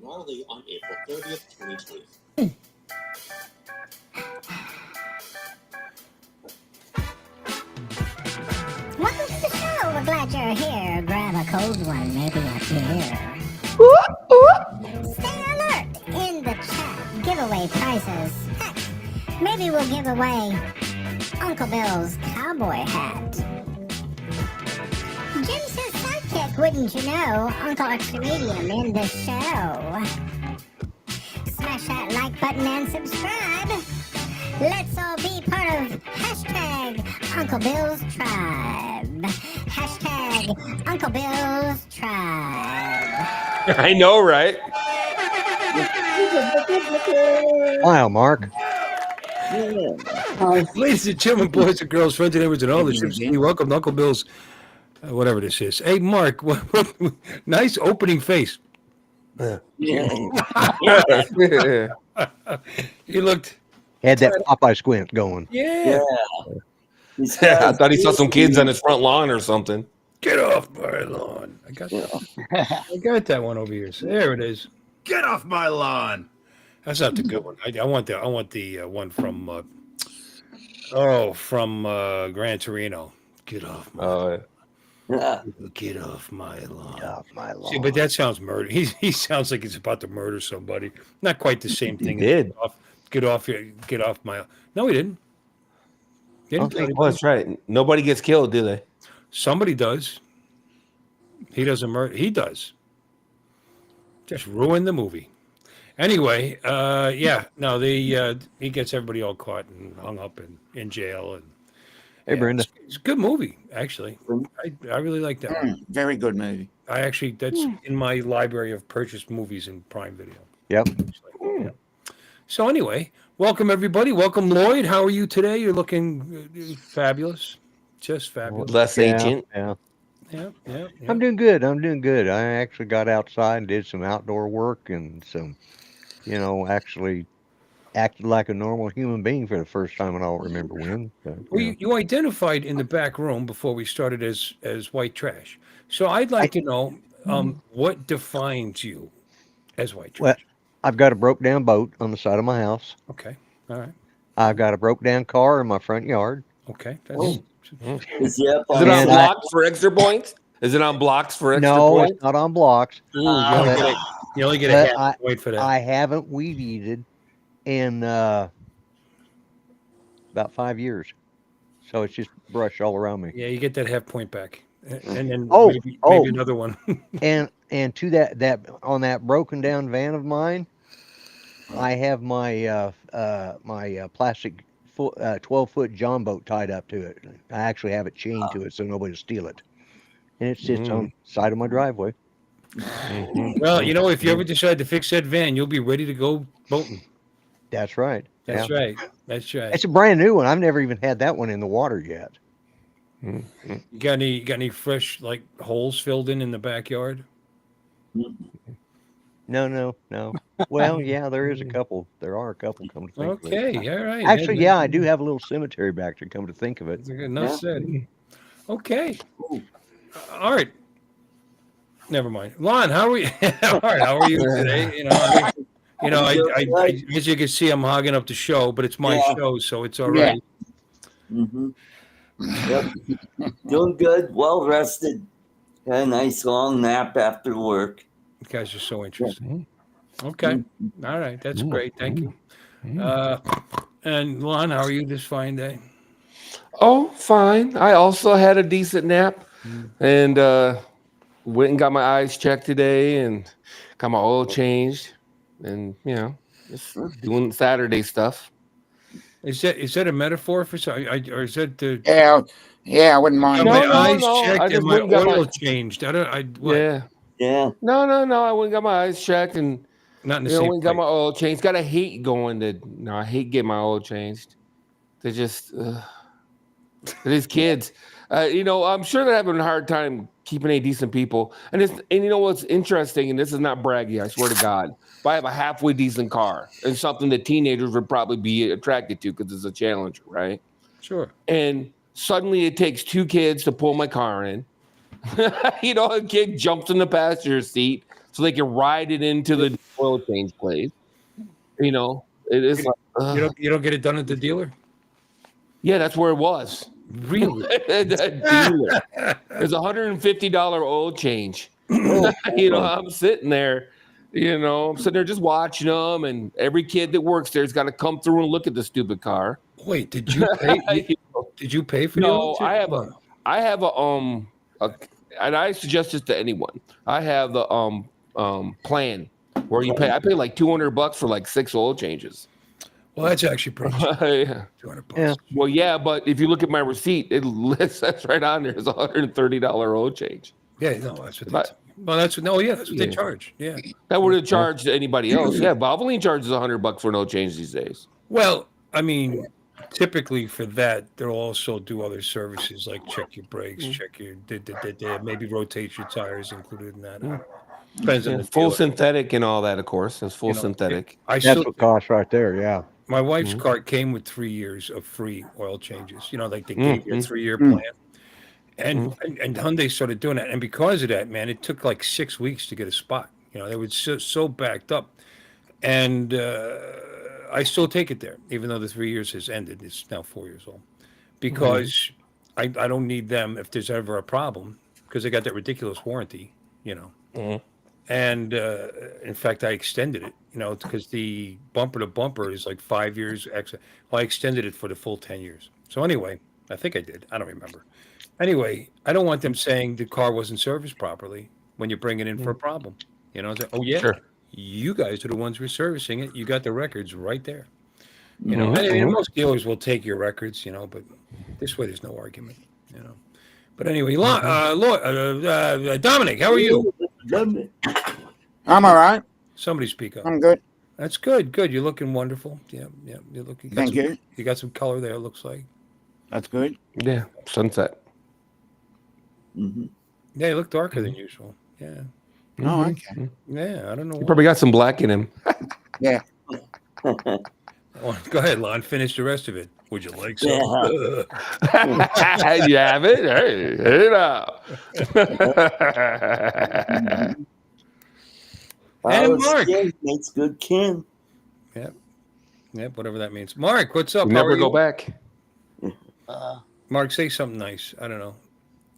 Marley on April 30th, 2020. Welcome to the show. We're glad you're here. Grab a cold one, maybe a beer. Stay alert in the chat. Giveaway prizes. Heck, maybe we'll give away Uncle Bill's cowboy hat. Jim says sidekick, wouldn't you know? Uncle Archimedium in the show. Smash that like button and subscribe. Let's all be part of hashtag Uncle Bill's Tribe. Hashtag Uncle Bill's Tribe. I know, right? Wow, Mark. Ladies and gentlemen, boys and girls, friends and neighbors, and all the ships, we welcome Uncle Bill's, whatever this is. Hey, Mark, what nice opening face. You looked. Had that Popeye squint going. Yeah. I thought he saw some kids on his front lawn or something. Get off my lawn. I got that one over here. So there it is. Get off my lawn. That's not the good one. I want the one from Gran Torino. Get off my lawn. Get off my lawn. Get off my lawn. See, but that sounds murder. He sounds like he's about to murder somebody. Not quite the same thing. He did. Get off my. No, he didn't. That's right. Nobody gets killed, do they? Somebody does. He doesn't murder. He does. Just ruin the movie. Anyway, he gets everybody all caught and hung up and in jail. And Hey, Brenda. it's a good movie, actually. I really like that one. Very good movie. That's in my library of purchased movies in Prime Video. Yep. Yeah. So anyway, welcome everybody. Welcome, Lloyd. How are you today? You're looking fabulous. Just fabulous. Less ancient. Yeah. Yeah. I'm doing good. I actually got outside and did some outdoor work and some, actually acted like a normal human being for the first time, and I don't remember when. But, Well, you identified in the back room before we started as white trash. So I'd like to know what defines you as white trash. Well, I've got a broke down boat on the side of my house. Okay. All right. I've got a broke down car in my front yard. Okay. That's Is it on blocks for extra points? Is it on blocks for extra points? It's not on blocks. you only get a half point for that. I haven't weed eated in about 5 years. So it's just brush all around me. Yeah, you get that half point back. And then maybe another one. and to that on that broken down van of mine, I have my plastic 12-foot John boat tied up to it. I actually have it chained to it so nobody will steal it. And it sits on the side of my driveway. Well, if you ever decide to fix that van, you'll be ready to go boating. That's right. That's right. It's a brand new one. I've never even had that one in the water yet. You got any fresh holes filled in the backyard? No. Well, yeah, there is a couple. There are a couple. Come to think of it. Okay, all right. Actually, yeah, I do have a little cemetery back there. Come to think of it. Enough said. Okay. All right. Never mind. Lon, how are we? All right, how are you today? I as you can see, I'm hogging up the show, but it's my show, so it's all right. Mm-hmm. Yep. Doing good. Well rested. Had a nice long nap after work. You guys are so interesting. Okay. All right. That's great. Thank you. And Lon, how are you this fine day? Oh, fine. I also had a decent nap and went and got my eyes checked today and got my oil changed and, just doing Saturday stuff. Is that a metaphor for something? Or is that the... Yeah, I wouldn't mind. My eyes checked and my oil changed. Yeah. No. I went and got my eyes checked and not in the same went and got my oil changed. Got a hate going I hate getting my oil changed. They're just these kids. I'm sure they're having a hard time keeping any decent people. And you know what's interesting, and this is not braggy, I swear to God, but I have a halfway decent car and something that teenagers would probably be attracted to because it's a Challenger, right? Sure. And suddenly it takes 2 kids to pull my car in. A kid jumps in the passenger seat, so they can ride it into the oil change place. You know, it is like, You don't get it done at the dealer? yeah, that's where it was. Really? The dealer. There's $150 oil change. Oh, You know, I'm sitting there. You know, I'm sitting there just watching them, and every kid that works there's got to come through and look at the stupid car. Wait, did you pay? Did you pay for the No, oil change? I have and I suggest this to anyone. I have the plan where you pay. I pay like $200 for like 6 oil changes. Well, that's actually pretty cheap. Yeah. $200. Yeah. Well, yeah, but if you look at my receipt, it lists that's right on there. It's a $130 oil change. Yeah, no, that's what. That's what they charge. Yeah. That would have charged anybody else. Yeah, Valvoline charges $100 for an oil change these days. Well, I mean, typically for that, they'll also do other services like check your brakes, check your maybe rotate your tires included in that. Depends on the Full dealer. synthetic and all that, of course. It's full synthetic. That's what costs right there. Yeah. My wife's car came with 3 years of free oil changes. You know, like they gave you a 3-year plan. And Hyundai started doing that. And because of that, man, it took like 6 weeks to get a spot. You know, they were so backed up. And I still take it there, even though the 3 years has ended. It's now 4 years old. Because I don't need them if there's ever a problem, because they got that ridiculous warranty, you know. And in fact, I extended it, you know, because the bumper to bumper is like 5 years. Well, I extended it for the full 10 years. So anyway, I think I did. I don't remember. Anyway, I don't want them saying the car wasn't serviced properly when you bring it in for a problem. You know, oh yeah, Sure. You guys are the ones reservicing it. You got the records right there. You know, I mean, most dealers will take your records, you know, but this way there's no argument, you know. But anyway, Dominic, how are you? I'm all right. Somebody speak up. I'm good. That's good. Good. You're looking wonderful. Yeah. You're looking. Thank you. You got some color there. It looks like. That's good. Yeah, sunset. Yeah, you look darker than usual. Yeah. Oh, okay. Yeah. I don't know. He Why. probably got some black in him. Yeah. Oh, go ahead, Lon. Finish the rest of it. Would you like some? You have it? Hey now. And Mark. Makes good kin. Yep, whatever that means. Mark, what's up? Never go back. Mark, say something nice. I don't know.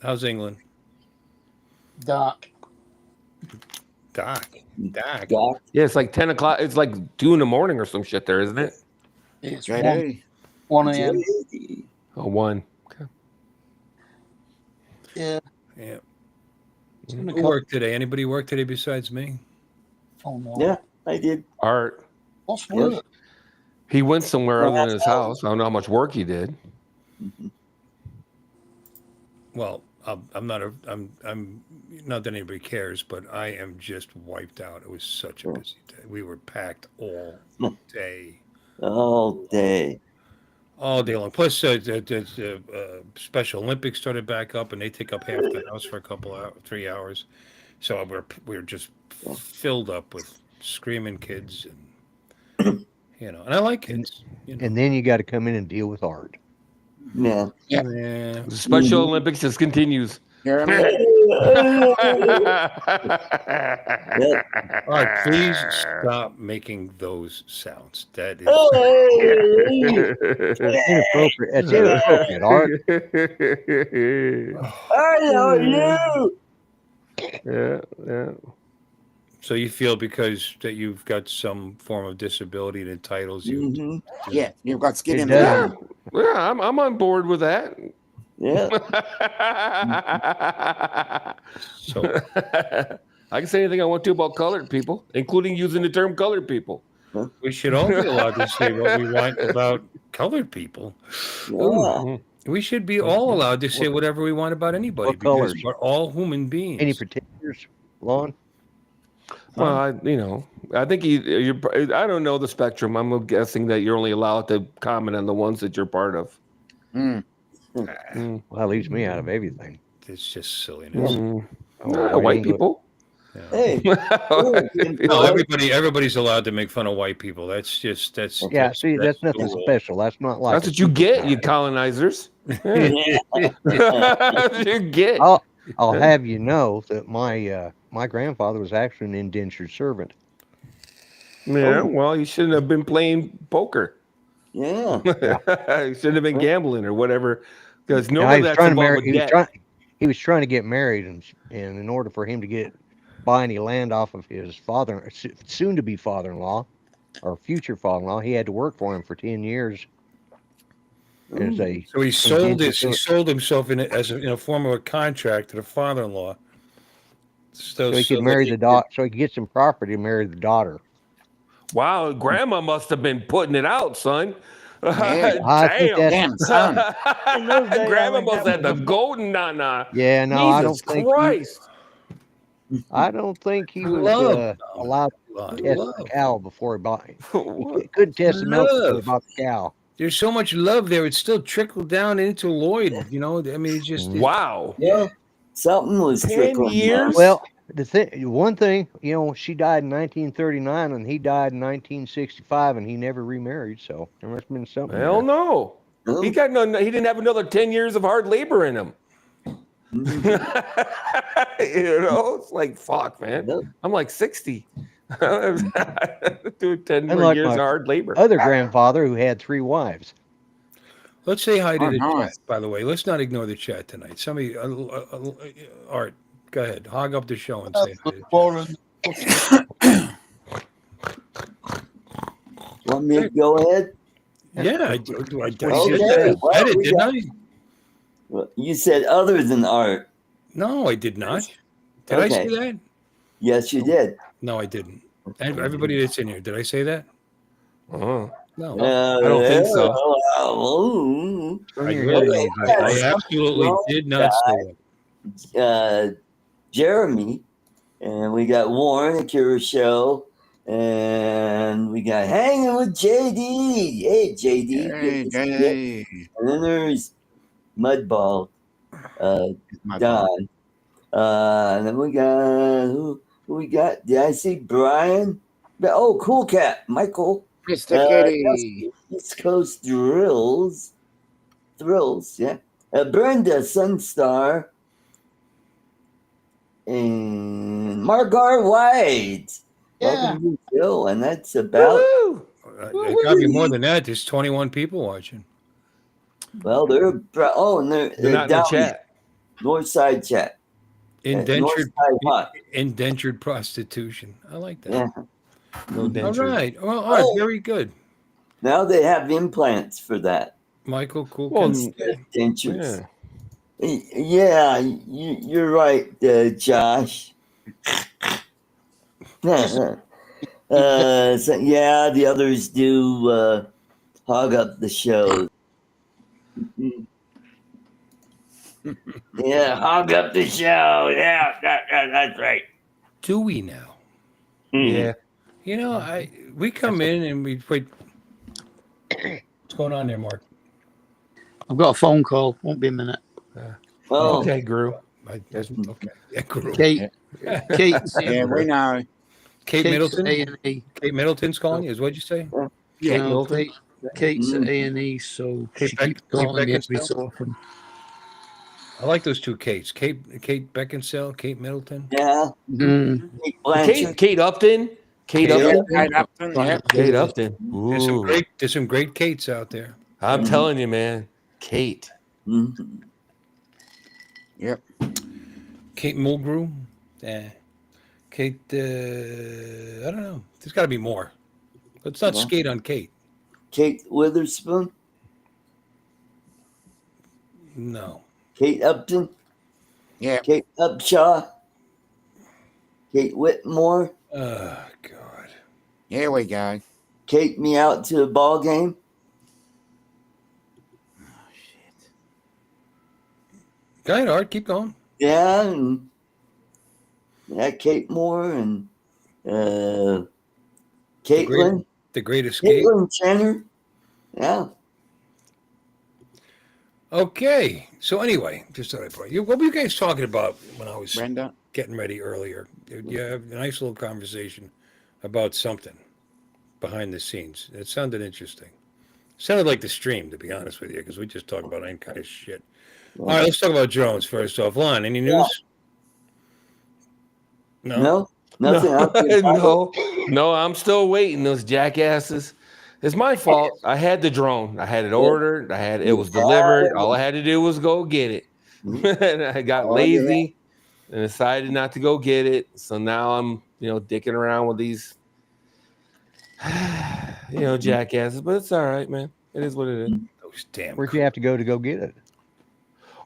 How's England? Doc. Doc. Yeah, it's like 10 o'clock. It's like 2 in the morning or some shit there, isn't it? It's Right. 1 a.m. Oh, 1. Okay. Yeah. Who worked today? Anybody work today besides me? Oh, no. Yeah, I did. Art. What's work? He went somewhere other than his house. I don't know how much work he did. Well, I'm not not that anybody cares, but I am just wiped out. It was such a busy day. We were packed all day. All day. All day long. Plus, the Special Olympics started back up, and they take up half the house for a couple hours, 3 hours. So we're just filled up with screaming kids, and you know. And I like kids. You know. And then you got to come in and deal with Art. Yeah. Yeah. The Special Olympics just continues. Hear me? All right, please stop making those sounds. That is Inappropriate. It's inappropriate, Art. I know you. Yeah. so you feel because that you've got some form of disability that entitles you. Yeah, you've got skin It in does. there. Yeah, I'm on board with that. Yeah. So I can say anything I want to about colored people, including using the term colored people. we should all be allowed to say what we want about colored people. Yeah. We should be all allowed to say whatever we want about anybody What because colors? we're all human beings. Any particulars, Lon? Well, I think I don't know the spectrum. I'm guessing that you're only allowed to comment on the ones that you're part of. Well, that leaves me out of everything. It's just silliness. White people. Hey. No, everybody's allowed to make fun of white people. That's Yeah, see, that's nothing the rule. special. That's not like That's what you get, you colonizers. That's what you get. I'll have you know that my my grandfather was actually an indentured servant. Yeah, well, you shouldn't have been playing poker. Yeah. You shouldn't have been gambling or whatever, because Now, normally he was that's trying to involved marry. with He was debt. trying. He was trying to get married, and in order for him to buy any land off of his soon to be father-in-law, or future father-in-law, he had to work for him for 10 years as a. So he sold indentured he servant. sold himself in a form of a contract to the father-in-law. So he could marry the daughter. So he could get some property and marry the daughter. Wow, grandma must have been putting it out, son. Yeah. I think Damn. Damn, son. those days, I Grandma think must that have the was- golden nana. Yeah, no, I don't Jesus think he. Christ. I don't think he was Love. allowed Love. to test the cow before he bought. He couldn't test the milk before he Love. bought the cow. There's so much love there. It still trickled down into Lloyd. You know, I mean, it's just Wow. Yeah. Something was 10 trickling years? Well, one thing, she died in 1939 and he died in 1965, and he never remarried. So there must have been something. Hell there. no. down. He didn't have another 10 years of hard labor in him. It's like, fuck, man. Nope. I'm like 60. Do 10 more Unlike years my of hard labor. other grandfather who had 3 wives. Let's say hi to Oh, the nice. chat, by the way. Let's not ignore the chat tonight. Somebody, Art, go ahead. Hog up the show and say hi to the chat. Want me to go ahead? Yeah, I Okay, said it, didn't I? Well, you said other than art. No, I did not. Did I say that? Yes, you did. No, I didn't. Everybody that's in here, did I say that? Uh-huh. No. I don't think so. I Okay. absolutely did not say that. Jeremy, and we got Warren, a Cure Show, and we got Hanging with JD. Hey, JD. Hey, good to see you. hey. And then there's Mudball, My Don. And then we got who we got? Did I see Brian? Oh, Cool Cat, Michael. Mr. Kitty. East Coast Thrills, yeah. Brenda Sunstar and Margaret White. Welcome to the show, and that's about. Woo-hoo. It got to be more than that. There's 21 people watching. Well, they're and They're not in the down chat. North Side chat. Indentured, Hot. indentured prostitution. I like that. Yeah. No All dentures. right. Well, all right. Oh. Very good. Now they have implants for that. Michael, cool. Well, Dentures. Yeah. Yeah, you're right, Josh. So, yeah, the others do hog up the show. Yeah, hog up the show. Yeah, that's right. Do we now? Yeah. You know, we come in and we wait. What's going on there, Mark? I've got a phone call. Won't be a minute. Oh, Okay, Gru. Okay. Yeah, cool. Kate. Kate's Yeah, we know. Kate Kate's Middleton. at A&E. Kate Middleton's calling you. Is what'd you say? Yeah. No, Kate's at A&E, so Kate she keeps Kate calling me every Beckinsale? so often. I like those two Kates. Kate Beckinsale, Kate Middleton. yeah. Mm. Kate Upton. Kate Kate Upton. Right up to there. Kate Upton. There's some great Kates out there. I'm telling you, man. Kate. Mhm. Yep. Kate Mulgrew. Kate, I don't know. There's got to be more. Let's not Yeah. skate on Kate. Kate Witherspoon, No. Kate Upton, Yeah. Kate Upshaw, Kate Whitmore, Oh, God. Here we go. Kate me out to a ball game. Go ahead, Art. Keep going. Yeah, and Kate Moore and Caitlin, The Great Escape. Caitlin Jenner. Yeah. Okay. So anyway, just thought I'd put you. What were you guys talking about when I was Brenda. getting ready earlier? You have a nice little conversation about something behind the scenes. It sounded interesting. Sounded like the stream, to be honest with you, because we just talk about any kind of shit. All right, let's talk about drones first off. Lon, any news? No, nothing. No, I'm still waiting. Those jackasses. It's my fault. I had the drone. I had it ordered. It was delivered. All I had to do was go get it. And I got lazy and decided not to go get it. So now I'm, dicking around with these, jackasses. But it's all right, man. It is what it is. Those damn. Where'd you have to go get it?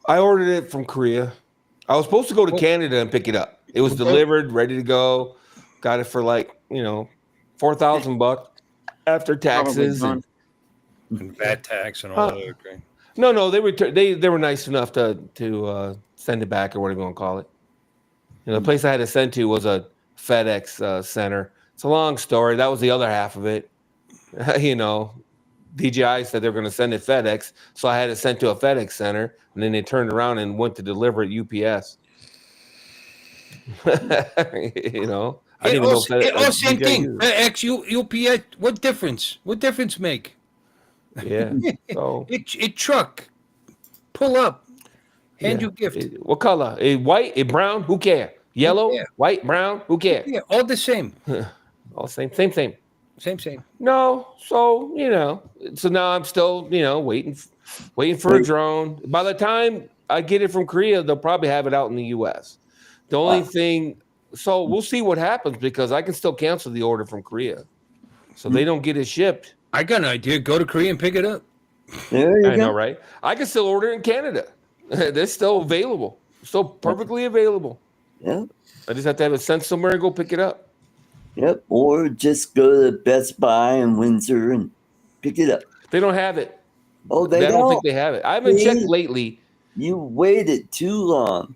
I ordered it from Korea. I was supposed to go to Canada and pick it up. It was delivered, ready to go. Got it for $4,000 after taxes and VAT tax and all that other thing. No, they were nice enough to send it back or whatever you want to call it. The place I had to send to was a FedEx center. It's a long story. That was the other half of it. DJI said they were going to send it FedEx, so I had it sent to a FedEx center, and then they turned around and went to deliver it UPS. I didn't even know FedEx. Same thing. FedEx, UPS. What difference? What difference make? Yeah. So it truck. Pull up. Hand you gift. What color? White? Brown? Who care? Yellow? White? Brown? Who care? Yeah, all the same. All same. Same. No, so so now I'm still waiting for a drone. By the time I get it from Korea, they'll probably have it out in the U.S. The only thing, so we'll see what happens because I can still cancel the order from Korea, so they don't get it shipped. I got an idea. Go to Korea and pick it up. There you go. I know, right? I can still order it in Canada. They're still available, still perfectly available. Yeah. I just have to have it sent somewhere and go pick it up. Yep. Or just go to Best Buy in Windsor and pick it up. They don't have it. Oh, they I don't? don't think they have it. I haven't checked lately. You waited too long.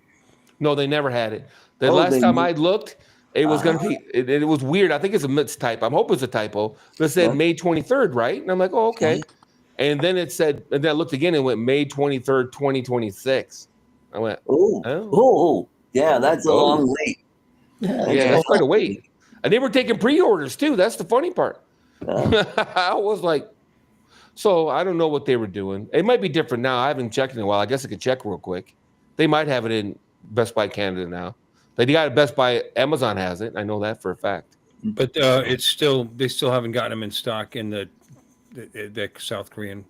No, they never had it. The last time I looked, it was going to be, it was weird. I think it's a mistype. I'm hoping it's a typo. But it said May 23rd, right? And I'm like, oh, okay. And then it said, and then I looked again and went May 23rd, 2026. I went, yeah, that's a long wait. Yeah, that's quite a wait. And they were taking pre-orders too. That's the funny part. I was like, so I don't know what they were doing. It might be different now. I haven't checked in a while. I guess I could check real quick. They might have it in Best Buy Canada now. They got it Best Buy. Amazon has it. I know that for a fact. But they still haven't gotten them in stock in the South Korean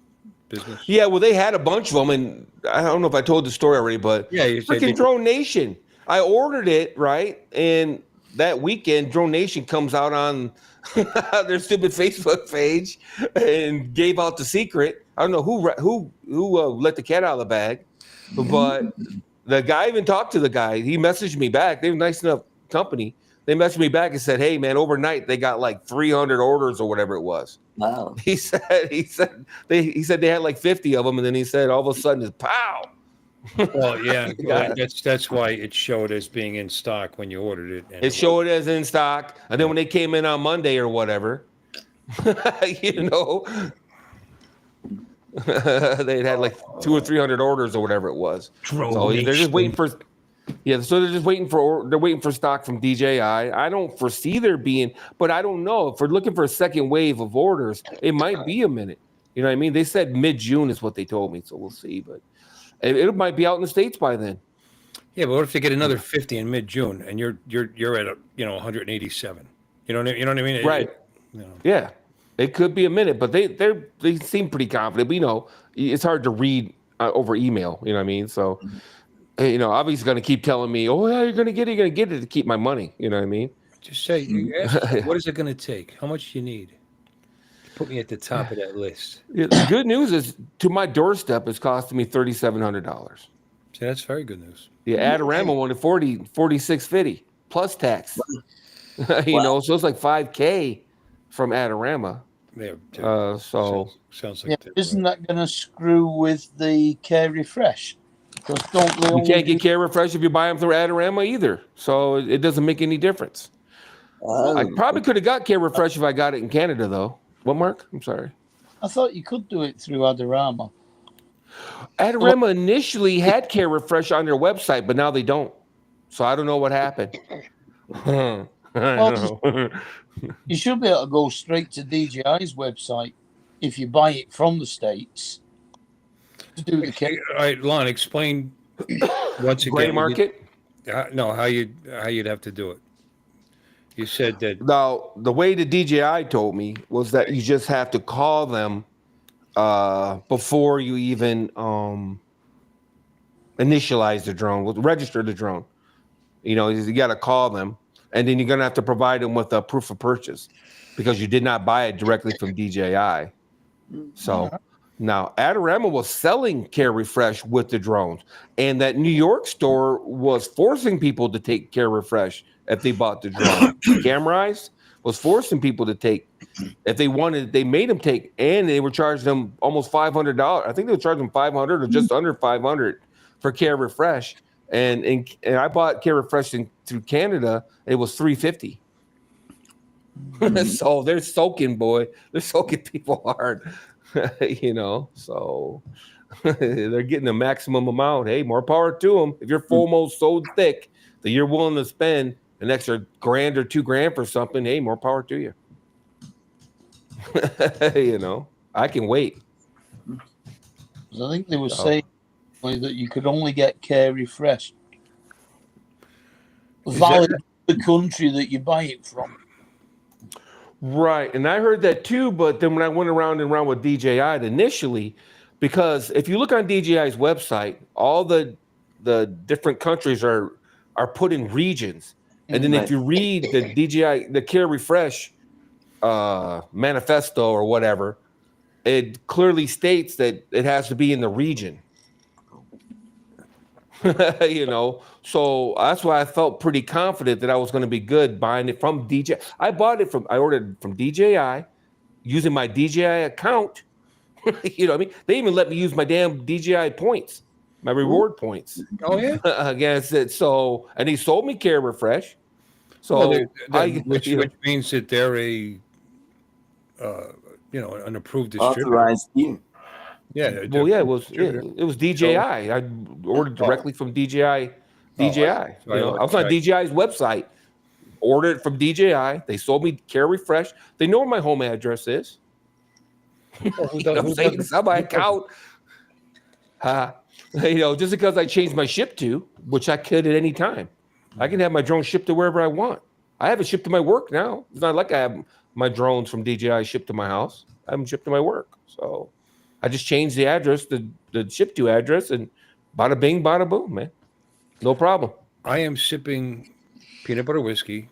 business. Yeah, well, they had a bunch of them, and I don't know if I told the story already, but freaking Drone Nation. I ordered it, right? And that weekend, Drone Nation comes out on their stupid Facebook page and gave out the secret. I don't know who let the cat out of the bag, but the guy even talked to the guy. He messaged me back. They were nice enough company. They messaged me back and said, "Hey, man, overnight they got like 300 orders or whatever it was." Wow. He said they had like 50 of them, and then he said all of a sudden it's pow. Well, yeah, that's why it showed as being in stock when you ordered it. It showed as in stock, and then when they came in on Monday or whatever, they'd had like 200 or 300 orders or whatever it was. So they're just waiting for. Yeah, so they're just waiting for stock from DJI. I don't foresee there being, but I don't know if we're looking for a second wave of orders. It might be a minute. You know what I mean? They said mid-June is what they told me, so we'll see. But it might be out in the States by then. Yeah, but what if they get another 50 in mid-June and you're at 187? You know what I mean? Right. Yeah, it could be a minute, but they seem pretty confident. But it's hard to read over email. You know what I mean? So. Obviously going to keep telling me, oh, yeah, you're going to get it to keep my money. You know what I mean? Just say, what is it going to take? How much do you need? Put me at the top of that list. Yeah, the good news is, to my doorstep, it's costing me $3,700. See, that's very good news. Yeah, Adorama wanted $46.50 plus tax. So it's like $5,000 from Adorama. Yeah. Sounds like isn't that going to screw with the Care Refresh? You can't get Care Refresh if you buy them through Adorama either, so it doesn't make any difference. I probably could have got Care Refresh if I got it in Canada, though. What, Mark? I'm sorry. I thought you could do it through Adorama. Adorama initially had Care Refresh on their website, but now they don't. So I don't know what happened. You should be able to go straight to DJI's website if you buy it from the States. Do the all right, Lon, explain once again. Gray market? How you'd have to do it. You said that. Now, the way the DJI told me was that you just have to call them before you even initialize the drone, register the drone. You got to call them, and then you're going to have to provide them with a proof of purchase because you did not buy it directly from DJI. So now Adorama was selling Care Refresh with the drones, and that New York store was forcing people to take Care Refresh if they bought the drone. Camrise was forcing people to take if they wanted. They made them take, and they were charging them almost $500. I think they were charging them $500 or just under $500 for Care Refresh. And I bought Care Refresh through Canada. It was $350. So they're soaking, boy. They're soaking people hard. So they're getting the maximum amount. Hey, more power to them. If your FOMO's so thick that you're willing to spend an extra $1,000 or $2,000 for something, hey, more power to you. I can wait. I think they were saying that you could only get Care Refresh valid the country that you buy it from. Right, and I heard that too, but then when I went around with DJI initially, because if you look on DJI's website, all the different countries are put in regions, and then if you read the DJI, the Care Refresh manifesto or whatever, it clearly states that it has to be in the region. So that's why I felt pretty confident that I was going to be good buying it from DJI. I ordered from DJI using my DJI account. You know what I mean? They even let me use my damn DJI points, my reward points. Oh yeah. Against it. So, and he sold me Care Refresh. So which means that they're a an approved distributor. Authorized you. Yeah. Well, yeah, it was DJI. I ordered directly from DJI. I was on DJI's website, ordered it from DJI. They sold me Care Refresh. They know where my home address is. It's on my account. Just because I changed my ship to, which I could at any time, I can have my drone shipped to wherever I want. I have it shipped to my work now. It's not like I have my drones from DJI shipped to my house. I have them shipped to my work. So I just changed the address, the ship to address, and bada bing, bada boom, man. No problem. I am sipping peanut butter whiskey,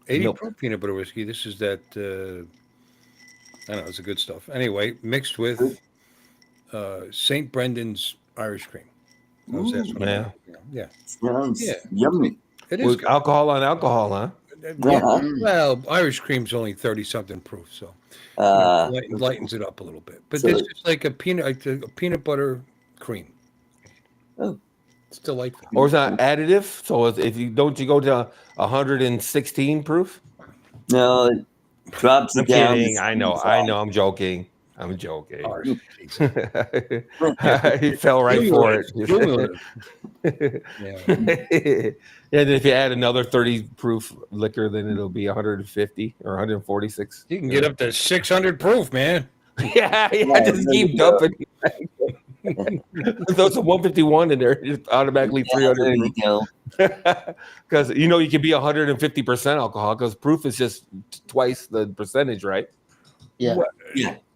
80 proof peanut butter whiskey. This is that, I don't know, it's the good stuff. Anyway, mixed with St. Brendan's Irish cream. Yeah. Sounds yummy. It is good. Alcohol on alcohol, huh? Yeah. Well, Irish cream's only 30-something proof, so lightens it up a little bit. But this is like a peanut butter cream. Oh. It's delightful. Or is that additive? So if you go to 116 proof? No, it drops it down. Kidding. I know. I'm joking. Oh, he fell right for it. And if you add another 30 proof liquor, then it'll be 150 or 146. You can get up to 600 proof, man. Yeah, just keep dumping. Those are 151 in there, just automatically 300. There you go. Because you can be 150% alcohol because proof is just twice the percentage, right? Yeah.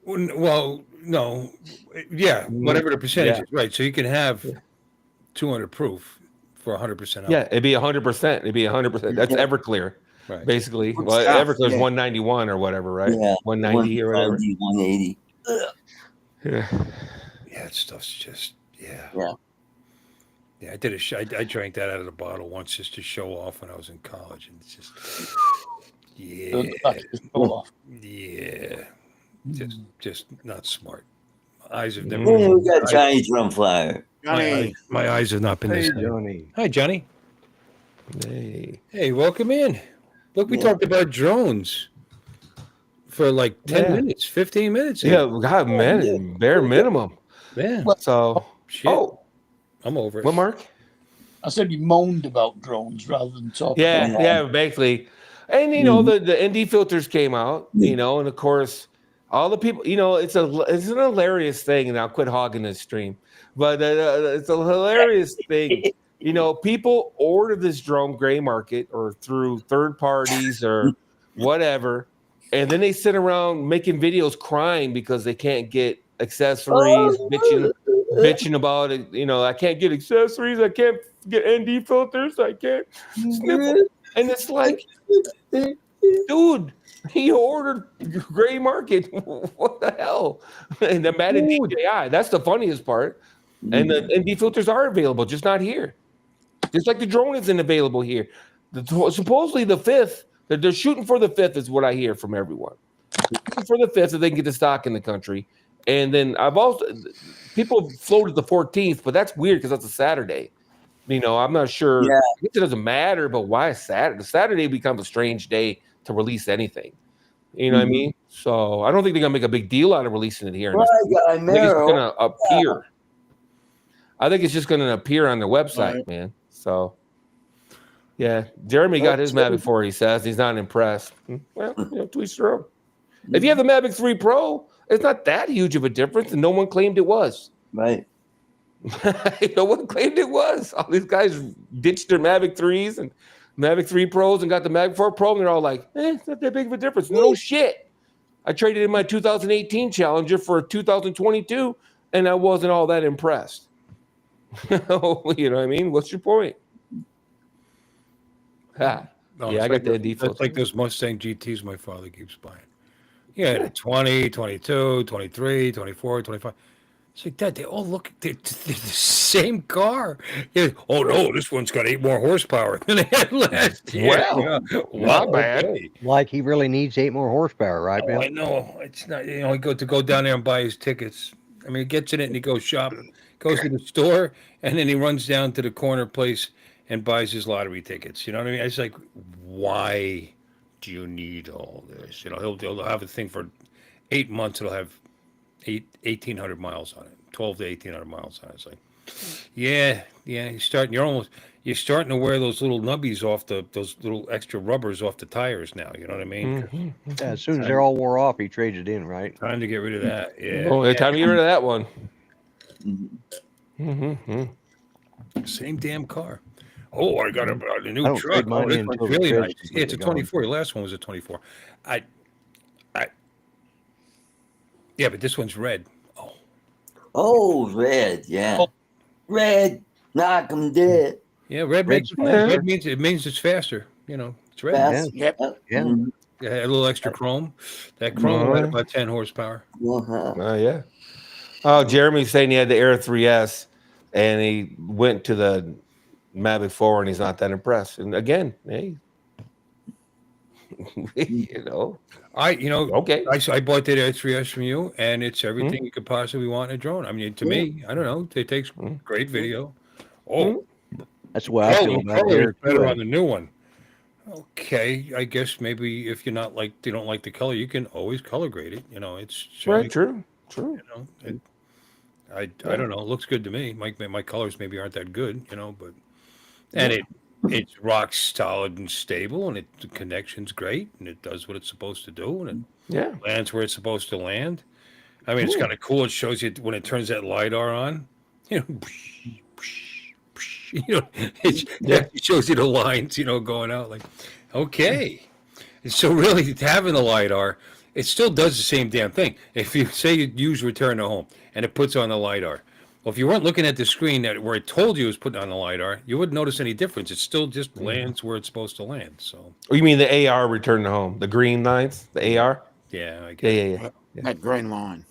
Well, no. Yeah, whatever the percentage is, right. So you can have 200 proof for 100% alcohol. Yeah, it'd be 100%. It'd be 100%. That's Everclear, right? Basically. Well, Everclear is 191 or whatever, right? Yeah, 190 or whatever. 180. Yeah, that stuff's just Yeah, I did I drank that out of the bottle once just to show off when I was in college, and it's just just not smart. My eyes have never. Hey, we got Johnny Drumflyer. Johnny. My eyes have not been this. Johnny. Hi, Johnny. Hey, welcome in. Look, we talked about drones for like 10 minutes, 15 minutes. Yeah, God, man, bare minimum. Yeah. So, shit. I'm over it. What, Mark? I said you moaned about drones rather than talking. Yeah, basically. And the ND filters came out, and of course, all the people, it's an hilarious thing, and I'll quit hogging this stream. But it's a hilarious thing You know, people order this drone gray market or through third parties or whatever, and then they sit around making videos crying because they can't get accessories, bitching about it. You know, I can't get accessories, I can't get ND filters, I can't sniffle. And it's like, dude, he ordered gray market. What the hell? And the Madden DJI, that's the funniest part. And the ND filters are available, just not here. Just like the drone isn't available here. Supposedly the 5th, they're shooting for the 5th is what I hear from everyone. They're shooting for the 5th so they can get the stock in the country. And then people floated the 14th, but that's weird because that's a Saturday. You know, I'm not sure. Yeah. I guess it doesn't matter, but why Saturday? Saturday becomes a strange day to release anything. You know what I mean? So I don't think they're gonna make a big deal out of releasing it here. Well, I think it's gonna appear. I think it's just gonna appear on their website, man. So yeah, Jeremy got his Mavic 4. He says he's not impressed. Well, you know, to each their own. If you have the Mavic 3 Pro, it's not that huge of a difference, and no one claimed it was. Right. No one claimed it was. All these guys ditched their Mavic 3s and Mavic 3 Pros and got the Mavic 4 Pro, and they're all like, it's not that big of a difference. No shit. I traded in my 2018 Challenger for a 2022, and I wasn't all that impressed. You know what I mean? What's your point? No, Yeah, I got the ND filter. It's like those Mustang GTs my father keeps buying. Yeah, 20, 22, 23, 24, 25. It's like, Dad, they all look, they're the same car. Yeah. Oh, no, this one's got 8 more horsepower than it had last year. Well, not bad. Okay. Like he really needs 8 more horsepower, right, Oh, Bill? I know. It's not, he go down there and buy his tickets. I mean, he gets in it and he goes shopping, goes to the store, and then he runs down to the corner place and buys his lottery tickets. You know what I mean? It's like, why do you need all this? You know, he'll have a thing for 8 months. It'll have 1,800 miles on it, 12 to 1,800 miles on it. It's like, yeah, you're starting to wear those little nubbies off those little extra rubbers off the tires now. You know what I mean? Yeah, as soon as they're all wore off, he trades it in, right? Time to get rid of that. Yeah. Oh, time to get rid of that one. Same damn car. Oh, I got a new I don't truck. trade mine Oh, this in one's until the really treads nice. Yeah, it's a completely gone. 24. Your last one was a 24. Yeah, but this one's red. Oh, Oh, red. Yeah. Oh. Red. Knock 'em dead. yeah, red Red's makes faster. red means it's faster. You know, it's red. Fast. Yep. Yeah. Mhm. Yeah, a little extra chrome. That chrome had about 10 horsepower. Uh-huh. Oh, yeah. Oh, Jeremy's saying he had the Air 3S and he went to the Mavic 4 and he's not that impressed. And again, hey, you know, okay. I bought that H3S from you, and it's everything you could possibly want in a drone. I mean, to me, I don't know. It takes great video. Oh, That's the way I feel about color it. is better on the new one. Okay, I guess maybe if you don't like the color, you can always color grade it. You know, it's Right, true. You know, I don't know. It looks good to me. My colors maybe aren't that good, you know, but it's rock solid and stable, and the connection's great, and it does what it's supposed to do, and Yeah. it lands where it's supposed to land. I mean, it's kind of cool. It shows you when it turns that LiDAR on. You know, it shows you the lines, you know, going out. Like, okay, and so really having the LiDAR, it still does the same damn thing. If you say you use return to home and it puts on the LiDAR, well, if you weren't looking at the screen where it told you it was putting on the LiDAR, you wouldn't notice any difference. It still just lands where it's supposed to land. So, Oh, you mean the AR return to home, the green lines, the AR? yeah, I guess. Yeah. That green line.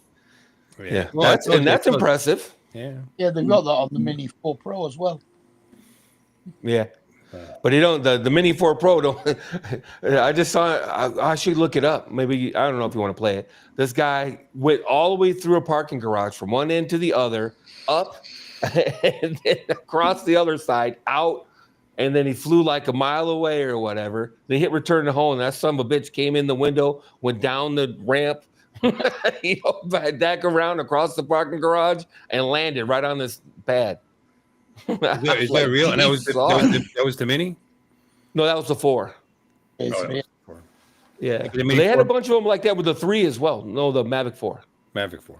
Yeah. Well, That's impressive. Yeah. Yeah, they've got that on the Mini 4 Pro as well. Yeah. But you don't the Mini 4 Pro don't I just saw it. I should look it up. Maybe I don't know if you want to play it. This guy went all the way through a parking garage from one end to the other, up and then across the other side, out, and then he flew like a mile away or whatever. Then he hit return to home, and that son of a bitch came in the window, went down the ramp, back around across the parking garage, and landed right on this pad. Is that real? And that was the Mini? No, that was the 4. It's, Oh, that was the 4. Yeah, The Mini they had a 4? bunch of them like that with the 3 as well. No, the Mavic 4. Mavic 4.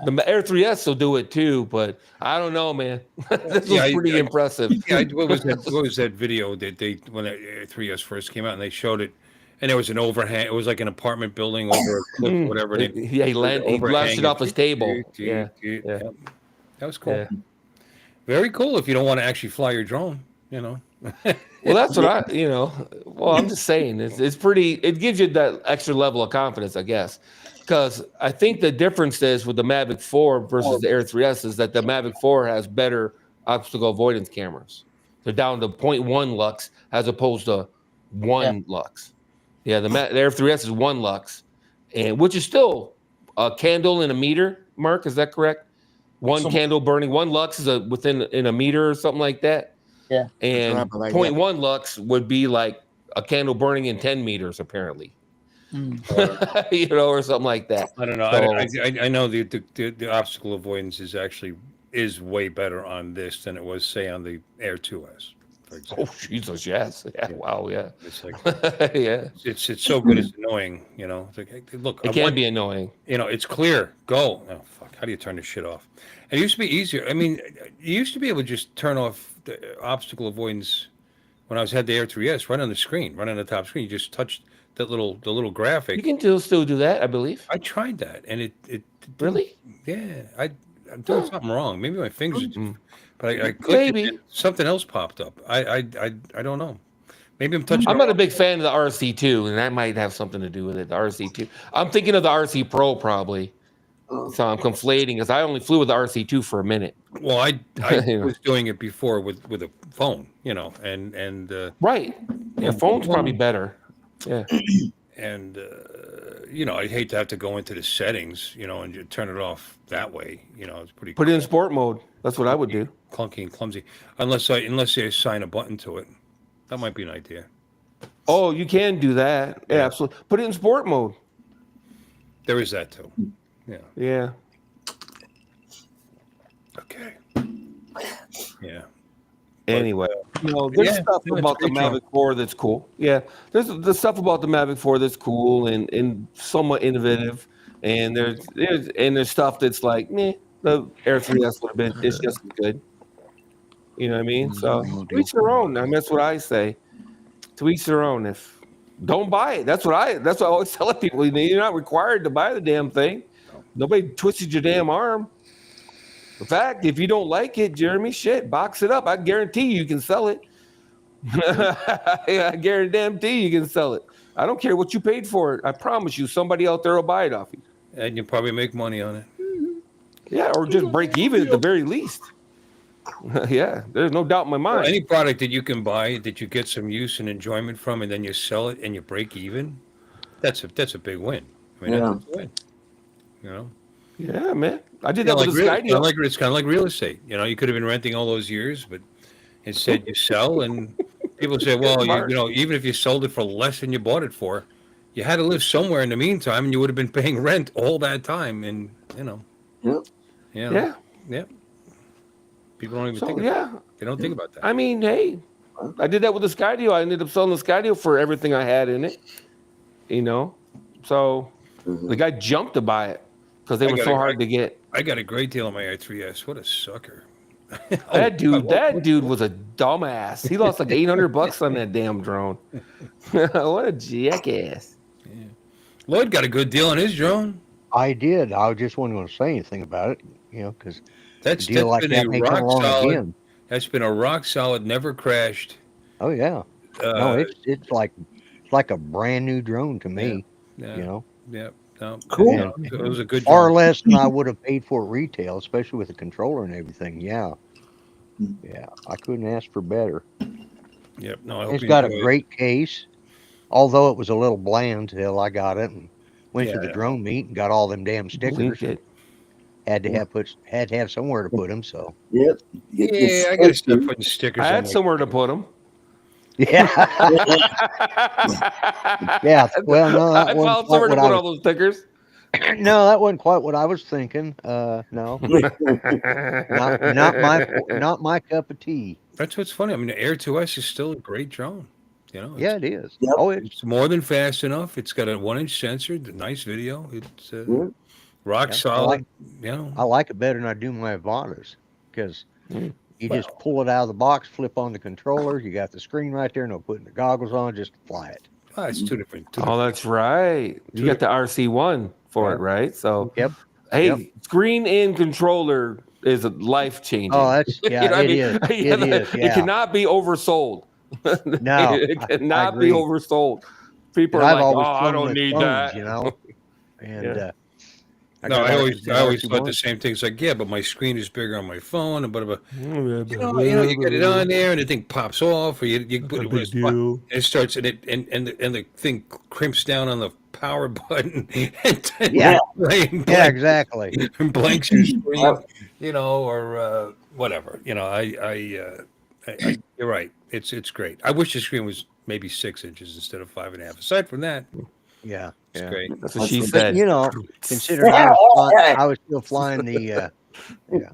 The Air 3S will do it too, but I don't know, man. This was pretty impressive. Yeah, what was that video that they when Air 3S first came out and they showed it, and there was an overhang. It was like an apartment building over a cliff, or whatever. Yeah, he lashed it off his table. Yeah. That was cool. Yeah. Very cool if you don't want to actually fly your drone, you know. Well, that's what I'm just saying, it's pretty, it gives you that extra level of confidence, I guess. Because I think the difference is with the Mavic 4 versus the Air 3S is that the Mavic 4 has better obstacle avoidance cameras. They're down to 0.1 lux as opposed to 1 lux. Yeah, the Air 3S is 1 lux, and which is still a candle in a meter, Mark, is that correct? One candle burning, 1 lux is within a meter or something like that. Yeah. And 0.1 lux would be like a candle burning in 10 meters, apparently. You know, or something like that. I don't know. So, I know the obstacle avoidance is way better on this than it was, say, on the Air 2S. For example. Oh Jesus, yes. Yeah. Wow, yeah. It's like yeah. It's so good it's annoying, you know. It's like, hey, look, It can be annoying. You know, it's clear. Go. Oh fuck. How do you turn this shit off? It used to be easier. I mean, you used to be able to just turn off the obstacle avoidance when I had the Air 3S right on the screen, right on the top screen. You just touched the little graphic. You can still do that, I believe. I tried that, and it really. Yeah, I'm doing something wrong. Maybe my fingers, but I clicked Maybe it and something else popped up. I don't know. Maybe I'm touching. I'm not a big fan of the RC2, and that might have something to do with it. The RC2. I'm thinking of the RC Pro probably. So I'm conflating because I only flew with the RC2 for a minute. Well, I was doing it before with a phone, you know, and right. Yeah, phone's probably better. Yeah. And you know, I'd hate to have to go into the settings, you know, and you turn it off that way. You know, it's pretty. Put it in sport mode. That's what I would do. Clunky and clumsy, unless they assign a button to it. That might be an idea. Oh, you can do that. Yeah, absolutely. Put it in sport mode. There is that too. Yeah. Yeah. Okay. Yeah. Anyway, you know, there's stuff about the Mavic 4 that's cool. Yeah, there's the stuff about the Mavic 4 that's cool and somewhat innovative, and there's stuff that's like, meh, the Air 3S would have been, it's just as good. You know what I mean? So to each their own. I mean, that's what I say. To each their own. If don't buy it, that's what I always tell people. You're not required to buy the damn thing. Nobody twisted your damn arm. In fact, if you don't like it, Jeremy, shit, box it up. I guarantee you can sell it. I guarantee you can sell it. I don't care what you paid for it. I promise you, somebody out there will buy it off you. And you probably make money on it. Yeah, or just break even at the very least. Yeah, there's no doubt in my mind. Well, any product that you can buy that you get some use and enjoyment from, and then you sell it and you break even, that's a big win. I mean, that's a win. You know. Yeah, man. I did that with the Sky deal. It's kind of like real estate. You know, you could have been renting all those years, but instead you sell, and people say, well, you know, even if you sold it for less than you bought it for, you had to live somewhere in the meantime, and you would have been paying rent all that time, and you know. Yeah. People don't even think about that. They don't think about that. I mean, hey, I did that with the Sky deal. I ended up selling the Sky deal for everything I had in it. You know, so the guy jumped to buy it because they were so hard to get. I got a great deal on my i3S. What a sucker! That dude was a dumbass. He lost like $800 on that damn drone. What a jackass! Yeah. Lloyd got a good deal on his drone. I did. I just wasn't going to say anything about it, you know, because that's been a rock solid. Again. That's been a rock solid, never crashed. Oh yeah. No, it's like a brand new drone to me. Yeah. You know. Yeah. No, cool. It was a good far less than I would have paid for it retail, especially with the controller and everything. Yeah. Yeah. I couldn't ask for better. Yep. No, it's got a great case, although it was a little bland till I got it and went to the drone meet and got all them damn stickers. Had to have somewhere to put them. So. Yep. Yeah, I got to start putting stickers. I had somewhere to put them. Yeah. Yeah. Well, no, I found somewhere to put all those stickers. No, that wasn't quite what I was thinking. No, not my cup of tea. That's what's funny. I mean, the Air 2S is still a great drone. You know. Yeah, it is. Yep. Oh, it's more than fast enough. It's got a 1-inch sensor, nice video. It's rock Yeah, solid. You know, I like it better than I do my Avadas because you just pull it out of the box, flip on the controller. You got the screen right there. No putting the goggles on, just fly it. oh, it's two different. Oh, that's right. You got the RC1 for it, right? So, Yep. hey, Yep. screen and controller is life changing. Oh, that's You yeah. know what I It mean? is. Yeah, It is. It Yeah. cannot be oversold. No, It I cannot be agree. oversold. People And are I've like, "Oh, always I flown don't with need phones, that." you know. And Yeah. I No, got I that always thought the RC1. same thing. It's like, yeah, but my screen is bigger on my phone, and blah. You get it It's on there, and the thing pops off, or you put a it. big deal. It starts, and the thing crimps down on the power button, and Yeah. blank, Yeah. Exactly. blanks your screen, or whatever. You're right. It's great. I wish the screen was maybe 6 inches instead of 5.5. Aside from that, Yeah. it's Yeah. great. That's what she But said. you know, considering I was still flying the. Yeah.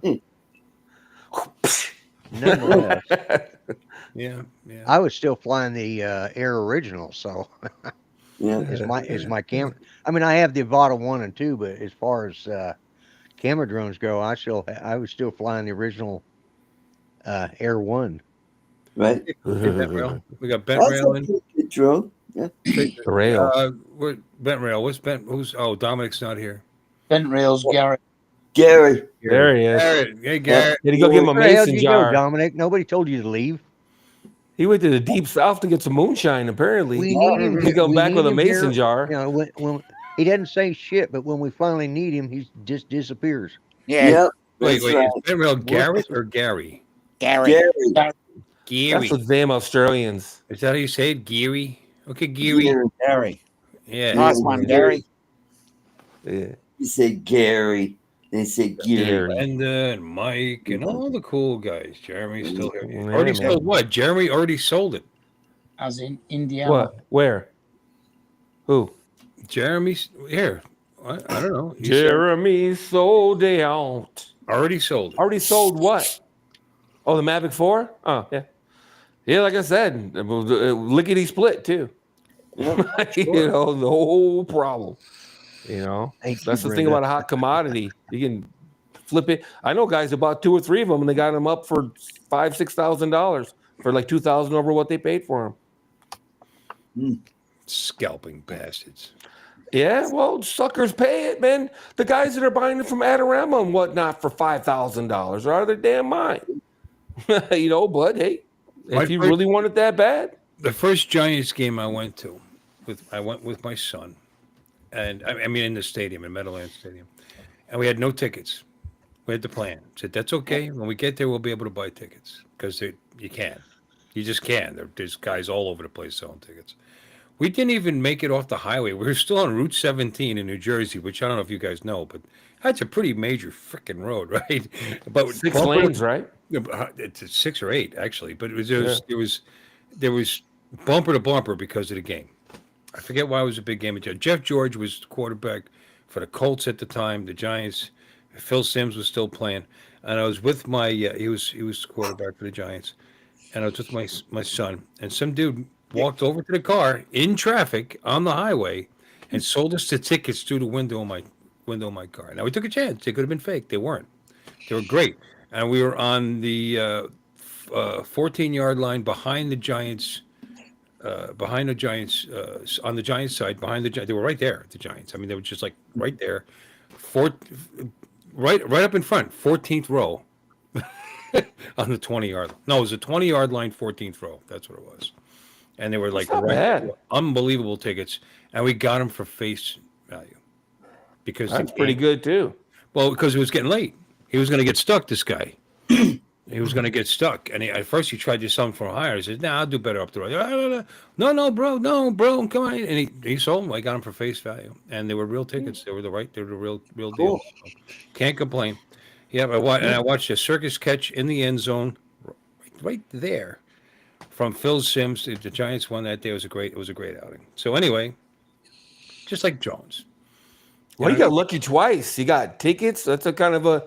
Nonetheless, Yeah. I was still flying the Air Original, so Yeah. is my camera. I mean, I have the Avata 1 and 2, but as far as camera drones go, I was still flying the original Air 1. Right. Bent rail. We got bent That's rail a in. pretty good drone. Yeah. The rail. Bent rail. What's bent? Dominic's not here. Bent rails, Garrett. Gary. There he is. Garrett. Hey, Garrett. Did he go give him a Where the hell mason did you go, jar? Dominic? Nobody told you to leave. He went to the deep south to get some moonshine. Apparently, We need him. he come we back need with a him mason here. jar. You know, when he doesn't say shit, but when we finally need him, he just disappears. Yeah. Yep. Wait. That's right. Is bent rail Garrett or Gary? Gary. Gary. Gary. That's what damn Australians. Is that how you say it? Gary? Okay, Gary. Gary. Gary. Yeah. Nice one, Gary. Yeah. You say Gary. They say Gary. Gary. And Mike and all the cool guys. Jeremy's still here. Yeah, Already man. sold what? Jeremy already sold it. As in Indiana. What? Where? Who? Jeremy's here. I don't know. He said Jeremy sold out. already sold it. Already sold what? Oh, the Mavic 4? Oh, yeah. Yeah, like I said, lickety split too. You know, the whole problem. You know, that's the thing about a hot commodity. You can flip it. I know guys who bought 2 or 3 of them and they got them up for $5,000-$6,000 for like $2,000 over what they paid for them. Scalping bastards. Yeah, well, suckers pay it, man. The guys that are buying it from Adorama and whatnot for $5,000 are out of their damn mind. You know, but hey, if you really want it that bad. The first Giants game I went with my son, and I mean in the stadium, in Meadowlands Stadium, and we had no tickets. We had the plan. Said that's okay. When we get there, we'll be able to buy tickets because you can. You just can. There's guys all over the place selling tickets. We didn't even make it off the highway. We were still on Route 17 in New Jersey, which I don't know if you guys know, but that's a pretty major freaking road, right? But 6 lanes, right? It's 6 or 8 actually, but there was bumper to bumper because of the game. I forget why it was a big game. Jeff George was the quarterback for the Colts at the time. The Giants, Phil Simms was still playing, and I was with my he was the quarterback for the Giants, and I was with my son, and some dude walked over to the car in traffic on the highway and sold us the tickets through the window of my car. Now we took a chance. They could have been fake. They weren't. They were great. And we were on the 14-yard line behind the Giants, on the Giants side, behind the Giants. They were right there, the Giants. I mean, they were just like right there, right up in front, 14th row on the 20-yard line. No, it was a 20-yard line, 14th row. That's what it was. And they were like unbelievable tickets. And we got them for face value. Because that's pretty good too. Well, because it was getting late. He was going to get stuck, this guy. He was going to get stuck. And at first he tried to sell them for higher. He said, I'll do better up the road. No, bro, come on. And he sold them. I got them for face value. And they were real tickets. They were the real deal. So, can't complain. Yeah, I watched a circus catch in the end zone right there from Phil Simms. The Giants won that day. It was a great outing. So anyway, just like Jones. Well, you got lucky twice. You got tickets. That's a kind of a,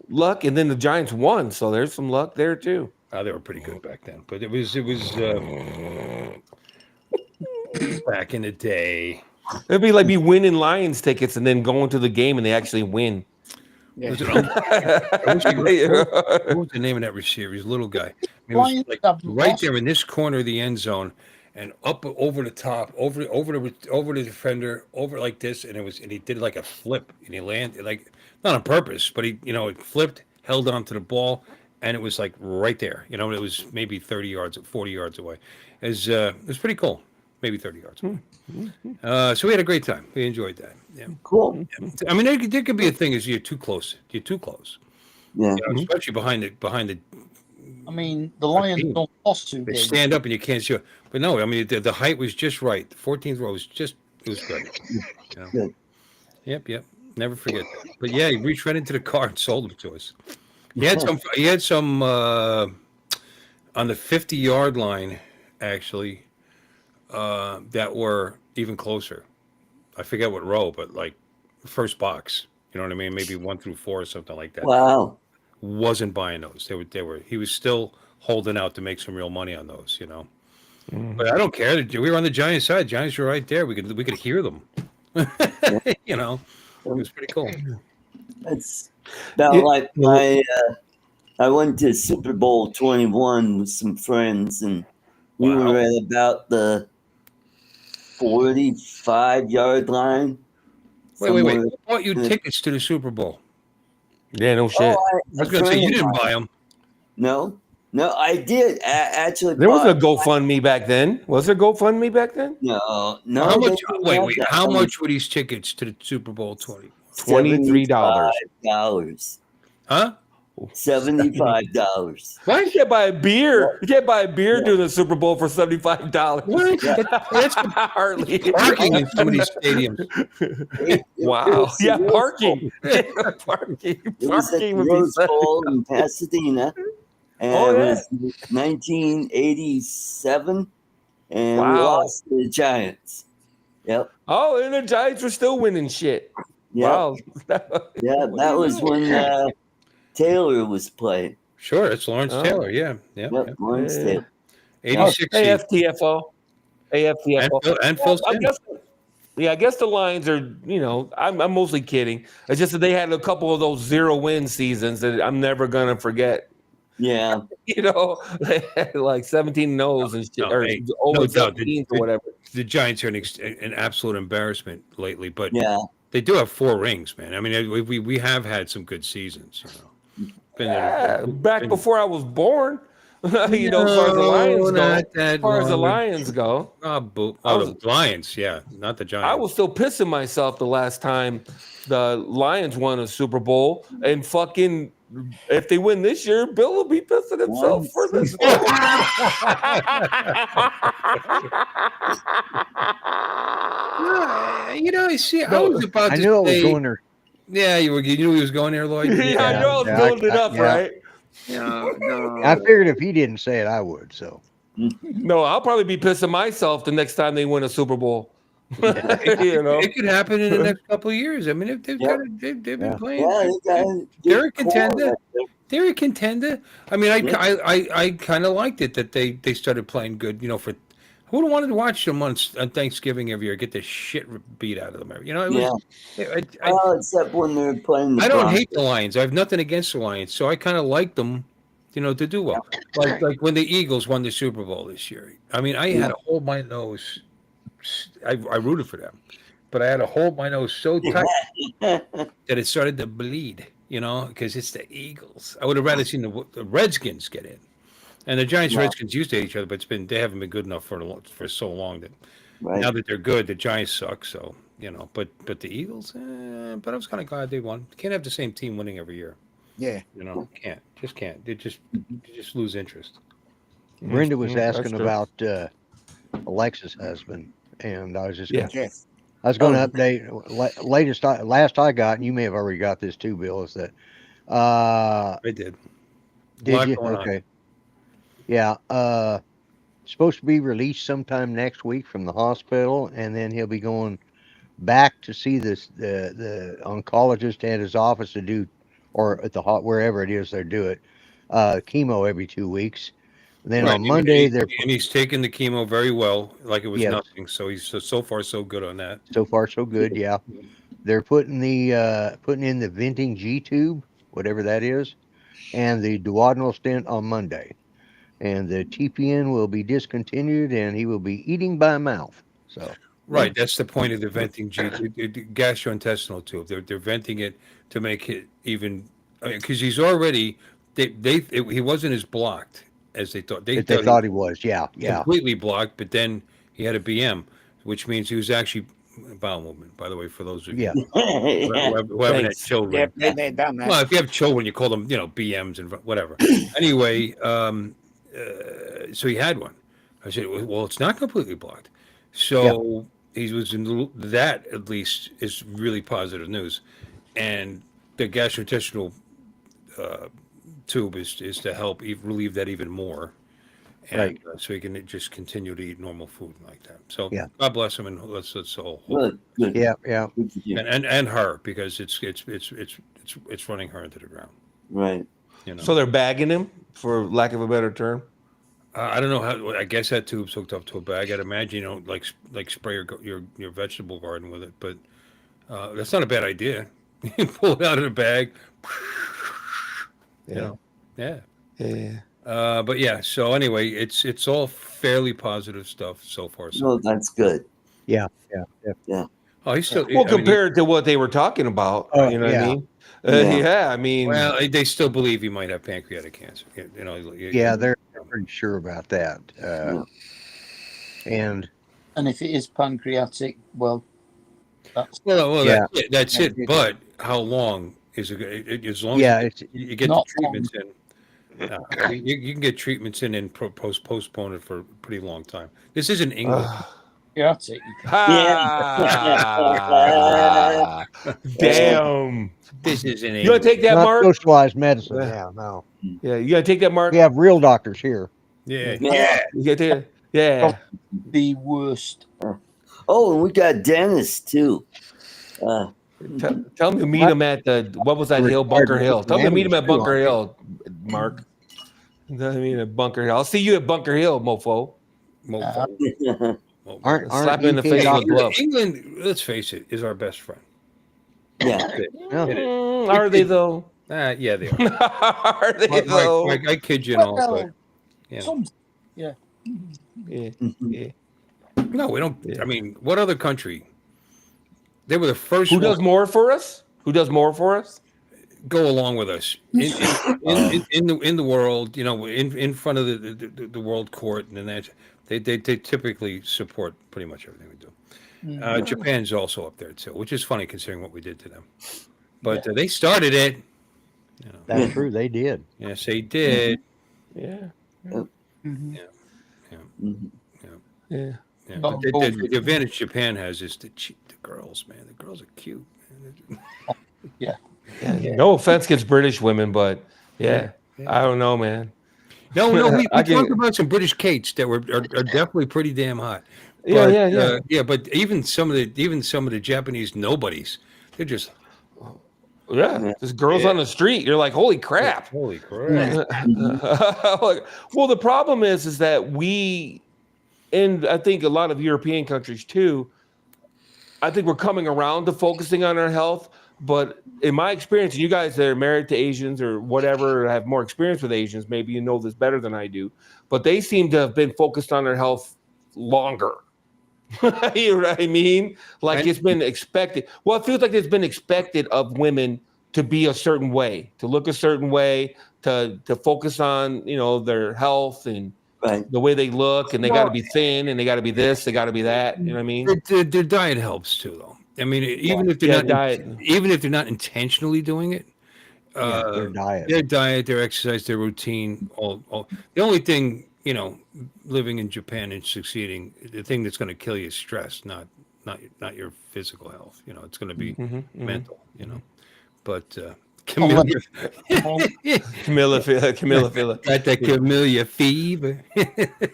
luck. And then the Giants won. So there's some luck there too. They were pretty good back then. But it was back in the day. It'd be like me winning Lions tickets and then going to the game and they actually win. Was it I wish what was the name of that receiver? He's a little guy. He was Lions like haven't right lost. there in this corner of the end zone, and up over the top, over the defender, over like this, and he did like a flip, and he landed like not on purpose, but he it flipped, held onto the ball, and it was like right there. It was maybe 30 yards, 40 yards away. It was pretty cool. Maybe 30 yards away. So we had a great time. We enjoyed that. Yeah. Cool. I mean, there could be a thing is you're too close. You're too close. Yeah. Especially behind the. I mean, the Lions team. don't lost 2 They games. stand up and you can't see. But no, I mean the height was just right. The 14th row was it was good. Good. Yep. Never forget that. But yeah, he reached right into the car and sold them to us. He had some on the 50-yard line actually that were even closer. I forget what row, but like first box. You know what I mean? Maybe 1 through 4 or something like that. Wow. Wasn't buying those. He was still holding out to make some real money on those, But I don't care. We were on the Giants side. Giants were right there. We could hear them. It was pretty cool. It's about like I went to Super Bowl 21 with some friends, and we Wow. were at about the 45-yard line. Wait. somewhere- Who bought you tickets to the Super Bowl? Yeah, no shit. Oh, I was going to say you didn't buy them. No, I did actually. There was a bought- GoFundMe back then. Was there GoFundMe back then? No. How they much? didn't have Wait. that. How much were these tickets to the Super Bowl 20? $23. $75. Huh? $75. You can't buy a beer. You can't buy a beer during the Super Bowl for $75. What? That's Hardly. parking in some of these stadiums. Wow. It Yeah, was parking. Parking. It was at the Parking would be Rose such- Bowl in Pasadena, and Oh, yeah. it was 1987, and we Wow. lost to the Giants. Yep. Oh, and the Giants were still winning shit. Yep. Wow. Yeah, that was when Taylor was playing. Sure, it's Lawrence Oh. Taylor. Yeah. Yep, Lawrence Yeah. Taylor. 86 seed. AFTFO. AFTFO. And Phil I Simms. guess, I guess the Lions are, I'm mostly kidding. It's just that they had a couple of those 0-win seasons that I'm never going to forget. Yeah. They had like 17-0s and shit, No, or hey, over no doubt. 17 or whatever. The Giants are an absolute embarrassment lately, but Yeah. they do have 4 rings, man. I mean, we have had some good seasons. Been there- Yeah, back been- before I was born. As far as the Lions go. not that As far as the long. Lions go. The Lions, yeah, not the Giants. I was still pissing myself the last time the Lions won a Super Bowl, and fucking if they win this year, Bill will be pissing himself for this. I see. I was about to I knew it was say, going there. Yeah, you knew he was going there, Lloyd. Yeah, I know I was Yeah, building it up, yeah. right? I figured if he didn't say it, I would. So No, I'll probably be pissing myself the next time they win a Super Bowl. It could happen in the next couple of years. I mean, they've been playing. Yeah, They're a contender. They're a contender. I mean, I kind of liked it that they started playing good. For who wanted to watch them on Thanksgiving every year get the shit beat out of them? It was. Well, except when they're playing the I don't Broncos. hate the Lions. I have nothing against the Lions, so I kind of like them, to do well. Like when the Eagles won the Super Bowl this year. I mean, I had to hold my nose. I rooted for them, but I had to hold my nose so tight that it started to bleed. Because it's the Eagles. I would have rather seen the Redskins get in, and the Giants Redskins used to hate each other, but they haven't been good enough for so long that now that they're good, the Giants suck. So but the Eagles. But I was kind of glad they won. Can't have the same team winning every year. Yeah. Can't. They just lose interest. Brenda was That's asking true. about Alexa's husband, and I was just gonna, Yes. I was going to update. Last I got, and you may have already got this too, Bill. Is that I did. did Lot you? going on. Okay. Yeah. Supposed to be released sometime next week from the hospital, and then he'll be going back to see the oncologist at his office to do, or at the wherever it is they do it, chemo every 2 weeks. Then Right, on Monday, and he's taking the chemo very well, like it was Yes. nothing. So he's so far so good on that. so far so good. Yeah, they're putting in the venting G tube, whatever that is, and the duodenal stent on Monday, and the TPN will be discontinued, and he will be eating by mouth. So Right, that's the point of the venting the gastrointestinal tube. They're venting it to make it even because he's already he wasn't as blocked as they thought. they thought he was. Yeah, yeah, completely blocked, but then he had a BM, which means he was actually bowel movement. By the way, for those of you yeah. who haven't had Thanks. children, Yep, they done that. well, if you have children, you call them BMs and whatever. Anyway, so he had one. I said, well, it's not completely blocked. So he was in that at least is really positive news, and the gastrointestinal tube is to help relieve that even more, and Right. so he can just continue to eat normal food like that. So Yeah. God bless him, and let's all hope. Good, good. Yeah, yeah. Good to hear. And her, because it's running her into the ground. Right. So they're bagging him, for lack of a better term. I don't know how. I guess that tube's hooked up to a bag. I'd imagine like spray your vegetable garden with it, but that's not a bad idea. You pull it out of the bag. Yeah. Yeah. Yeah. But yeah. So anyway, it's all fairly positive stuff so far. So No, that's good. Yeah. oh, he's still Well, compared to what they were talking about, Oh, you know what I yeah. mean? Yeah. Yeah, I mean, well, they still believe he might have pancreatic cancer. Yeah, they're pretty sure about that. And And if it is pancreatic, well, that's Well, Yeah. that's it. But how long is it? As long yeah, as it's you get the Not treatments in, you can get treatments in and postpone it for a pretty long time. This isn't England. pancreatic. ah, damn. This isn't You gonna take that, not Mark? socialized medicine. Yeah, no. Yeah, you gotta take that, Mark. We have real doctors here. Yeah. Yeah. You gotta take it. Yeah. The worst. Oh, and we got Dennis too. Tell me to meet him at the what was that hill, Bunker Hill. Tell me to meet him at Bunker Hill, Mark. Tell me at Bunker Hill. I'll see you at Bunker Hill, mofo. Aren't Slap him in the UK face with a doctors- glove. England, let's face it, is our best friend. Yeah. No. Are they though? Yeah, they are. Are they though? I kid you and all, but Some, Yeah. Yeah. no, we don't. Yeah. I mean, what other country? They were the first Who one does more for us? Who does more for us? go along with us in the world, in front of the world court, and then that they typically support pretty much everything we do. Japan's also up there too, which is funny considering what we did to them. But they started it. That's true. They did. Yes, they did. Yeah. Mhm. Yeah. Yeah. But the advantage Japan has is the girls, man. The girls are cute. Yeah. No offense against British women, but yeah. I don't know, man. No, we I talked can- about some British Kates that are definitely pretty damn hot. Yeah, But, yeah. But even some of the Japanese nobodies, they're just Yeah. There's girls on the street. You're like, holy crap. holy crap. Well, the problem is that we, and I think a lot of European countries too, I think we're coming around to focusing on our health. But in my experience, and you guys that are married to Asians or whatever, have more experience with Asians, maybe you know this better than I do, but they seem to have been focused on their health longer. You know what I mean? Like it's been expected. Well, it feels like it's been expected of women to be a certain way, to look a certain way, to focus on, their health and Right. the way they look, and they got to be thin, and they got to be this, they got to be that. You know what I mean? Their diet helps too, though. I mean, even if they're not intentionally doing it, Their diet. their exercise, their routine, all. The only thing, living in Japan and succeeding, the thing that's going to kill you is stress, not your physical health. It's going to be mental. But Camilla Camilla. got that Camilla fever.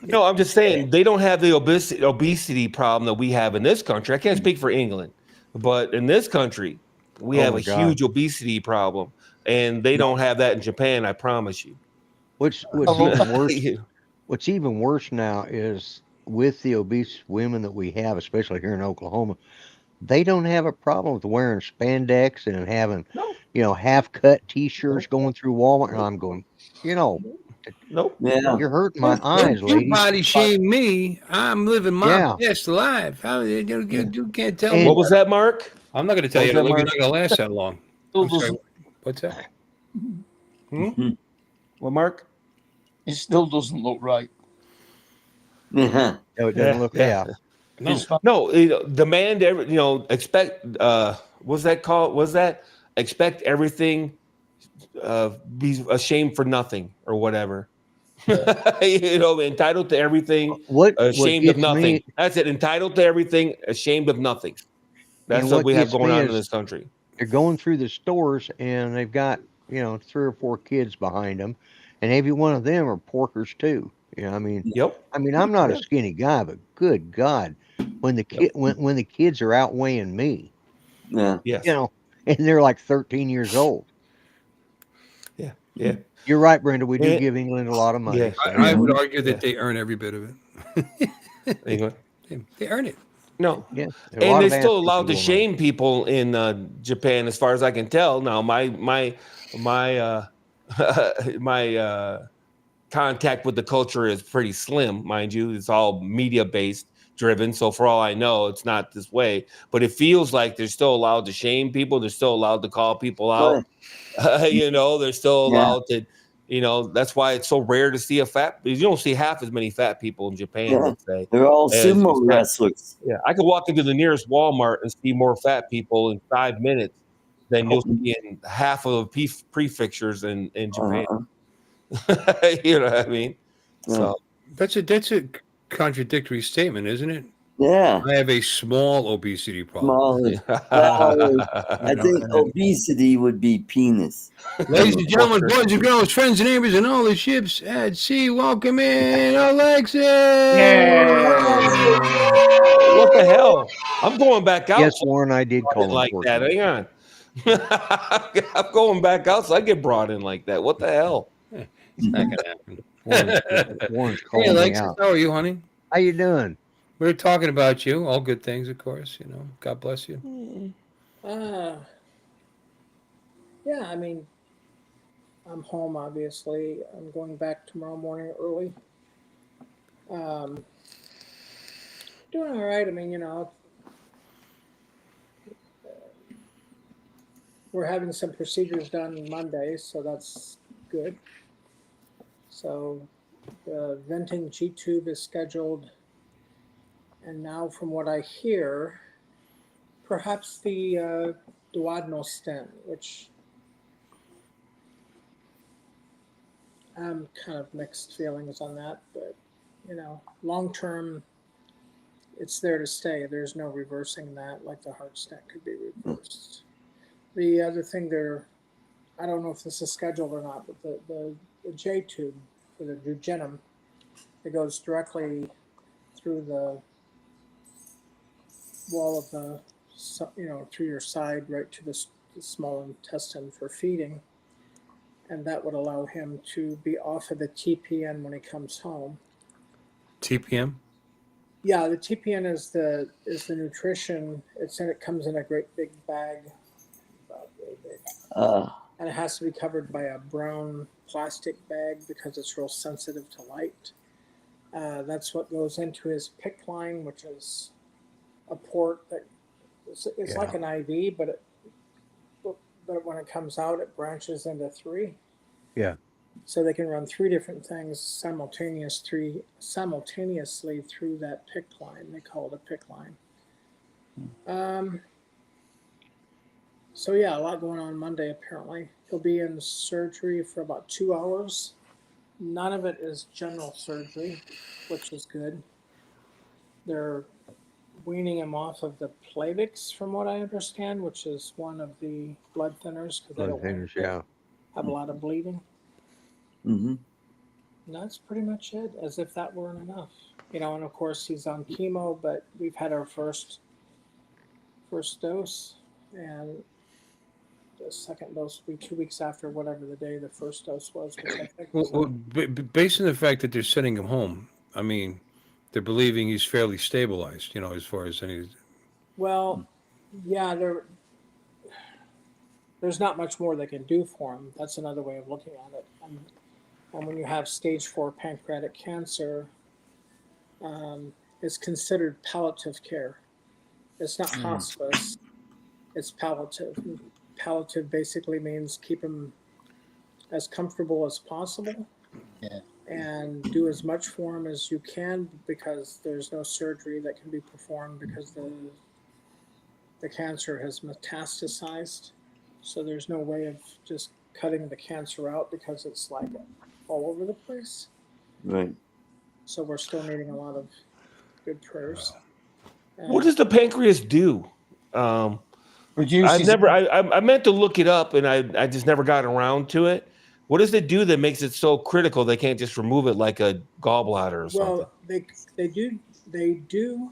No, I'm just saying they don't have the obesity problem that we have in this country. I can't speak for England, but in this country, we have a huge obesity problem, and they don't have that in Japan. I promise you. What's even worse? what's even worse now is with the obese women that we have, especially here in Oklahoma, they don't have a problem with wearing spandex and having, No. half-cut T-shirts going through Walmart. And I'm going, you know, Nope. Yeah. you're hurting my Don't eyes, you ladies. body shame me. I'm living my Yeah. best life. How you can't tell me. And- What was that, Mark? I'm not going to tell What you was to that, live. You're Mark? not going to last that long. Still I'm sorry. doesn't, What's that? Hmm? What, Mark? it still doesn't look right. Yeah. No, it doesn't look. Yeah. No. It's fine. No, demand every, expect, what's that called? Was that expect everything, be ashamed for nothing or whatever? Entitled to everything, What ashamed of gets nothing. me That's it. Entitled to everything, ashamed of nothing. That's and what what we have gets going me on in is this country. they're going through the stores and they've got 3 or 4 kids behind them, and every one of them are porkers too. Yep. I'm not a Yeah. skinny guy, but good God, when the Yep. when the kids are outweighing me, Yeah. Yes. and they're like 13 years old. Yeah. Yeah. You're right, Brenda. We do And- give England a lot of money. Yeah. So, I yeah. would argue that Yeah. they earn every bit of it. Anyway, They earn it. no. Yeah, there are a And lot they're of ass still kicking allowed to going on. shame people in Japan, as far as I can tell. Now, my my contact with the culture is pretty slim, mind you. It's all media based driven. So for all I know, it's not this way. But it feels like they're still allowed to shame people. They're still allowed to call people out. They're still Yeah. allowed to. That's why it's so rare to see a fat. You don't see half as many fat people in Japan. Yeah. Let's say. They're all as sumo fat. wrestlers. Yeah, I could walk into the nearest Walmart and see more fat people in 5 minutes than you'll see in half of the prefectures in Japan. You know what I mean? So That's a contradictory statement, isn't it? Yeah. I have a small obesity problem. Small. Well, I know, think and- obesity would be penis. Ladies and gentlemen, boys and girls, friends and neighbors, and all the ships at sea, welcome in Alexis. what the hell? I'm going back out. Yes, So Warren, I did I call get him like Porky. that. Hang on. I'm going back out, so I get brought in like that. What the hell? It's not gonna happen. Warren's Hey, calling me Alexis, out. how are you, honey? How you doing? We're talking about you. All good things, of course. God bless you. Yeah, I mean, I'm home, obviously. I'm going back tomorrow morning early. Doing all right. I mean, we're having some procedures done Monday, so that's good. So the venting G tube is scheduled, and now from what I hear, perhaps the duodenal stent, which I'm kind of mixed feelings on that, but long term, it's there to stay. There's no reversing that, like the heart stent could be reversed. The other thing I don't know if this is scheduled or not, but the J tube for the duodenum, it goes directly through the wall of the, through your side right to the small intestine for feeding. And that would allow him to be off of the TPN when he comes home. TPM? Yeah, the TPN is the nutrition. It comes in a great big bag, about really big, and it has to be covered by a brown plastic bag because it's real sensitive to light. That's what goes into his PICC line, which is a port that it's like an IV, but when it comes out, it branches into 3. Yeah. So they can run 3 different things simultaneously through that PICC line. They call it a PICC line. So yeah, a lot going on Monday apparently. He'll be in surgery for about 2 hours. None of it is general surgery, which is good. They're weaning him off of the Plavix, from what I understand, which is one of the blood thinners because they don't want to have a lot of bleeding. Mm-hmm. And that's pretty much it, as if that weren't enough. And of course he's on chemo, but we've had our first dose, and the second dose will be 2 weeks after whatever the day the first dose was, which I think Well, was well, based on the fact that they're sending him home, I mean, they're believing he's fairly stabilized. As far as any. well, yeah, there's not much more they can do for him. That's another way of looking at it. And when you have stage 4 pancreatic cancer, it's considered palliative care. It's not hospice. It's palliative. And palliative basically means keep him as comfortable as possible. Yeah. And do as much for him as you can, because there's no surgery that can be performed because the cancer has metastasized. So there's no way of just cutting the cancer out because it's like all over the place. Right. So we're still needing a lot of good prayers. What does the pancreas do? Produces. I meant to look it up, and I just never got around to it. What does it do that makes it so critical they can't just remove it like a gallbladder or something? Well, they do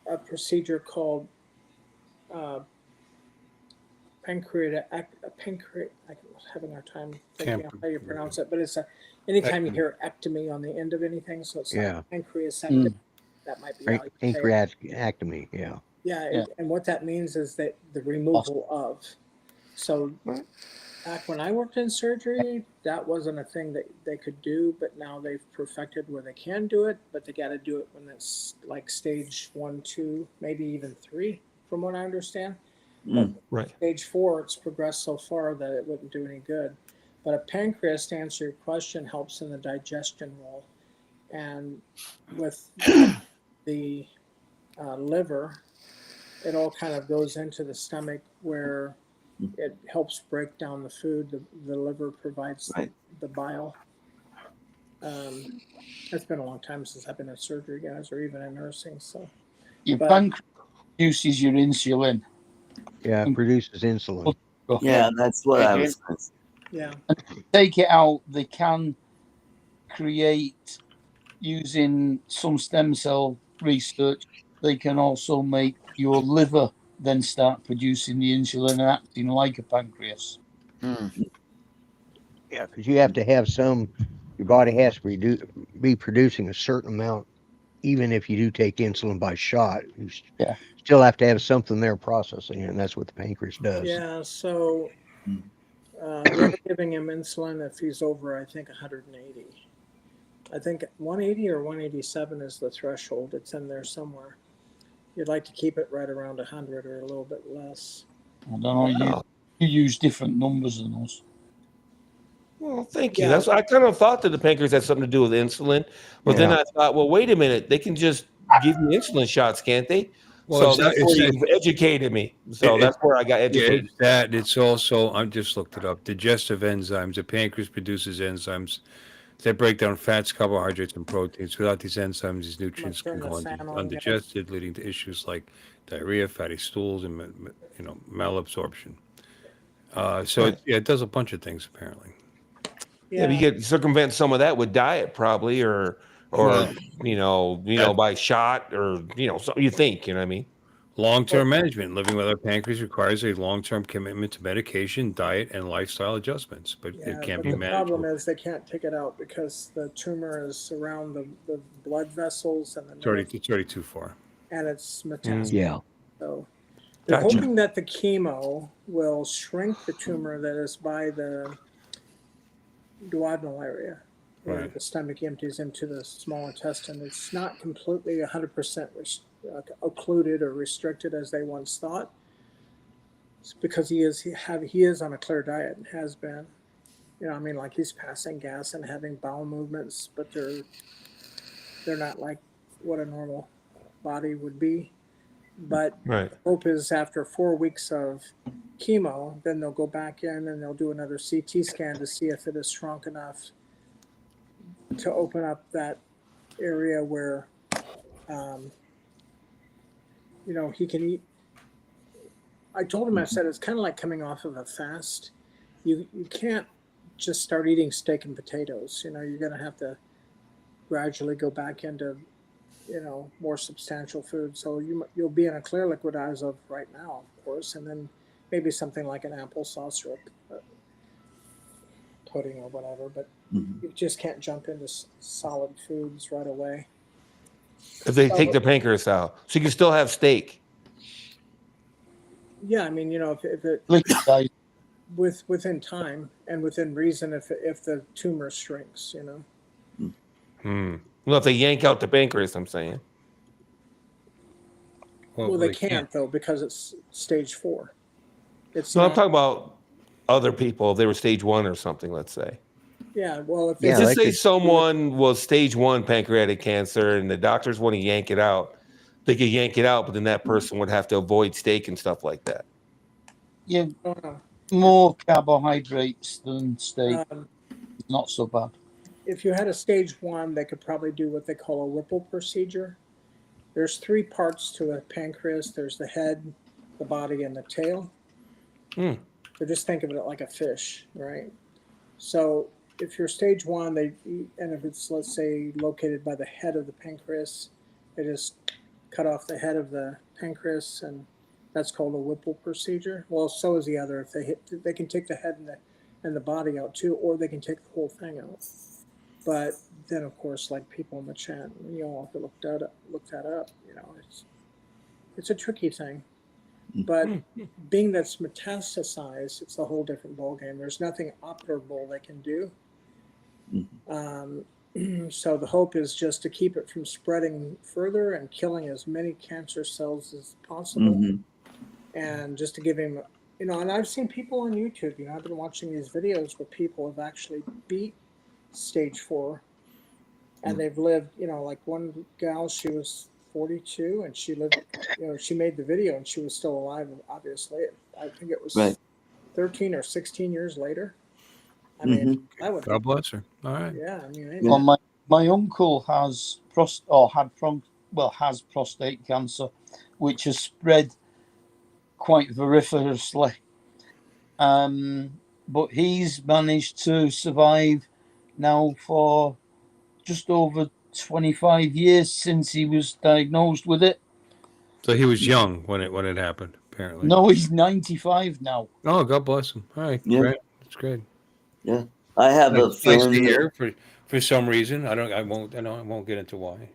a procedure called pancreatic. I'm having a hard time thinking of how you pronounce it, but it's anytime you hear ectomy on the end of anything, so it's like pancreasectomy. That might be how you say it. Pancreatectomy, yeah. Yeah, and what that means is that the removal of. So back when I worked in surgery, that wasn't a thing that they could do, but now they've perfected where they can do it, but they got to do it when it's like stage 1, 2, maybe even 3, from what I understand. Right. Stage 4, it's progressed so far that it wouldn't do any good. But a pancreas, to answer your question, helps in the digestion role. And with the liver, it all kind of goes into the stomach where it helps break down the food. The liver provides the bile. It's been a long time since I've been in surgery, guys, or even in nursing. So Your pancreas produces your insulin. Yeah, it produces insulin. Yeah, that's what I was saying. Yeah. Take it out, they can create, using some stem cell research, they can also make your liver then start producing the insulin and acting like a pancreas. Yeah, because you have to have your body has to be producing a certain amount, even if you do take insulin by shot. You still have to have something there processing it, and that's what the pancreas does. Yeah, so they're giving him insulin if he's over, I think, 180. I think 180 or 187 is the threshold. It's in there somewhere. You'd like to keep it right around 100 or a little bit less. I don't know. You use different numbers than us. Well, thank you. That's I kind of thought that the pancreas had something to do with insulin, but then I thought, well, wait a minute, they can just give you insulin shots, can't they? Well, so that's where you educated me. So that's where I got educated. Yeah, it's also, I just looked it up. Digestive enzymes. The pancreas produces enzymes that break down fats, carbohydrates, and proteins. Without these enzymes, these nutrients can go undigested, leading to issues like diarrhea, fatty stools, and malabsorption. It does a bunch of things apparently. Yeah, but you could circumvent some of that with diet, probably, or by shot, or something you think. You know what I mean? Long-term management. Living with our pancreas requires a long-term commitment to medication, diet, and lifestyle adjustments, but it can be the managed. problem is they can't take it out because the tumor is around the blood vessels and the it's already too far. And it's metastasized. Yeah. So they're hoping that the chemo will shrink the tumor that is by the duodenal area, where the stomach empties into the small intestine. It's not completely 100% occluded or restricted as they once thought. It's because he is on a clear diet and has been. Like he's passing gas and having bowel movements, but they're not like what a normal body would be. But the hope is after 4 weeks of chemo, then they'll go back in and they'll do another CT scan to see if it is shrunk enough to open up that area where, he can eat. I told him, I said, it's kind of like coming off of a fast. You can't just start eating steak and potatoes. You're going to have to gradually go back into more substantial food. So you'll be in a clear liquid as of right now, of course, and then maybe something like an applesauce or a pudding or whatever, but Mhm. you just can't jump into solid foods right away. If they So, take the pancreas out, so you can still have steak. yeah, I mean, you know, if it Liquidized. within time and within reason, if the tumor shrinks, you know. Well, if they yank out the pancreas, I'm saying. Well, they can't though because it's stage 4. It's No, I'm not. talking about other people. If they were stage 1 or something, let's say. Yeah, well, if Yeah, they Just they say could- someone was stage 1 pancreatic cancer and the doctors want to yank it out. They could yank it out, but then that person would have to avoid steak and stuff like that. Yeah, oh, no. more carbohydrates than steak. Um, Not so bad. if you had a stage 1, they could probably do what they call a Whipple procedure. There's 3 parts to a pancreas. There's the head, the body, and the tail. Hmm. So just think of it like a fish, right? So if you're stage 1, and if it's, let's say, located by the head of the pancreas, they just cut off the head of the pancreas, and that's called a Whipple procedure. Well, so is the other. If they can take the head and the body out too, or they can take the whole thing out. But then, of course, like people in the chat, you all have to look that up. You know, it's a tricky thing. But being that's metastasized, it's a whole different ballgame. There's nothing operable they can do. So the hope is just to keep it from spreading further and killing as many cancer cells as possible. And just to give him, you know, and I've seen people on YouTube, you know, I've been watching these videos where people have actually beat stage 4 and they've lived, you know, like one gal, she was 42 and she lived, you know, she made the video and she was still alive, obviously. I think it was 13 or 16 years later. I mean, that would God bless her. All right. yeah, I mean, Well, my uncle has has prostate cancer, which has spread quite vociferously. But he's managed to survive now for just over 25 years since he was diagnosed with it. So he was young when it happened, apparently. No, he's 95 now. Oh, God bless him. All right, great. That's great. Yeah, I have a That's nice friend. to hear for some reason. I won't get into why.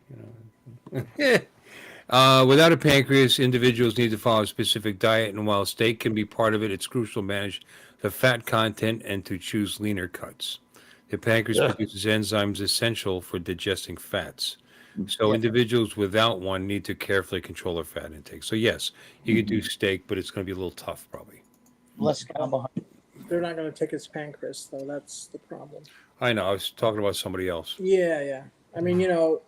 You know. Without a pancreas, individuals need to follow a specific diet, and while steak can be part of it, it's crucial to manage the fat content and to choose leaner cuts. The pancreas produces enzymes essential for digesting fats. So individuals without one need to carefully control their fat intake. So yes, you could do steak, but it's going to be a little tough probably. Less carbohydrate. they're not going to take his pancreas, though. That's the problem. I know. I was talking about somebody else. Yeah. I mean, you know,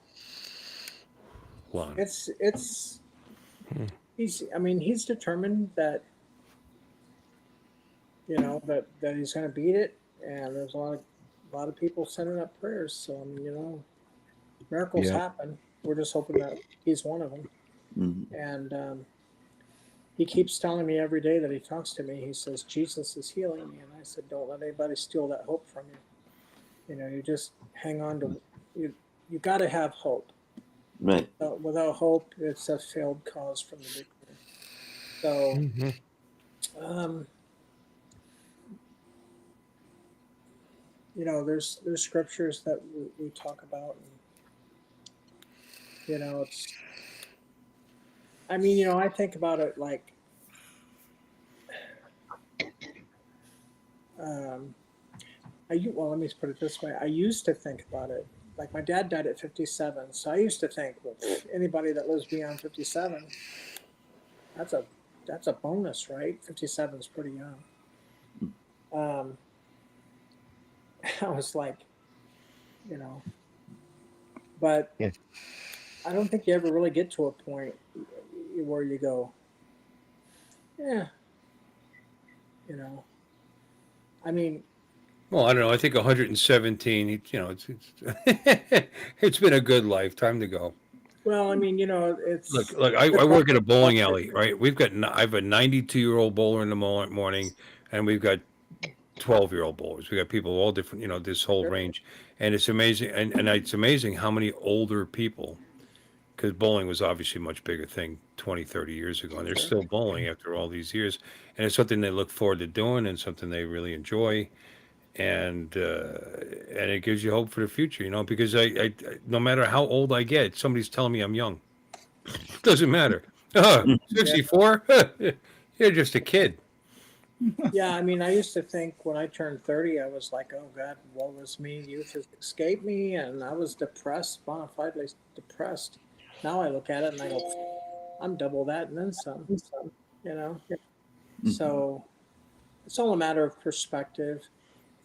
Lon. it's he's determined that, you know, that he's going to beat it, and there's a lot of people sending up prayers. So I mean, you know, miracles happen. We're just hoping that he's one of them. And he keeps telling me every day that he talks to me, he says, Jesus is healing me. And I said, don't let anybody steal that hope from you. You know, you just hang on to, you got to have hope. Right. Without hope, it's a failed cause from the beginning. So, you know, there's scriptures that we talk about. And, you know, I mean, you know, I think about it like, well, let me put it this way. I used to think about it like my dad died at 57, so I used to think, well, anybody that lives beyond 57, that's a bonus, right? 57 is pretty young. I was like, you know, but I don't think you ever really get to a point where you go, yeah, you know, I mean. Well, I don't know. I think 117. You know, it's it's been a good life. Time to go. Well, I mean, you know, it's look. I work at a bowling alley, right? I have a 92-year-old bowler in the morning, and we've got 12-year-old bowlers. We got people all different. You know, this whole range, and it's amazing. And it's amazing how many older people because bowling was obviously a much bigger thing 20, 30 years ago, and they're still bowling after all these years, and it's something they look forward to doing and something they really enjoy, and it gives you hope for the future, because I no matter how old I get, somebody's telling me I'm young. Doesn't matter. Oh, 64? You're just a kid. Yeah, I mean, I used to think when I turned 30, I was like, oh God, woe is me. Youth has escaped me. And I was depressed, bona fidely depressed. Now I look at it and I go, I'm double that and then some, you know? So it's all a matter of perspective.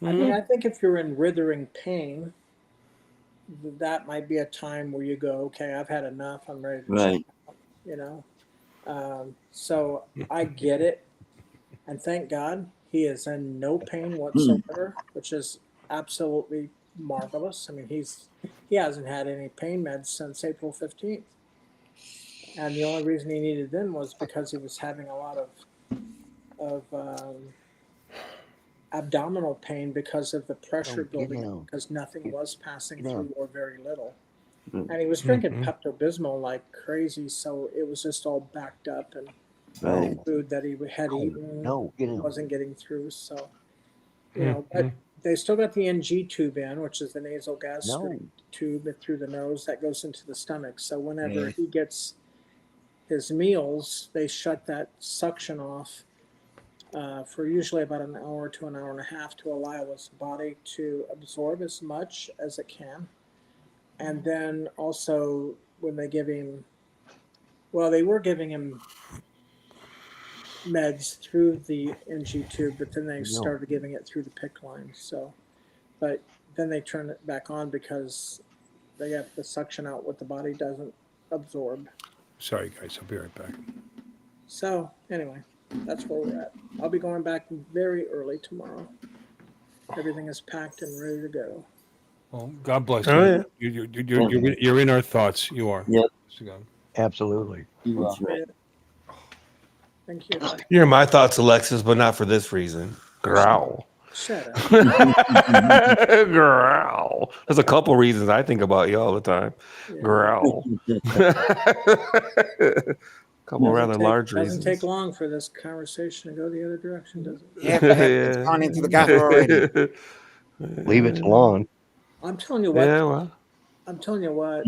I mean, I think if you're in withering pain, that might be a time where you go, okay, I've had enough. I'm ready to check Right. out, So I get it. And thank God he is in no pain whatsoever, which is absolutely marvelous. I mean, he hasn't had any pain meds since April 15th. And the only reason he needed them was because he was having a lot of abdominal pain because of the pressure building up, because nothing was passing through or very little. And he was drinking Pepto-Bismol like crazy, so it was just all backed up, and Right. food that he had eaten wasn't getting through. So, but they still got the NG tube in, which is the nasal gas tube through the nose that goes into the stomach. So whenever he gets his meals, they shut that suction off for usually about an hour to an hour and a half to allow his body to absorb as much as it can. And then also when they give him, well, they were giving him meds through the NG tube, but then they started giving it through the PICC line. So, but then they turn it back on because they have to suction out what the body doesn't absorb. Sorry, guys. I'll be right back. So anyway, that's where we're at. I'll be going back very early tomorrow. Everything is packed and ready to go. Well, God bless Oh, you. You're in our thoughts. You are. Yep. Absolutely. That's right. Thank you. You're in my thoughts, Alexis, but not for this reason. Growl. Shut up. Growl. There's a couple reasons I think about you all the time. Yeah. Growl. Couple rather large Doesn't reasons. take long for this conversation to go the other direction, does it? Yeah, it's gone into the gutter already. Leave it alone. I'm telling you what. Yeah, well. I'm telling you what.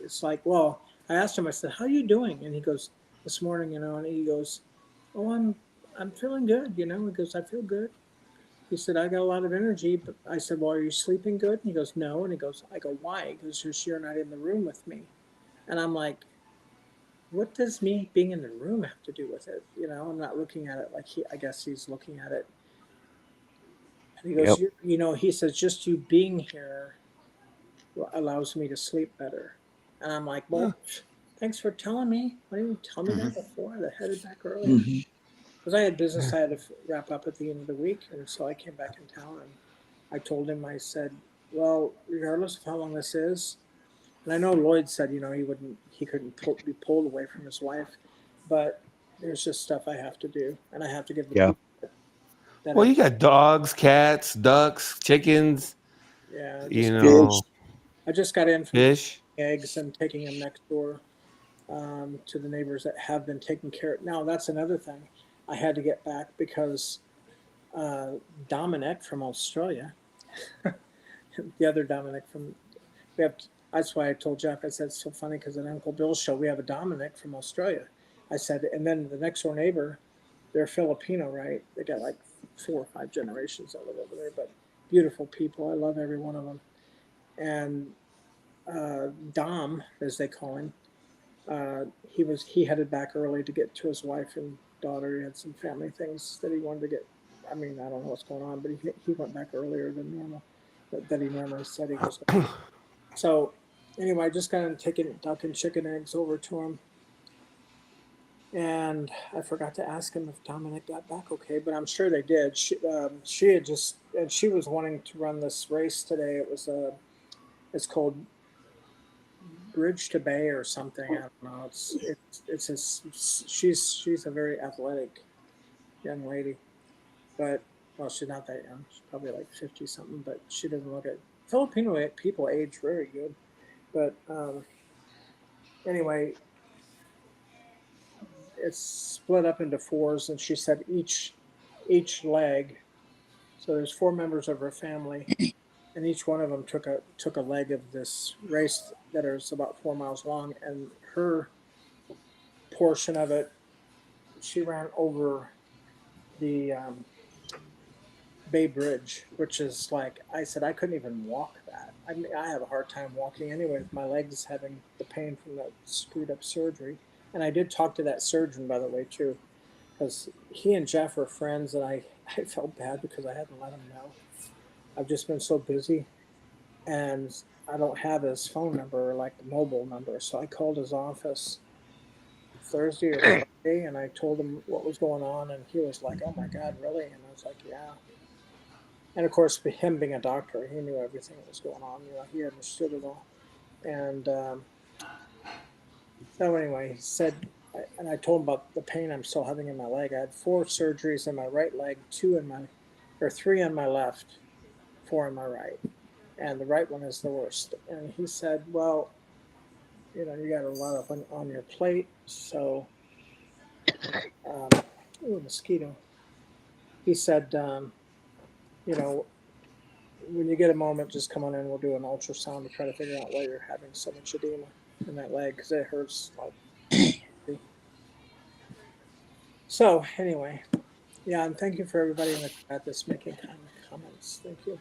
It's like, well, I asked him. I said, "How are you doing?" And he goes, "This morning, and he goes, "Oh, I'm feeling good." He goes, "I feel good." He said, "I got a lot of energy." But I said, "Well, are you sleeping good?" And he goes, "No." And he goes, I go, "Why?" He goes, "You're not in the room with me." And I'm like, what does me being in the room have to do with it? I'm not looking at it like I guess he's looking at it. And he goes, he says, just you being here allows me to sleep better. And I'm like, well, thanks for telling me. Why didn't you tell me that before? I headed back earlier. Because I had business I had to wrap up at the end of the week. And so I came back in town and I told him, I said, well, regardless of how long this is, and I know Lloyd said, he couldn't be pulled away from his wife, but there's just stuff I have to do, and I have to give the people that Well, you got dogs, cats, ducks, chickens. Yeah, I just got in from fish, eggs, and taking them next door to the neighbors that have been taking care of. Now that's another thing I had to get back because Dominic from Australia, the other Dominic that's why I told Jeff, I said, it's so funny because at Uncle Bill's show, we have a Dominic from Australia. I said, and then the next door neighbor, they're Filipino, right? They got like 4 or 5 generations that live over there, but beautiful people. I love every one of them. And Dom, as they call him, he headed back early to get to his wife and daughter. He had some family things that he wanted to get. I mean, I don't know what's going on, but he went back earlier than normal, that he normally said he was going to. So anyway, I just got him taking duck and chicken eggs over to him. And I forgot to ask him if Dominic got back okay, but I'm sure they did. She was wanting to run this race today. It's called Bridge to Bay or something. I don't know. She's a very athletic young lady, but she's not that young. She's probably like 50 something, but she doesn't look at. Filipino people age very good, but anyway, it's split up into fours, and she said each leg. So there's 4 members of her family, and each one of them took a leg of this race that is about 4 miles long, and her portion of it, she ran over the Bay Bridge, which is like I said, I couldn't even walk that. I mean, I have a hard time walking anyway with my legs having the pain from the screwed up surgery. And I did talk to that surgeon, by the way, too, because he and Jeff are friends, and I felt bad because I hadn't let him know. I've just been so busy, and I don't have his phone number, like the mobile number. So I called his office Thursday or Friday, and I told him what was going on, and he was like, "Oh my God, really?" And I was like, "Yeah." And of course, him being a doctor, he knew everything that was going on. You know, he understood it all. And so anyway, he said, and I told him about the pain I'm still having in my leg. I had 4 surgeries in my right leg, 3 on my left, 4 on my right, and the right one is the worst. And he said, "Well, you know, you got a lot on your plate, so." Ooh, mosquito. He said, you know, when you get a moment, just come on in. We'll do an ultrasound to try to figure out why you're having so much edema in that leg, because it hurts like. So anyway, yeah, and thank you for everybody in the chat that's making kind of comments. Thank you.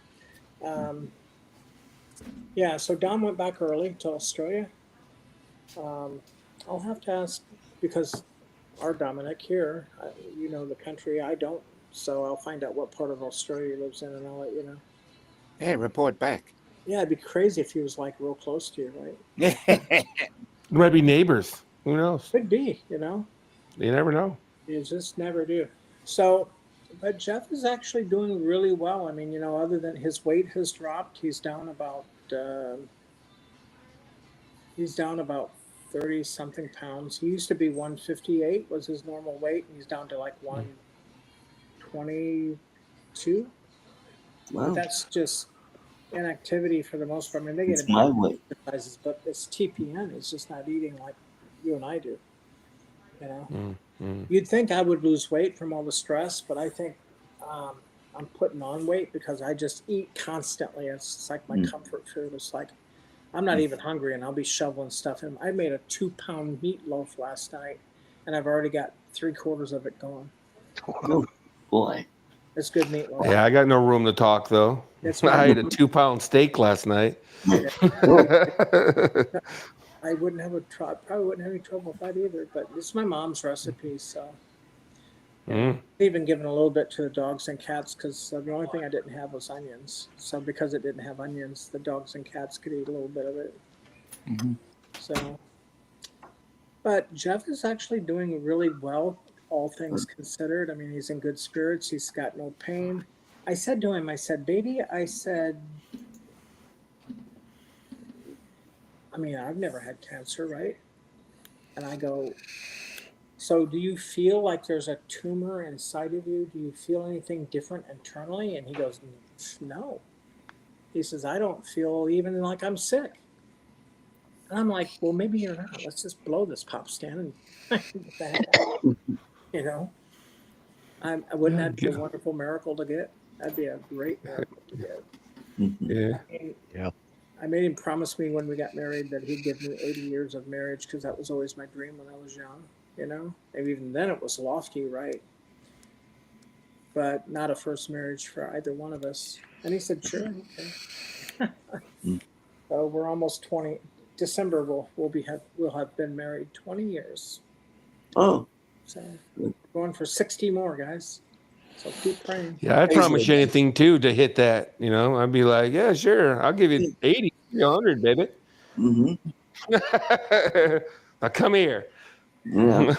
Yeah, so Dom went back early to Australia. I'll have to ask, because our Dominic here, you know the country, I don't. So I'll find out what part of Australia he lives in, and I'll let you know. Yeah, report back. Yeah, it'd be crazy if he was like real close to you, right? It might be neighbors. Who knows? Could be, you know. You never know. You just never do. So, but Jeff is actually doing really well. I mean, you know, other than his weight has dropped, he's down about 30 something pounds. He used to be 158 was his normal weight, and he's down to like 122. Wow. But that's just inactivity for the most part. I mean, they get It's my weight. exercises, but it's TPN. It's just not eating like you and I do. You know, You'd think I would lose weight from all the stress, but I think I'm putting on weight because I just eat constantly. It's like my comfort food. It's like I'm not even hungry, and I'll be shoveling stuff in. I made a 2-pound meatloaf last night, and I've already got 3/4 of it gone. Oh boy, it's good meatloaf. Yeah, I got no room to talk though. I ate a 2-pound steak last night. I wouldn't have probably wouldn't have any trouble with that either. But it's my mom's recipe, so I've even given a little bit to the dogs and cats because the only thing I didn't have was onions. So because it didn't have onions, the dogs and cats could eat a little bit of it. So, but Jeff is actually doing really well, all things considered. I mean, he's in good spirits. He's got no pain. I said to him, I said, "Baby," I said, I mean, I've never had cancer, right? And I go, "So do you feel like there's a tumor inside of you? Do you feel anything different internally?" And he goes, "No." He says, "I don't feel even like I'm sick." And I'm like, "Well, maybe you're not. Let's just blow this pop stand and get the heck out." You know? Wouldn't that be a wonderful miracle to get? That'd be a great miracle to get. Yeah. I made him promise me when we got married that he'd give me 80 years of marriage because that was always my dream when I was young, you know? And even then it was lofty, right? But not a first marriage for either one of us. And he said, "Sure, okay." So we're almost 20. December we'll have been married 20 years. Oh. So we're going for 60 more, guys. So keep praying. Yeah, I'd promise you anything too to hit that. You know, I'd be like, "Yeah, sure, I'll give you 80, 100, baby." Now come here. Yeah.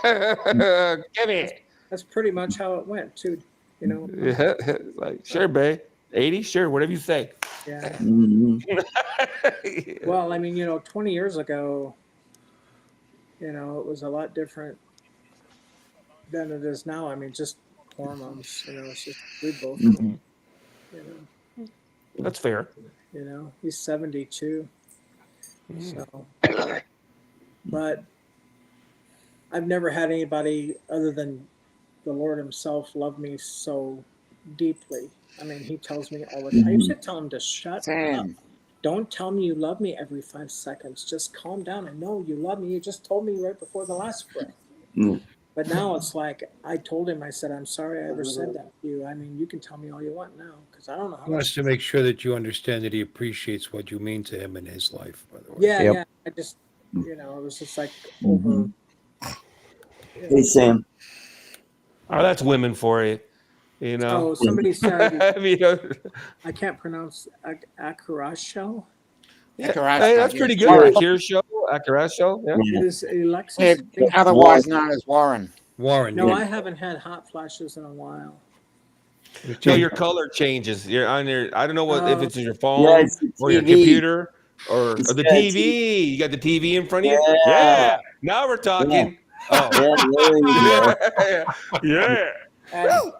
Come here. That's pretty much how it went, too. You know. Yeah, like sure, babe. 80, sure, whatever you say. Yeah. Well, I mean, you know, 20 years ago, you know, it was a lot different than it is now. I mean, just hormones. You know, it's just we both. You know. That's fair. You know, he's 72. So but I've never had anybody other than the Lord Himself love me so deeply. I mean, He tells me all the time. You should tell Him to shut up. Sam. Don't tell me you love me every 5 seconds. Just calm down and know you love me. You just told me right before the last breath. Mm. But now it's like I told him, I said, I'm sorry I ever said that to you. I mean, you can tell me all you want now because I don't know how He wants to make sure that you understand that he appreciates what you mean to him in his life, by the way. Yeah, Yep. yeah. I just, it was just like over. Hey, Sam. Oh, that's women for you. You know. Oh, somebody said I mean, I can't pronounce Akarasho. yeah, Akarasho, hey, that's pretty good. yes. Akira show, Akira show. Yeah. Yeah. Is Alexis? Otherwise known as Warren. Warren, No, yeah. I haven't had hot flashes in a while. No, your color changes. You're on your. I don't know what if it's your phone Yeah, it's the or your TV. computer or It's the got TV. You got the TV in front of you. Yeah. Yeah. Now we're talking. Yeah, there you go. Oh. Yeah. And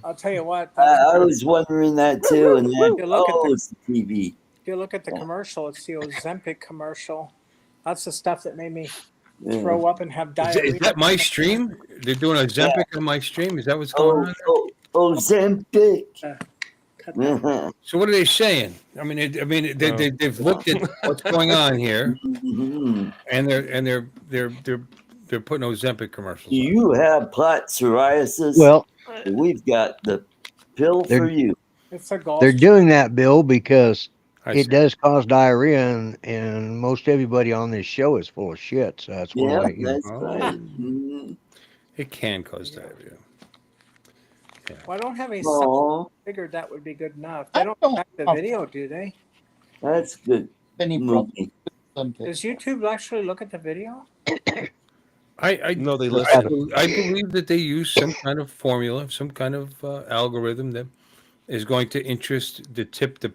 I'll tell you what. I was wondering that too, and then You look at the- it's the TV. If you look at the commercial, it's the Ozempic commercial. That's the stuff that made me Yeah. throw up and have diarrhea. Is that my stream? They're doing a Ozempic on my stream. Is that what's going on? Ozempic. Cut that. So what are they saying? I mean, they've looked at what's going on here, and they're putting Ozempic commercials. Do you have plaque psoriasis? Well, we've got the pill for you. It's a golf. they're doing that, Bill, because I see. it does cause diarrhea, and most everybody on this show is full of shit. So that's Yeah, why. that's right. Mhm. It can cause diarrhea. Well, I don't have any. Aw, Figured that would be good enough. I They don't don't track the have- video, do they? that's good. Any problem movie. with something? Does YouTube actually look at the video? I No, they listen. I believe that they use some kind of formula, some kind of algorithm that is going to interest the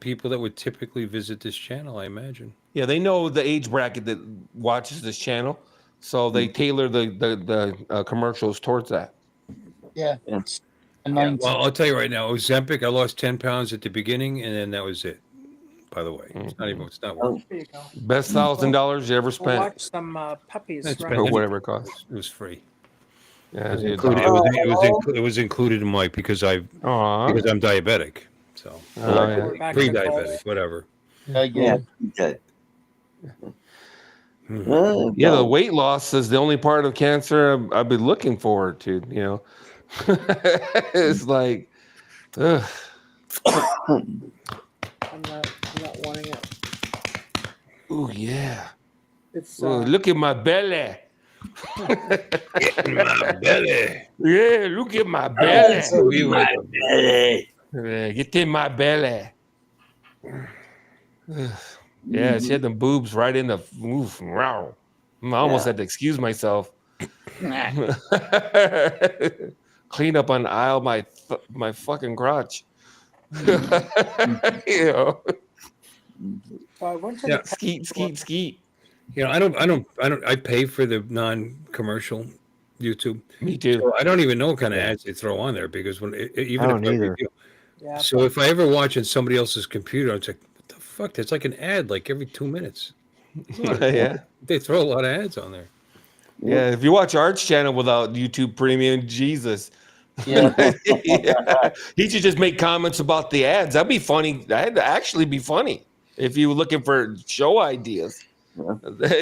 people that would typically visit this channel. I imagine. Yeah, they know the age bracket that watches this channel, so they tailor the commercials towards that. Yeah. Yeah. It's a Yeah, 90. well, I'll tell you right now, Ozempic. I lost 10 pounds at the beginning, and then that was it. By the way, it's not even. It's not worth. There you go. Best $1,000 you ever We'll spent, watch some puppies. It's run. or whatever it costs. It was free. Yeah, It was dude. included. It was included in my because I'm diabetic. So yeah. Back to pre-diabetic, golf. whatever. I get Yeah. it. Okay. Hmm. Yeah, the weight loss is the only part of cancer I've been looking forward to. You know, it's like, ugh. I'm not wanting it. Ooh, yeah. It's Ooh, look at my belly. My belly. Yeah, look at my belly. Hey. Yeah, get in my belly. Yeah, she had them boobs right in the. Oof, wow. I almost had to excuse myself. Clean up on the aisle my fucking crotch. You know, I went to Yeah. skeet. You know, I pay for the non-commercial YouTube. Me too. So I don't even know what kind of ads they throw on there because even I don't if either. review. yeah, So if I ever watch on somebody else's computer, it's like, what the fuck? There's like an ad like every 2 minutes. Yeah. They throw a lot of ads on there. Yeah, if you watch Art's channel without YouTube Premium, Jesus. Yeah. Yeah. He should just make comments about the ads. That'd be funny. That'd actually be funny if you were looking for show ideas.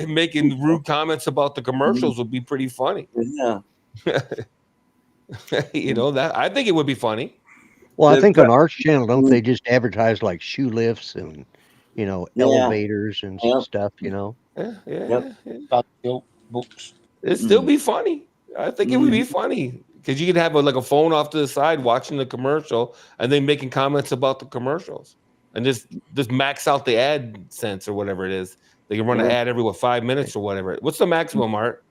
Making rude comments about the commercials would be pretty funny. Yeah. You know, that I think it would be funny. Well, I They're think on pro- Art's channel, don't they just advertise like shoe lifts and Yeah. elevators and Yep. stuff? You know. Yeah, Yep. About the books. It'd still be funny. I think it would be funny because you could have like a phone off to the side watching the commercial and then making comments about the commercials and just max out the ad sense or whatever it is. They can run an ad every 5 minutes or whatever. What's the maximum, Art?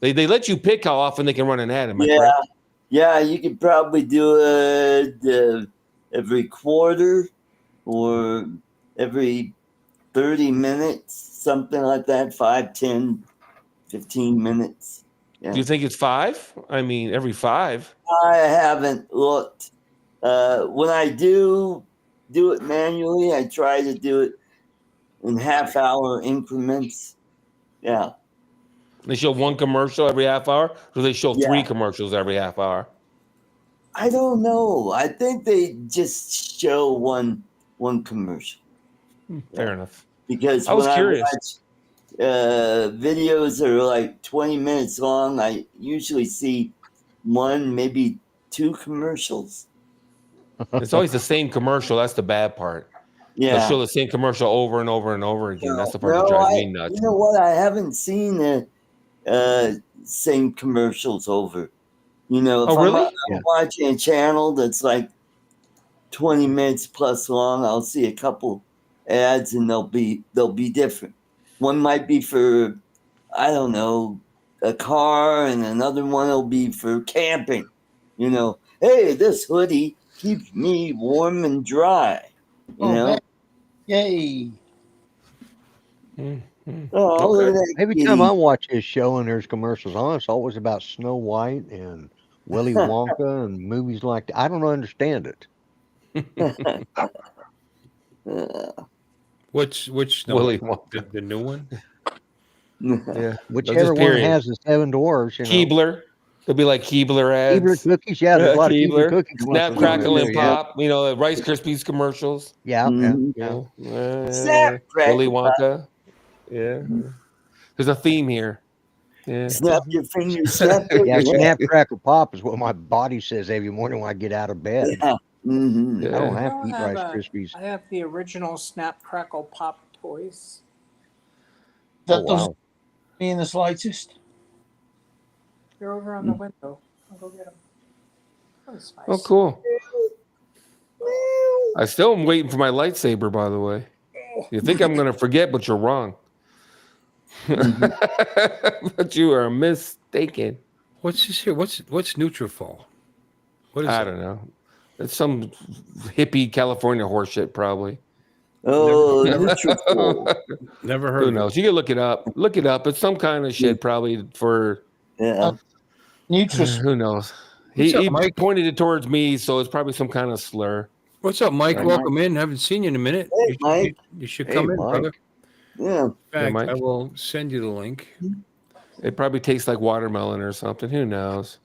They let you pick how often they can run an ad. Am I correct? Yeah, you could probably do it every quarter or every 30 minutes, something like that, 5, 10, 15 minutes. Yeah. Do you think it's 5? I mean, every 5. I haven't looked. When I do it manually, I try to do it in half-hour increments. Yeah. They show one commercial every half hour, or do they show 3 Yeah. commercials every half hour? I don't know. I think they just show one commercial. Fair enough. Because I was when curious. I watch videos that are like 20 minutes long, I usually see 1, maybe 2 commercials. It's always the same commercial. That's the bad part. They'll Yeah. show the same commercial over and over and over again. That's the part that No, drives me nuts. you know what? I haven't seen the same commercials over. You know, if Oh, really? I'm watching a channel that's like 20 minutes plus long, I'll see a couple ads and they'll be different. One might be for, I don't know, a car, and another one will be for camping. You know, hey, this hoodie keeps me warm and dry. You know? man. Yay. Oh, look at that Every kitty. time I watch this show and there's commercials on, it's always about Snow White and Willy Wonka and movies like that. I don't understand it. Which Willy no, Wonka. the new one? Yeah. Whichever one has the 7 dwarves, you know. Keebler. There'll be like Keebler ads. Keebler cookies, yeah. There's a lot of Keebler cookie Snap, commercials. Crackle, on and there, Pop. You know, Rice Krispies commercials. Yeah. Snap, Crackle, Willy Pop. Wonka. Yeah. There's a theme here. Yeah. Snap your fingers, snap your Yeah, Snap, Crackle, Pop is what my body says every morning when I get out of bed. Yeah. Mm-hmm. I don't I have don't to eat have Rice Krispies. I have the original Snap Crackle Pop toys. That Oh, doesn't wow. mean the slightest. They're over on the window. I'll go get them. That's nice. Oh, cool. I still am waiting for my lightsaber, by the way. You think I'm going to forget, but you're wrong. But you are mistaken. What's this here? What's Nutrafol? What is I it? don't know. It's some hippie California horseshit, probably. Oh, Never heard Who of knows? You can look it up. Look it up. It's some kind of shit, probably for. Yeah. Who knows? What's up, He Mike? pointed it towards me, so it's probably some kind of slur. What's up, Mike? Hey, Welcome in. Haven't seen you in a minute. Hey, Mike. You should Hey, come in, Mike. brother. Yeah. In fact, Mike. I will send you the link. It probably tastes like watermelon or something. Who knows?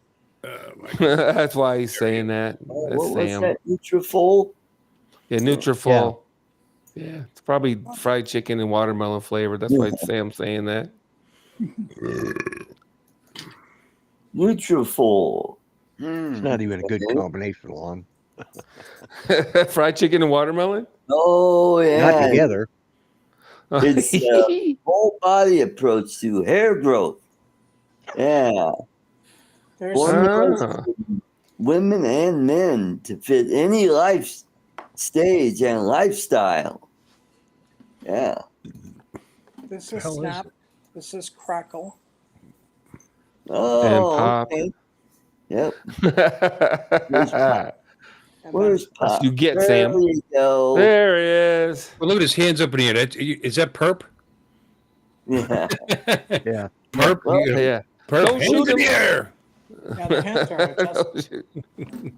My That's why he's saying that. What That's was Sam. that? Nutrafol? Yeah, Nutrafol. Yeah, it's probably fried chicken and watermelon flavored. That's why Sam's saying that. Nutrafol. It's not even a good combination, Lon. Fried chicken and watermelon? Oh, yeah. Not together. It's a whole body approach to hair growth. Yeah. There's Formulated for women and men to fit any life stage and lifestyle. Yeah. this is hell is Snap. it? This is Crackle. Oh, Pop. okay. Yep. And Where's That's Pop? you get, There Sam. you go. There he is. Well, look at his hands up in the air. Is that perp? Yeah. Yeah. Perp? Well, You know, Yeah. perp. Don't Hands shoot in the him. air. yeah, the hands aren't adjusted. Did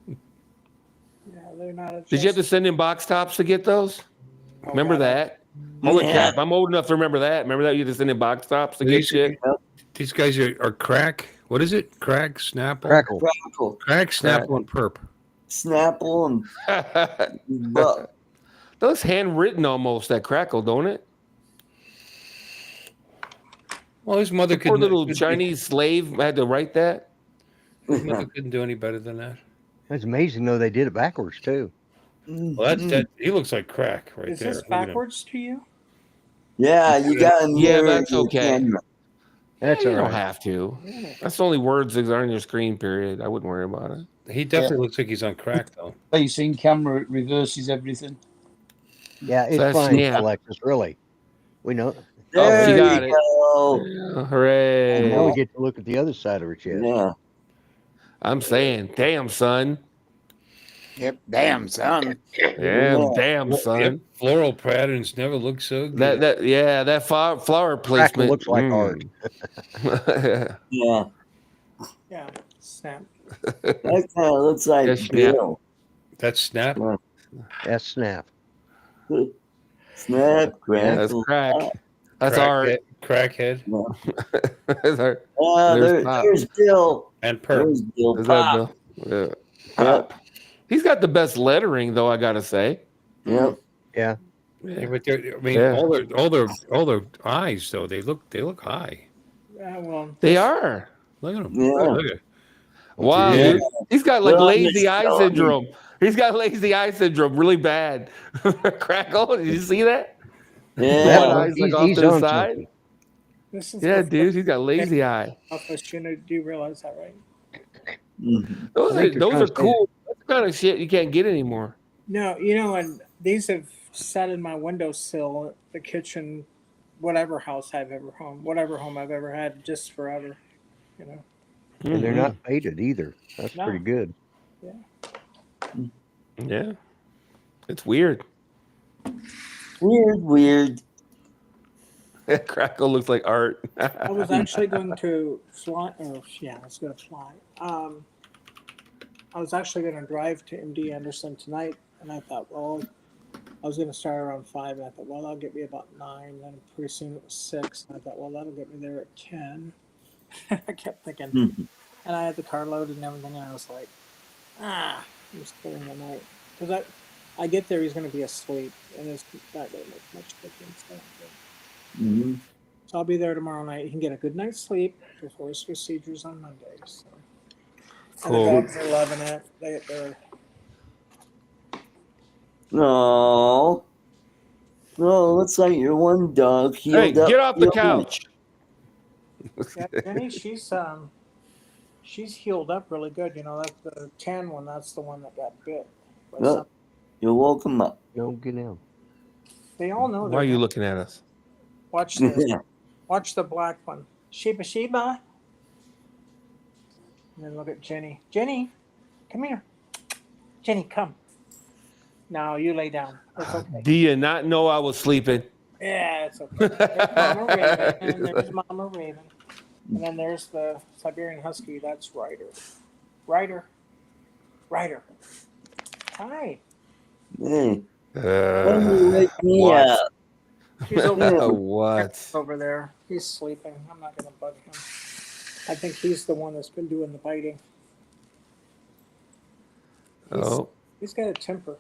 Yeah, they're not adjusted. you have to send in box tops to get those? Oh, Remember God. that? Holy Yeah. crap. I'm old enough to remember that. Remember that? You had to send in box tops to get These- shit? These guys are crack. What is it? Crack, Snapple? Crackle. Crackle, Crack, Snapple, and perp. Snapple, and Buck. Looks handwritten almost, that Crackle, don't it? Well, his mother Poor couldn't. little Chinese slave had to write that. His mother couldn't do any better than that. That's amazing, though. They did it backwards, too. Well, that he looks like crack right Is there. this Look at him. backwards to you? Yeah, you got to Yeah, mirror that's your okay. camera. That's You all don't right. have to. That's the only words that are on your screen, period. I wouldn't worry about it. He definitely looks like he's on crack, though. Facing camera, it reverses everything. Yeah, it's That's- fine, yeah. Alexis, really. We know. There you you got it. go. Yeah, hooray. Now we get to look at the other side of her chest. Yeah. I'm saying, damn, son. Yep. Damn, son. Yeah, damn, son. Yep, floral patterns never look so good. That flower placement looks like art. Yeah. Yeah, Snap. That kind of looks like Yes, yeah. Bill. That's Snap. That's Snap. Snap, That's crackle. crack. That's Crack, art. Crackhead. There- There's Pop. Bill. And perp. There's Bill Is that Pop. Bill? Yeah. Pop. He's got the best lettering, though. I gotta say. Yep. Yeah. Yeah, but I mean, Yeah. all their eyes though they look high. Yeah, well, They are. Look at them. Yeah. Look at Wow, Yeah. dude. He's got like Well, I'm lazy just eye telling you. syndrome. He's got lazy eye syndrome really bad. Crackle, did you see that? One Yeah. eye's like off He's to the on side. something. this is Yeah, the dude, he's got lazy eye. office. You know, do you realize that, right? Mhm. Those I think they're are trying to say cool. That's the kind of shit you can't get anymore. No, you know, and these have sat in my windowsill, the kitchen, whatever house I've ever whatever home I've ever had, just forever. You know. And they're not faded either. That's No. pretty good. Yeah, it's weird. Weird. Crackle looks like art. I was actually going to fly. Oh, yeah, I was going to fly. I was actually going to drive to MD Anderson tonight, and I thought, well, I was going to start around 5, and I thought, well, that'll get me about 9. Then pretty soon it was 6, and I thought, well, that'll get me there at 10. I kept thinking, and I had the car loaded and everything, and I was like, I'm spending the night because I get there, he's going to be asleep, and it's not going to make much difference. Mm-hmm. So I'll be there tomorrow night. He can get a good night's sleep before his procedures on Monday. So. Cool. And the dogs are loving it. They're No. No, looks like your one dog healed Hey, up. get off the real couch. yeah, Jenny, she's healed up really good. You know, that's the tan one. That's the one that got bit. by Well, some- You woke him up. Don't get down. They all know. Why are you looking at us? Watch this. Watch the black one. Sheba. And then look at Jenny. Jenny, come here. Jenny, come. No, you lay down. It's okay. Do you not know I was sleeping? Yeah, it's okay. There's Mama Raven, and there's Mama Raven. And then there's the Siberian Husky. That's Ryder. Ryder. Hi. Hey, when you wake me what? up. He's over, What? over there. He's sleeping. I'm not going to bug him. I think he's the one that's been doing the biting. He's got a temper.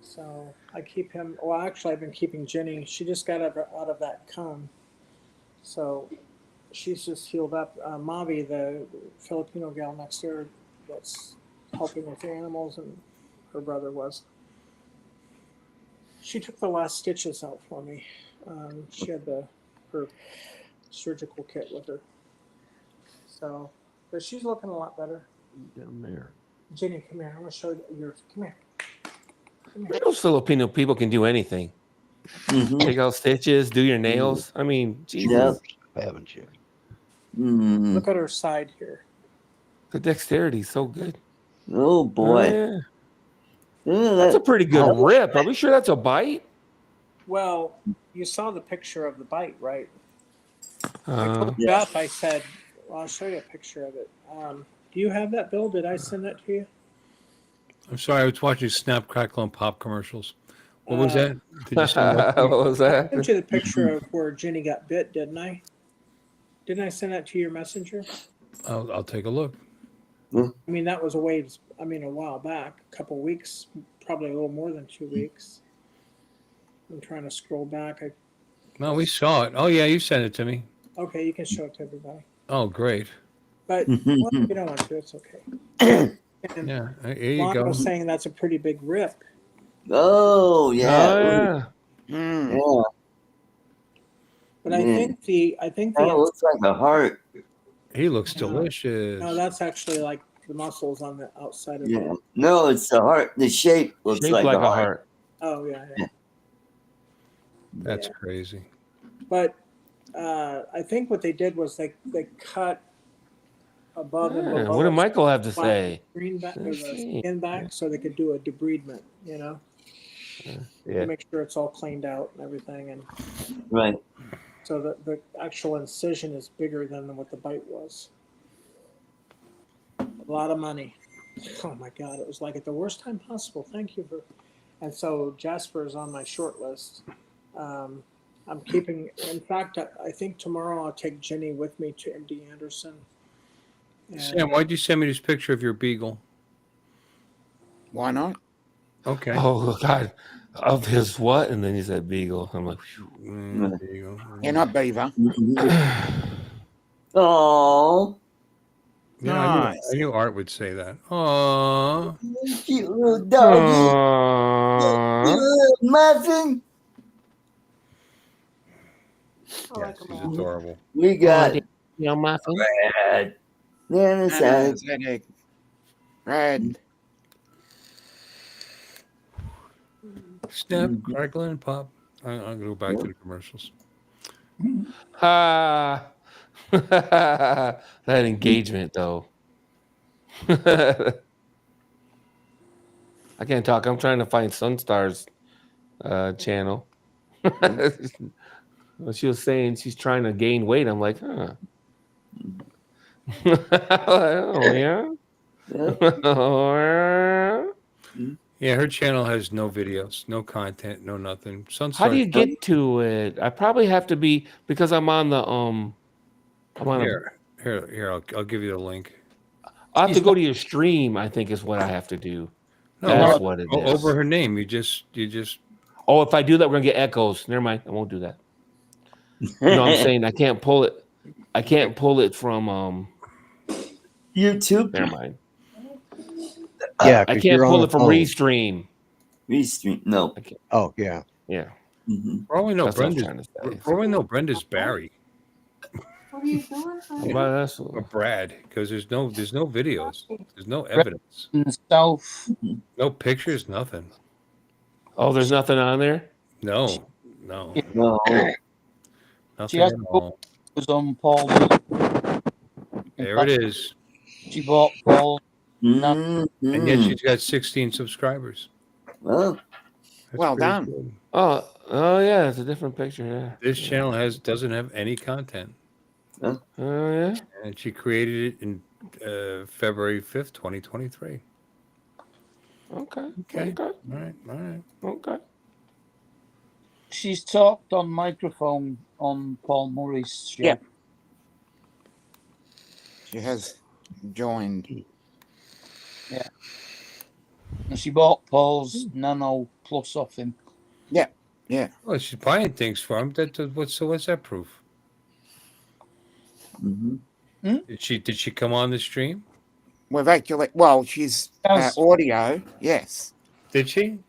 So I keep him. Well, actually, I've been keeping Jenny. She just got out of that cone. So she's just healed up. Mavi, the Filipino gal next door that's helping with the animals, and her brother was. She took the last stitches out for me. She had her surgical kit with her. So, but she's looking a lot better. Down there. Jenny, come here. I want to show you yours. Come here. Those Filipino people can do anything. Mm-hmm. Take out stitches, do your nails. I mean, Jesus. Yep. Haven't you? Mm. Look at her side here. The dexterity is so good. Oh boy. Yeah. Yeah, That's a pretty good rip. Are we sure that's a bite? Well, you saw the picture of the bite, right? I told Yeah. Beth, I said, well, I'll show you a picture of it. Do you have that, Bill? Did I send that to you? I'm sorry, I was watching Snap, Crackle, and Pop commercials. What was that? Did you send What that? was I that? sent you the picture of where Jenny got bit, didn't I? Didn't I send that to your messenger? I'll take a look. I mean, that was a while back, a couple of weeks, probably a little more than 2 weeks. I'm trying to scroll back. No, we saw it. Oh yeah, you sent it to me. Okay, you can show it to everybody. Oh great. But well, you don't want to, it's okay. And Yeah, here you Lon go. was saying that's a pretty big rip. Oh yeah. Oh, yeah. Mm. Yeah. But I think That looks like a heart. He looks Yeah. delicious. no, that's actually like the muscles on the outside of Yeah. it. No, it's the heart. The shape looks Shaped like, like a heart. Oh yeah. That's Yeah. crazy. But I think what they did was they cut above and Yeah, below. what did Michael have to black say? Green back or the see. skin back, so they could do a debridement. You know, Yeah. make sure it's all cleaned out and everything, and Right. so the actual incision is bigger than what the bite was. A lot of money. Oh my God! It was like at the worst time possible. Thank you for. And so Jasper is on my short list. I'm keeping. In fact, I think tomorrow I'll take Jenny with me to MD Anderson. And Sam, why'd you send me this picture of your beagle? Why not? Okay. Oh God, of his what? And then he said beagle. I'm like, Beagle. You're not beaver. Oh, Yeah, Nice. I knew Art would say that. Aww. cute little doggy. Aww. Little muffin. I like Yes, them he's all. adorable. We got Your muffin. Brad. Nana's Nana's headache. Red. Snap, crackle, and pop. I'm going to go back to the commercials. Ha. That engagement though. I can't talk. I'm trying to find Sunstar's channel. She was saying she's trying to gain weight. I'm like, huh. Oh yeah. Yeah, her channel has no videos, no content, no nothing. How do you Sunstar. get to it? I probably have to be because I'm on the I'm on Here, I'll give you the link. I have to go to your stream, I think is what I have to do. No, That's what it is. over her name. You just. Oh, if I do that, we're gonna get echoes. Never mind. I won't do that. No, I'm saying I can't pull it. I can't pull it from YouTube. Never mind. Yeah, I 'cause can't you're on pull the it from phone. Restream. Restream. No. I can't. Oh, yeah. Yeah. Mhm. For all we know, That's what I was Brenda's. trying to say. For all we know, Brenda's Barry What are you doing? But that's or Brad, because there's no videos, there's no evidence, In the south. no pictures, nothing. oh, there's nothing on there? No, No. She nothing has at all. was on Paul. There it is, She bought Paul. and yet Mhm. she's got 16 subscribers. Well, That's Well pretty done. good. Oh yeah, it's a different picture. Yeah. This channel doesn't have any content, Oh yeah. and she created it in February 5th, 2023. Okay. Okay. Okay. All right. Okay. She's talked on microphone on Paul Murray's show. Yeah. She has joined. And she bought Paul's Nano Plus off him. Yeah. Well, she's buying things for him. What's that proof? mhm. Did she come on the stream? We've actually, well, she's Yes. audio. Yes. Did she?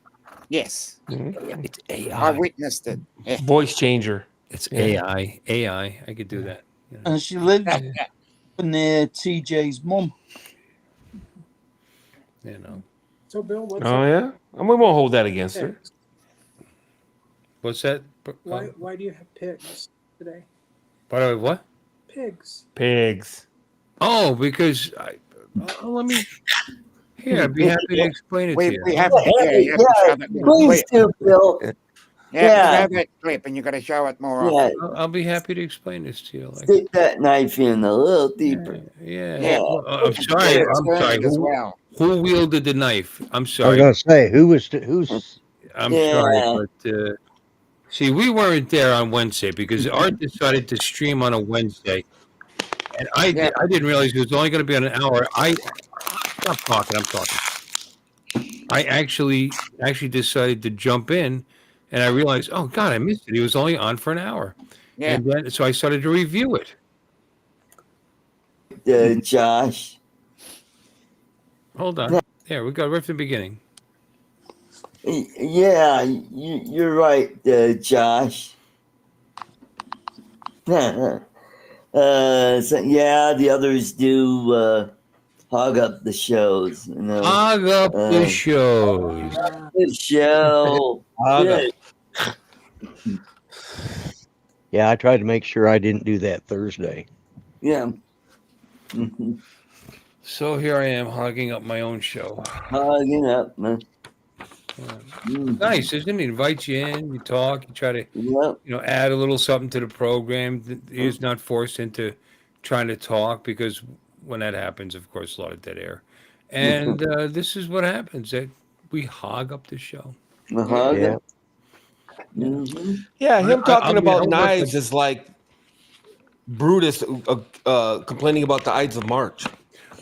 Yes. It's AI. I witnessed it. Yeah. Voice changer. It's Yeah. AI. I could do that. And she lives near TJ's mum. You know. So, Bill, what's Oh up? yeah. And we won't hold that against her. Pigs? What's that? Why do you have pigs today? By the way, what? Pigs. Pigs. Oh, because let me. Here, I'd be happy to explain it to We you. have to, you have to show that Please clip. do, Bill. Yeah, show that clip, and you got to show it more Yeah. often. I'll be happy to explain this to you. Like, Stick that knife in a little deeper. yeah. Yeah. Well, I'm sorry. Yeah, I'm sorry. as well. Who wielded the knife? I'm I was sorry. going to say, who's. I'm Yeah. sorry, but see, we weren't there on Wednesday because Art decided to stream on a Wednesday, and I didn't realize it was only going to be on an hour. I'm talking. I actually decided to jump in, and I realized, oh God, I missed it. He was only on for an hour, Yeah. and then so I started to review it. Josh. Hold on, there we go, right from the beginning. Yeah, you're right, Josh. So, yeah, the others do hog up the shows. You know, Hog up the shows. the show. Yeah. Yeah, I tried to make sure I didn't do that Thursday. Yeah. Mhm. So here I am hogging up my own show. Hogging up, man. Nice, isn't it? He invites you in, you talk, you try to Yep. add a little something to the program. He's not forced into trying to talk because when that happens, of course, a lot of dead air. And this is what happens: that we hog up the show. Hog Yeah. up. Yeah, him talking about I'll work knives is like Brutus complaining about the Ides of March.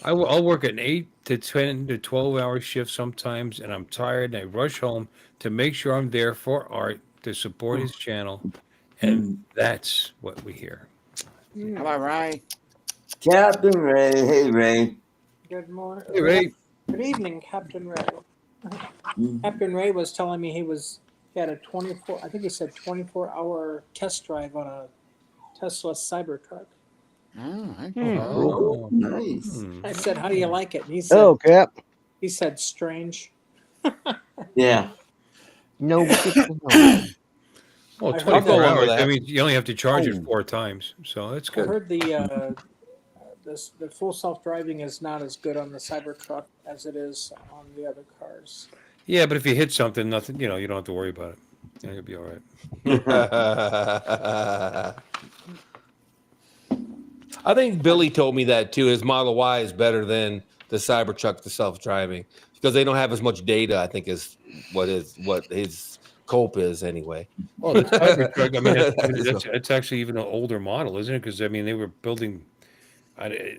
I'll work an 8 to 10 to 12-hour shift sometimes, and I'm tired, and I rush home to make sure I'm there for Art to support his channel, and that's what we hear. Hello, Ray. Captain Ray. Hey, Ray. Good morning. Hey, Ray. Good evening, Captain Ray. Captain Ray was telling me he had a 24, I think he said 24-hour test drive on a Tesla Cybertruck. Oh, nice. I said, "How do you like it?" And he said, Oh, Cap. "He said strange." Yeah. No. Well, I heard 24 that. hours. that. I mean, you only have to charge it 4 times, so that's I good. heard the full self-driving is not as good on the Cybertruck as it is on the other cars. Yeah, but if you hit something, nothing, you don't have to worry about it. Yeah, you'll be all right. I think Billy told me that too. His Model Y is better than the Cybertruck, the self-driving, because they don't have as much data. I think is what his cope is anyway. Well, the Cybertruck, I mean, it's actually even an older model, isn't it? Because I mean, they were building.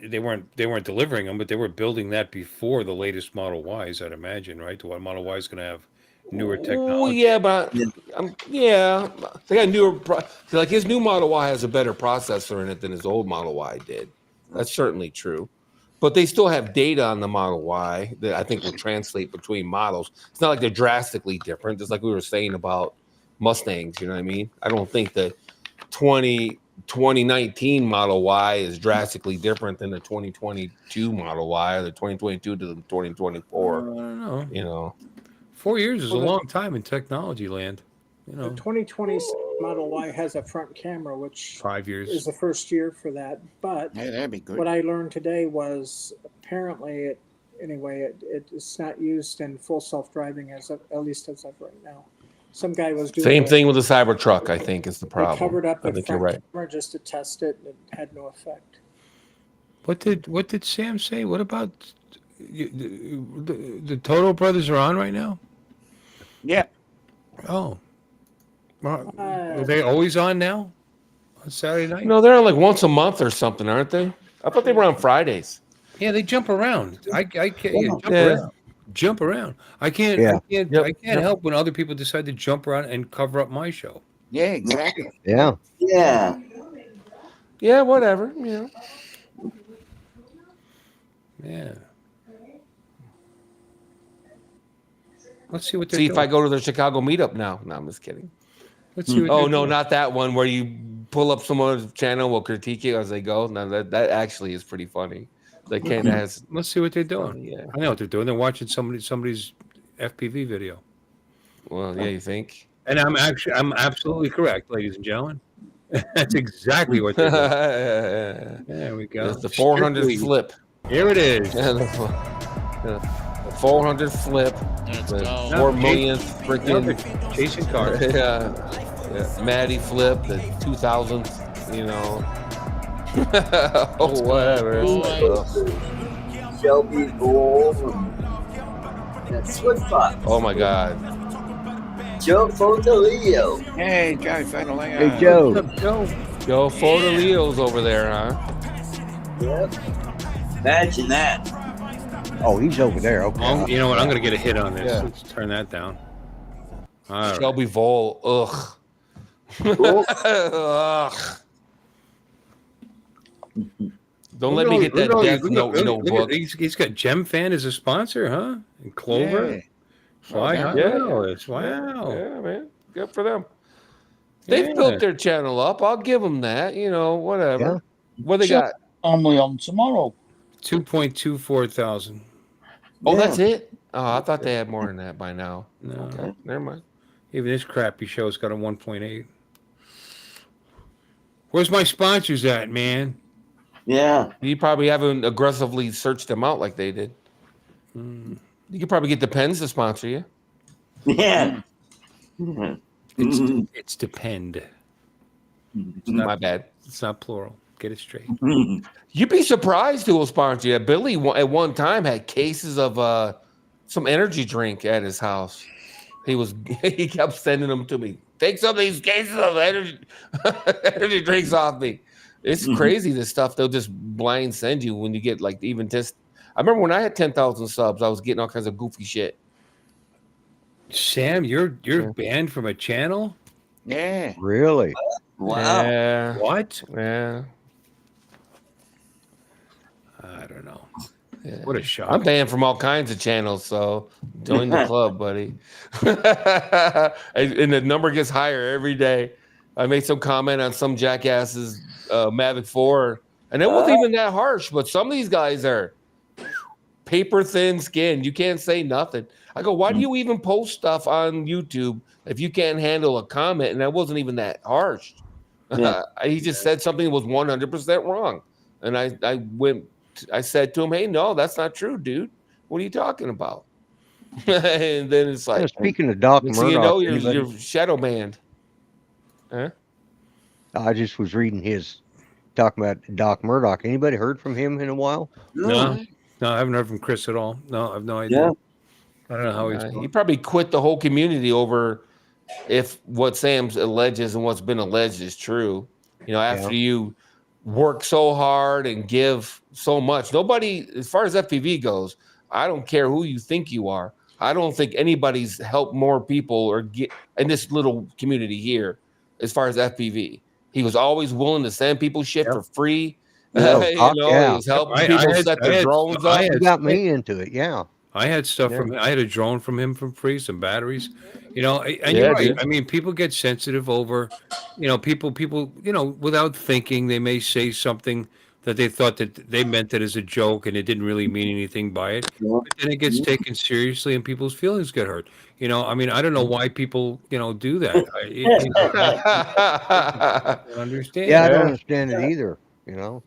They weren't delivering them, but they were building that before the latest Model Ys, I'd imagine, right? The Model Y is going to have newer technology. Oh yeah, but yeah, they got newer. Like his new Model Y has a better processor in it than his old Model Y did. That's certainly true. But they still have data on the Model Y that I think will translate between models. It's not like they're drastically different. Just like we were saying about Mustangs, you know what I mean? I don't think the 2019 Model Y is drastically different than the 2022 Model Y or the 2022 to the 2024. I don't know. You know, 4 years is a long time in technology land. The 2020 Model Y has a front camera, which 5 years is the first year for that. But Hey, that'd be good. what I learned today was apparently, it's not used in full self-driving at least as of right now. Some guy was doing same thing with the Cybertruck. I think is the They problem. covered up I the think you're front right. camera just to test it, and it had no effect. What did Sam say? What about the Total Brothers are on right now? Yeah. Oh, are they always on now? On Saturday night? No, they're on like once a month or something, aren't they? I thought they were on Fridays. Yeah, they jump around. I can't jump Yeah. around. Jump around. I can't help when other people decide to jump around and cover up my show. Yeah, exactly. Yeah. Yeah. Yeah, whatever. Yeah. Yeah. Let's see what they're See doing. if I go to the Chicago meetup now. No, I'm just kidding. Let's see what Oh they're no, doing. not that one where you pull up someone's channel, will critique it as they go. No, that actually is pretty funny. Like kind of has. Let's see what they're doing. Yeah. I know what they're doing. They're watching somebody's FPV video. Well, yeah, you think? And I'm absolutely correct, ladies and gentlemen. That's exactly what they're doing. There we go. It's the 400 Strictly. flip. Here it is. Yeah, the 400 flip. The 4 millionth freaking chasing cars. Yeah. Maddie flip. The 2000th. You know. Oh, whatever. Shelby Bull. That's Swiftfox. Oh my God. Joe Fontolio. Hey, Joe Federley. Hey, Joe. What's up, Joe? Joe Fodolio's over there, huh? Yep. Imagine that. Oh, he's over there. Okay. You know what? I'm going to get a hit on this. Yeah. Let's turn that down. All right. Shelby Vol. Ugh. Ugh. Don't let me get that Death Note notebook. He's got GemFan as a sponsor, huh? And Clover. Yeah. Fly High Yeah. Wireless. Wow. Yeah, man. Good for them. They've Yeah. built their channel up. I'll give them that. You know, whatever. Yeah. What they got? Only on tomorrow. 2.24 thousand. Oh, that's it? Oh, I thought they had more than that by now. No. Okay, never mind. Even this crappy show's got a 1.8. Where's my sponsors at, man? Yeah. You probably haven't aggressively searched them out like they did. You could probably get the Pens to sponsor you. Yeah. It's depend. My bad. It's not plural. Get it straight. You'd be surprised who will sponsor you. Billy at one time had cases of some energy drink at his house. He kept sending them to me. take some of these cases of energy drinks off me. It's crazy, the stuff they'll just blind send you when you get like even just. I remember when I had 10,000 subs, I was getting all kinds of goofy shit. Sam, you're banned from a channel? Yeah. Really? Wow. Yeah. What? Yeah. I don't know. Yeah. What a shock. I'm banned from all kinds of channels, so join the club, buddy. And the number gets higher every day. I made some comment on some jackass's Mavic 4, and it wasn't even that harsh, but some of these guys are paper thin skin. You can't say nothing. I go, why do you even post stuff on YouTube if you can't handle a comment? And that wasn't even that harsh. Yeah. He just said something that was 100% wrong. And I said to him, hey, no, that's not true, dude. What are you talking about? And then it's like, Speaking of Doc next thing Murdoch, you know, you're shadow banned. Huh? I just was reading talking about Doc Murdoch. Anybody heard from him in a while? No, I haven't heard from Chris at all. No, I have no idea. Yeah. I don't know how he's He going. probably quit the whole community over if what Sam's alleges and what's been alleged is true. You know, after you work so hard and give so much, nobody, as far as FPV goes, I don't care who you think you are. I don't think anybody's helped more people or get in this little community here as far as FPV. He was always willing to send people shit for free. He was helping people set their drones up. He got me into it. Yeah. I had stuff from him. I had a drone from him from free, some batteries. You know, and Yeah, you're right. dude. I mean, people get sensitive over, you know, people, you know, without thinking, they may say something that they thought that they meant it as a joke and it didn't really mean anything by it. But then it gets taken seriously and people's feelings get hurt. You know, I mean, I don't know why people, you know, do that. I don't understand. Yeah, I don't understand it either. You know.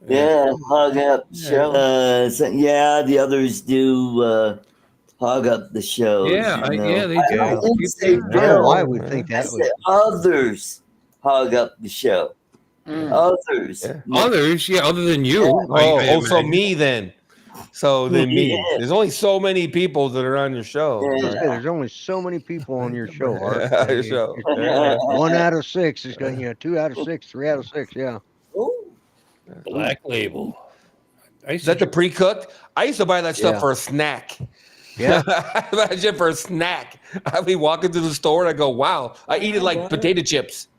Yeah, hug up show. The others do hug up the shows. Yeah, you know? yeah, they do. I didn't say I don't know why I would think I that said others hug up the show. Others. Others, yeah, other than you. So me then. So then me. Yeah. There's only so many people that are on your show. Yeah. There's only so many people on your show, Art. Your show. 1 out of 6 is going. 2 out of 6, 3 out of 6. Yeah. Black Label. Is that the pre-cooked? I used to buy that stuff for a snack. Yeah. Imagine for a snack. I'd be walking through the store and I go, wow, I eat it like potato chips.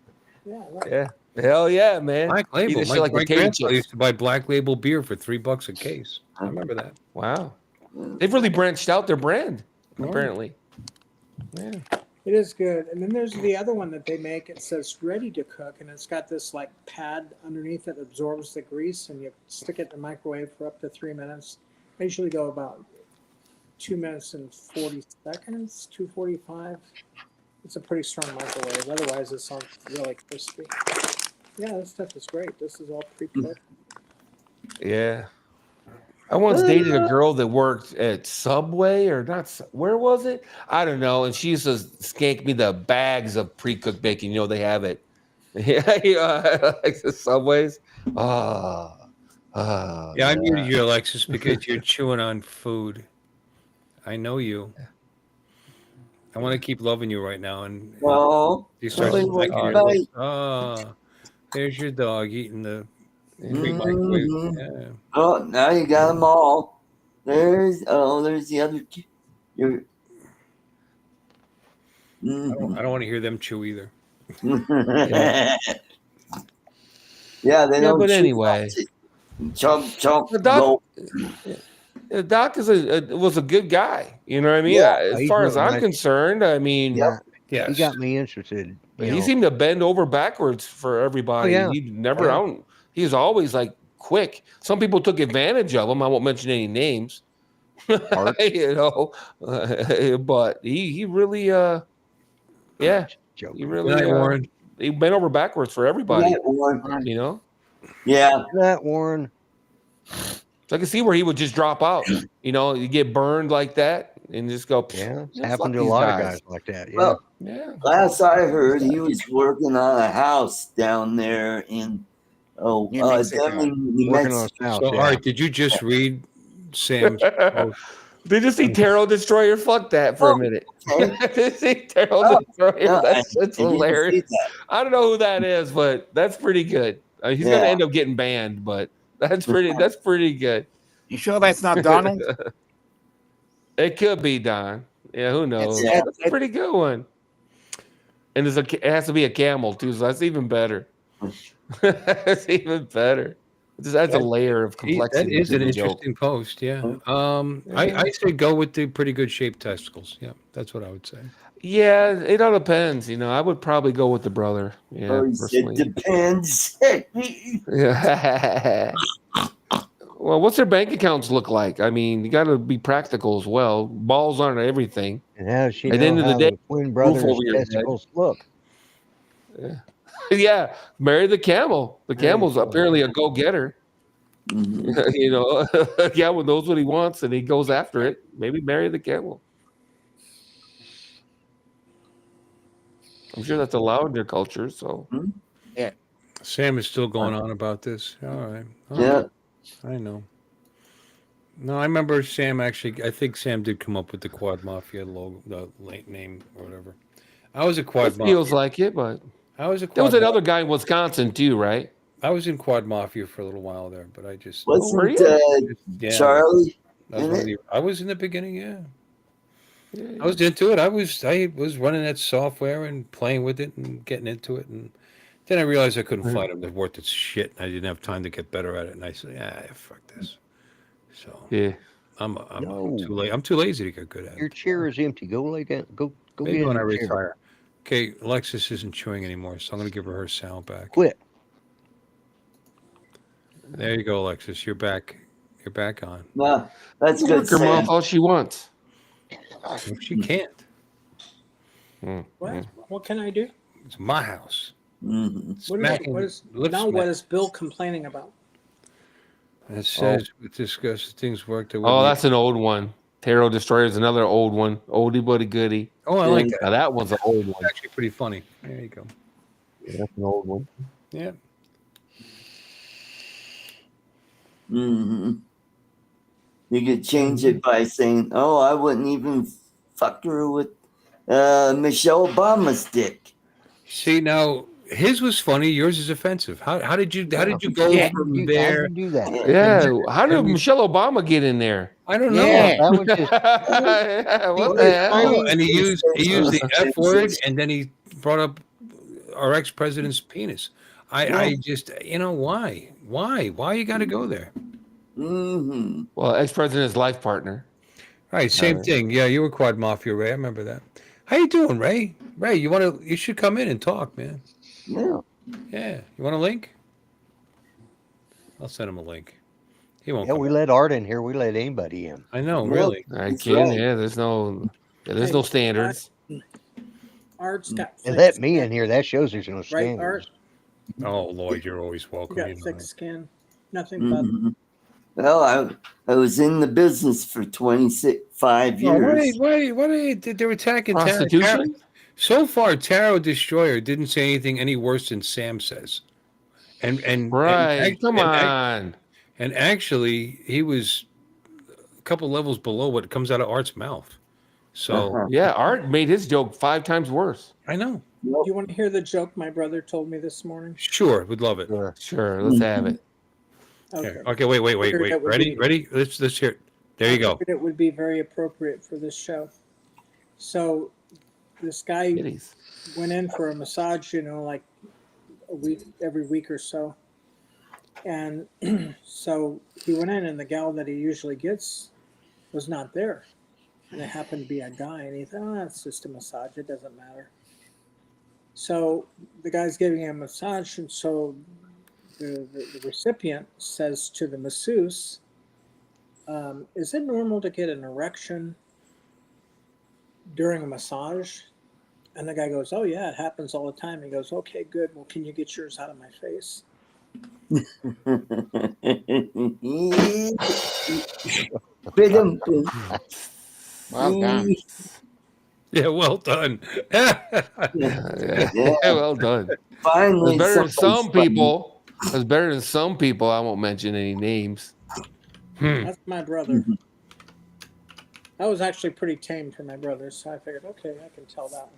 Yeah. Hell yeah, man. Black Label. Eat this My shit like potato grandpa chips. used to buy Black Label beer for $3 a case. I remember that. Wow. They've really branched out their brand, apparently. Yeah. It is good. And then there's the other one that they make. It says ready to cook, and it's got this like pad underneath that absorbs the grease, and you stick it in the microwave for up to 3 minutes. I usually go about 2 minutes and 40 seconds, 2:45. It's a pretty strong microwave. Otherwise, it's not really crispy. Yeah, this stuff is great. This is all pre-cooked. Yeah. I once dated a girl that worked at Subway or not. Where was it? I don't know. And she used to skank me the bags of pre-cooked bacon. You know, they have it. Yeah, like the Subways. Yeah, I muted you, Alexis, because you're chewing on food. I know you. I want to keep loving you right now. And you start smacking your lips. There's your dog eating the microwave. Yeah. Oh, now you got them all. There's the other two. You're. I don't want to hear them chew either. Yeah, they don't. But anyway, chomp. The doc was a good guy. You know what I mean? As far as I'm concerned, I mean, he got me interested. He seemed to bend over backwards for everybody. He never he was always like quick. Some people took advantage of him. I won't mention any names. You know, but he really he really Warren. He bent over backwards for everybody. You know? Yeah. That Warren. So I can see where he would just drop out. You know, you get burned like that and just go. Yeah, it's happened to a lot of guys like that. Yeah. Well, last I heard, he was working on a house down there in New Mexico. So, Art, did you just read Sam's post? Did you see Tarot Destroyer? Fuck that for a minute. Did you see Tarot Destroyer? No, That's I didn't see hilarious. that. I don't know who that is, but that's pretty good. He's gonna Yeah. end up getting banned, but that's pretty good. You sure that's not Donald? It could be Don. Yeah, who knows? Yeah. That's a pretty good one. And it has to be a camel too, so that's even better. That's even better. It just adds a layer of complexity. That is to an the joke. interesting post. Yeah. I say go with the pretty good shaped testicles. Yeah, that's what I would say. Yeah, it all depends. I would probably go with the brother. Yeah, Oh, it personally. depends. Yeah. Well, what's their bank accounts look like? I mean, you got to be practical as well. Balls aren't everything. And how does she At the know end of the how day, the twin brothers' over your head. testicles look? Yeah, marry the camel. The There you camel's go. apparently a go-getter. Mhm. A camel knows what he wants and he goes after it. Maybe marry the camel. I'm sure that's allowed in their culture. So Sam is still going on about this. All right. Yeah. I know. No, I remember Sam actually. I think Sam did come up with the Quad Mafia logo, the late name or whatever. I was a Quad it Mafia. feels like it, but I was a there was Quad another guy in Wisconsin too, right? I was in Quad Mafia for a little while there, but I just were Wasn't you? yeah. Charlie That was in one of it? the, I was in the beginning, yeah. Yeah. I was into it. I was running that software and playing with it and getting into it, and then I realized I couldn't fight him. That worked its shit. I didn't have time to get better at it, and I said, "Yeah, fuck this." So Yeah. I'm No. too late. I'm too lazy to get good at Your it. chair is empty. Go lay down. Go Maybe get in when I your chair. retire. Okay, Alexis isn't chewing anymore, so I'm going to give her sound back. Quit. There you go, Alexis. You're back. You're back on. No, that's Work good. her mouth Sam. all she wants. If she can't. What? What can I do? It's my house. Mhm. What is what is Bill complaining about? It says we discuss things work that Oh, that's an old one. Tarot Destroyer is another old one. Oldie but a goodie. Oh, I like that. Now that one's an old one. Actually pretty funny. There you go. Yeah, that's an old one. Yeah. Mhm. You could change it by saying, "Oh, I wouldn't even fuck her with Michelle Obama's dick." See, now his was funny. Yours is offensive. How did you go How from did there? you do that? Yeah. How did Michelle Obama get in there? I don't know. Yeah. That was just What the hell? Oh, and he used the F word, and then he brought up our ex president's penis. I just why you got to go there? Mm-hmm. Well, ex-president's life partner. All right, same thing. Yeah, you were Quad Mafia, Ray. I remember that. How you doing, Ray? Ray, you should come in and talk, man. Yeah. Yeah, you want a link? I'll send him a link. He won't. Yeah, come we in. let Art in here. We let anybody in. I know, Well, really. I That's can. right. Yeah, there's no standards. Art's got And thick let me skin, in here. That shows there's no right, standards. Art? Oh, Lloyd, you're always You welcome. got You know thick that. skin. Nothing but Mhm. Well, I was in the business for 5 years. Why they're attacking Tarot? Prostitution? So far, Tarot Destroyer didn't say anything any worse than Sam says. And Right. Come and, on. and actually, he was a couple levels below what comes out of Art's mouth. So Uh-huh. Yeah, Art made his joke 5 times worse. I know. Do you want to hear the joke my brother told me this morning? Sure, would love it. Sure. Sure, let's have it. Okay. Here. Okay, wait. Figured that would be- Ready? Let's hear it. There you go. It would be very appropriate for this show. So this guy Kitties. went in for a massage, like every week or so. And so he went in and the gal that he usually gets was not there. And it happened to be a guy, and he thought, it's just a massage, it doesn't matter. So the guy's giving him a massage, and so the recipient says to the masseuse, is it normal to get an erection during a massage? And the guy goes, oh yeah, it happens all the time. He goes, okay, good. Well, can you get yours out of my face? Well done. Yeah, well done. Yeah. Well done. Finally, It's better than somebody's some funny. people. It's better than some people. I won't mention any names. That's my brother. That was actually pretty tame for my brothers, so I figured, okay, I can tell that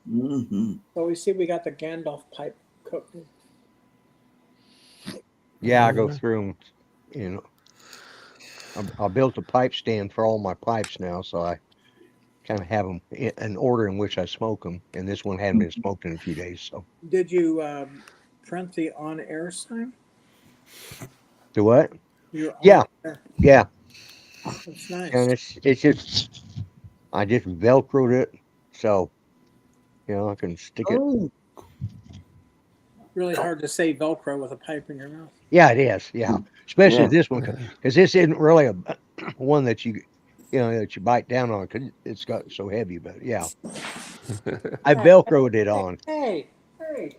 one. Mm-hmm. So we see we got the Gandalf pipe cooking. Yeah, I go through them. I built a pipe stand for all my pipes now, so I kind of have them in order in which I smoke them. And this one hadn't been smoked in a few days. So Did you print the on-air sign? do what? You're Yeah, on-air. yeah. That's nice. And it's just I just velcroed it, so I can stick it. Oh, Really hard to say Velcro with a pipe in your mouth. Yeah, it is. Yeah, especially Yeah. this one, because this isn't really a one that that you bite down on because it's got so heavy. But yeah, I velcroed it on. Hey, you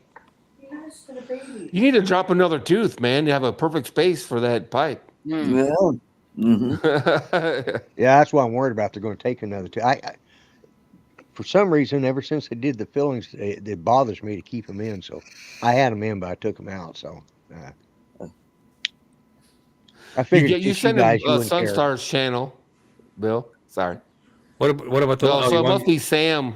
nice to the baby. You need to drop another tooth, man. You have a perfect space for that pipe. well. Mm-hmm. Yeah, that's what I'm worried about. They're going to take another tooth. I for some reason, ever since they did the fillings, it bothers me to keep them in. So I had them in, but I took them out. So I figured you you send guys, him you wouldn't care. Sunstar's channel, Bill. Sorry. What about the? Bill, oh, so you it want must be Sam.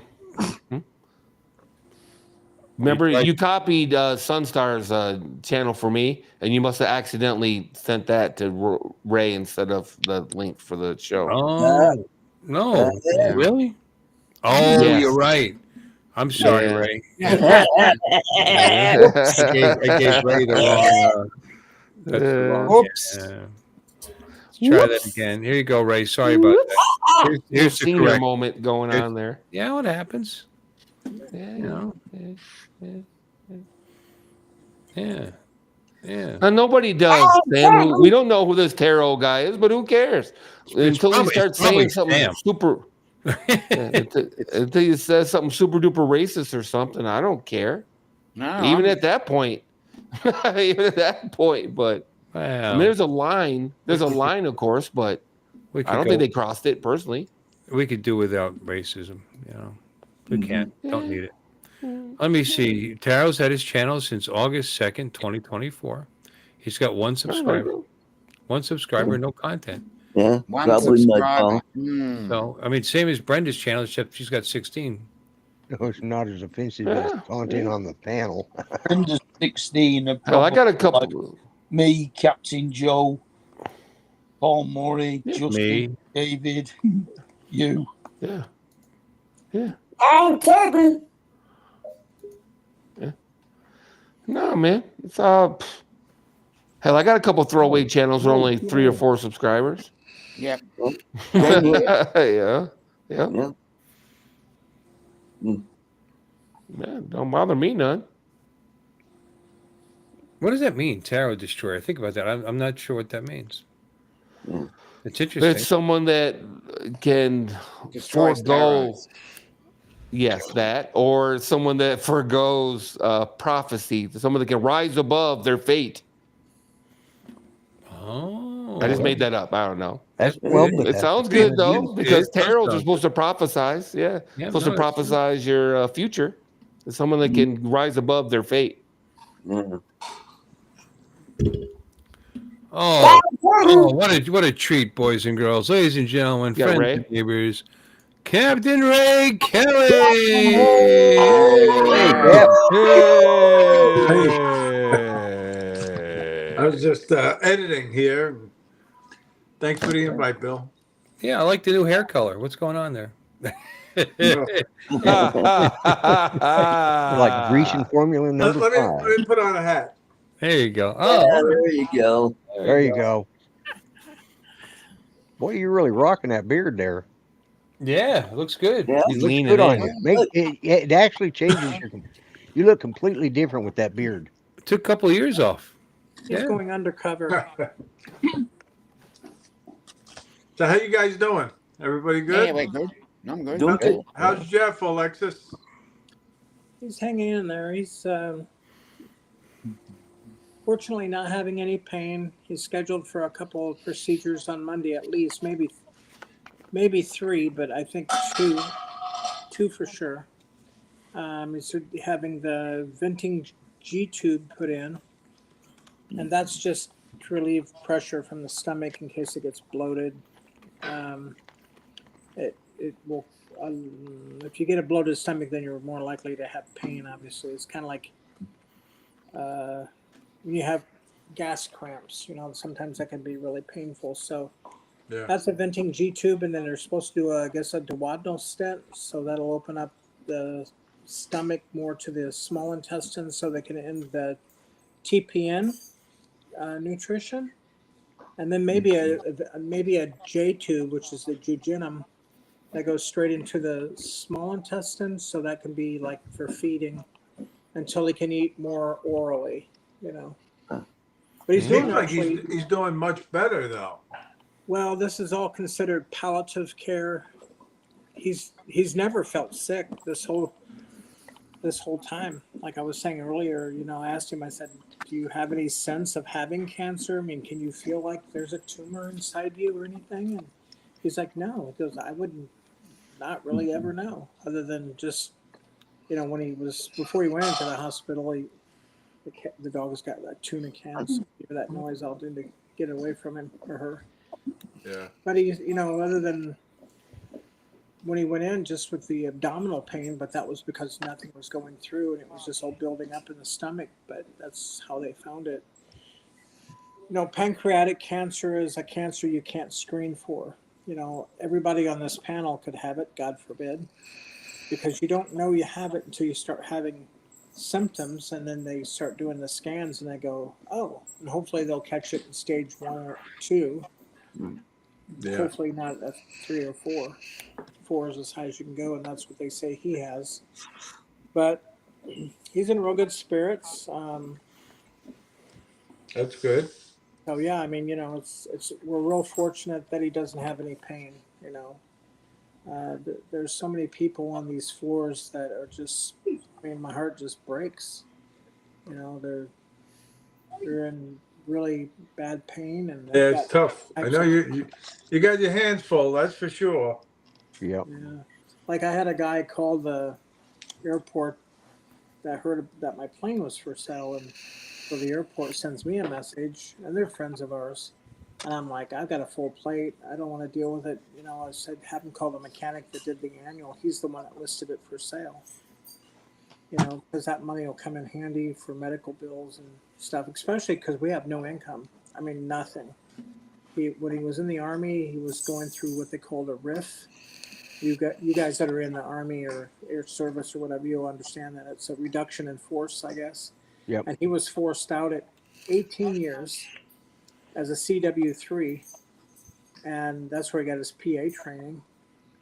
Remember, you copied Sunstar's channel for me, and you must have accidentally sent that to Ray instead of the link for the show. Oh no! Yeah. Really? Oh, Yes. you're right. I'm sorry, Yeah. Ray. I gave Ray the wrong. That's the wrong. Oops. Let's try that again. Here you go, Ray. Sorry about that. Here's the senior correct. moment going on there. Yeah, what happens? Yeah. Yeah. And nobody does, Sam. We don't know who this tarot guy is, but who cares? Until he starts saying something Sam. super. Until he says something super duper racist or something, I don't care. No, Even at that point, but I mean, there's a line. There's a line, of course, but I don't think they crossed it personally. We could do without racism, We can't. Don't need it. Let me see. Taro's had his channel since August 2nd, 2024. He's got one subscriber. One subscriber, no content. Yeah, One probably my subscriber. phone. So, I mean, same as Brenda's channel, except she's got 16. No, it's not as offensive as content on the panel. Brenda's 16. Hell, I got a couple. Me, Captain Joe, Paul Murray, Justin, Me. David, you. Yeah. I'm Kevin. No, man. It's hell, I got a couple throwaway channels with only 3 or 4 subscribers. Yep. Yeah. Yeah. Man, don't bother me none. What does that mean, Tarot Destroyer? Think about that. I'm not sure what that means. It's interesting. It's someone that can Destroys forego. tarots. Yes, that, or someone that forgoes prophecy, someone that can rise above their fate. Oh, I just made that up. I don't know. It Sounds good though, It because does tarots are sound supposed to prophesize. Yeah, supposed to it's true. prophesize your future. It's someone that can rise above their fate. Oh, what a treat, boys and girls, ladies and gentlemen, Yeah, friends Ray? and neighbors. Captain Ray Kelly. I was just editing here. Thanks for the invite, Bill. Yeah, I like the new hair color. What's going on there? Like Grecian formula number Let 5. me put on a hat. There you go. Oh, Oh, there you go. There you go. Boy, you're really rocking that beard there. yeah, it looks good. Yeah. He's Looks leaning good on in. you. It actually changes you look completely different with that beard. Took a couple of years off. He's going undercover. So how you guys doing? Everybody good? Yeah, wait, good. I'm good. Doing good. How's Jeff, Alexis? He's hanging in there. He's fortunately not having any pain. He's scheduled for a couple of procedures on Monday at least, maybe 3, but I think two for sure. He's having the venting G tube put in, and that's just to relieve pressure from the stomach in case it gets bloated. It will. If you get a bloated stomach, then you're more likely to have pain. Obviously, it's kind of like when you have gas cramps. Sometimes that can be really painful. So Yeah. that's a venting G tube, and then they're supposed to do, I guess, a duodenal stent. So that'll open up the stomach more to the small intestine, so they can end the TPN nutrition, and then maybe a J tube, which is the jejunum, that goes straight into the small intestine, so that can be like for feeding until he can eat more orally. But he's Seems doing like actually. he's doing much better though. Well, this is all considered palliative care. He's never felt sick this whole time. Like I was saying earlier, I asked him, I said, do you have any sense of having cancer? I mean, can you feel like there's a tumor inside you or anything? And he's like, no. He goes, I wouldn't not really ever know, other than just, when before he went into the hospital, the dog's got that tuna can, so you hear that noise, I'll do to get away from him or her. Yeah. But he's, other than when he went in just with the abdominal pain, but that was because nothing was going through and it was just all building up in the stomach, but that's how they found it. Pancreatic cancer is a cancer you can't screen for. Everybody on this panel could have it, God forbid, because you don't know you have it until you start having symptoms, and then they start doing the scans and they go, oh, and hopefully they'll catch it in stage 1 or 2. Yeah. Hopefully not at 3 or 4. 4 is as high as you can go, and that's what they say he has. But he's in real good spirits. That's good. So yeah, I mean, we're real fortunate that he doesn't have any pain. There's so many people on these floors that are just, I mean, my heart just breaks. They're in really bad pain, and Yeah, it's tough. I know you got your hands full, that's for sure. Yep. Yeah, like I had a guy call the airport that heard that my plane was for sale, and so the airport sends me a message, and they're friends of ours. And I'm like, I've got a full plate. I don't want to deal with it. I said, have him call the mechanic that did the annual. He's the one that listed it for sale. Because that money will come in handy for medical bills and stuff, especially because we have no income. I mean, nothing. When he was in the Army, he was going through what they called a RIF. You guys that are in the Army or Air Service or whatever, you'll understand that. It's a reduction in force, I guess. Yep. And he was forced out at 18 years as a CW3, and that's where he got his PA training.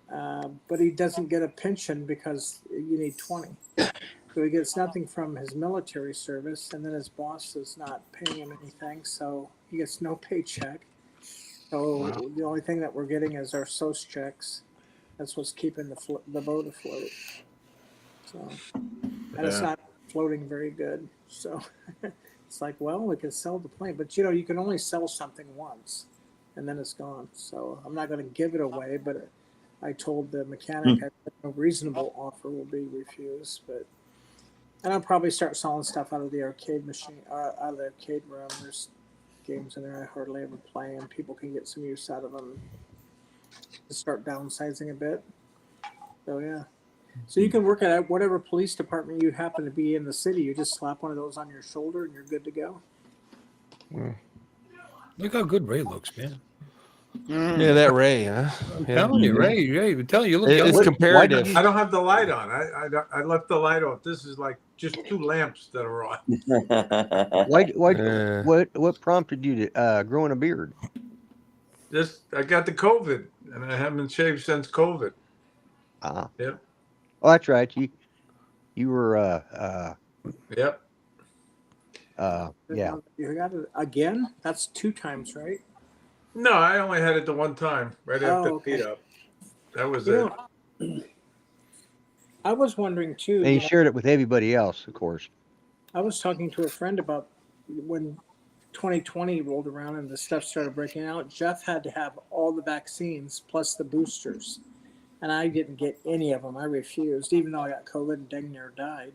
But he doesn't get a pension because you need 20. So he gets nothing from his military service, and then his boss is not paying him anything, so he gets no paycheck. So the only thing that we're getting is our SOS checks. That's what's keeping the boat afloat. So, and it's not floating very good. So it's like, well, we can sell the plane, but you can only sell something once, and then it's gone. So I'm not going to give it away, but I told the mechanic a reasonable offer will be refused. And I'll probably start selling stuff out of the arcade machine, out of the arcade room. There's games in there I hardly ever play, and people can get some use out of them. To start downsizing a bit. So yeah. So you can work at whatever police department you happen to be in the city. You just slap one of those on your shoulder and you're good to go. Look how good Ray looks, man. Yeah, that Ray, huh? I'm telling you, Ray. I'm telling you, look. It's comparative. I don't have the light on. I left the light off. This is like just 2 lamps that are on. What prompted you to growing a beard? I got the COVID, and I haven't shaved since COVID. Yep. Oh, that's right. You were Yep. Yeah. You got it again? That's 2 times, right? No, I only had it the one time, right after the beat up. That was it. I was wondering too. And you shared it with everybody else, of course. I was talking to a friend about when 2020 rolled around and the stuff started breaking out. Jeff had to have all the vaccines plus the boosters, and I didn't get any of them. I refused, even though I got COVID and dang near died.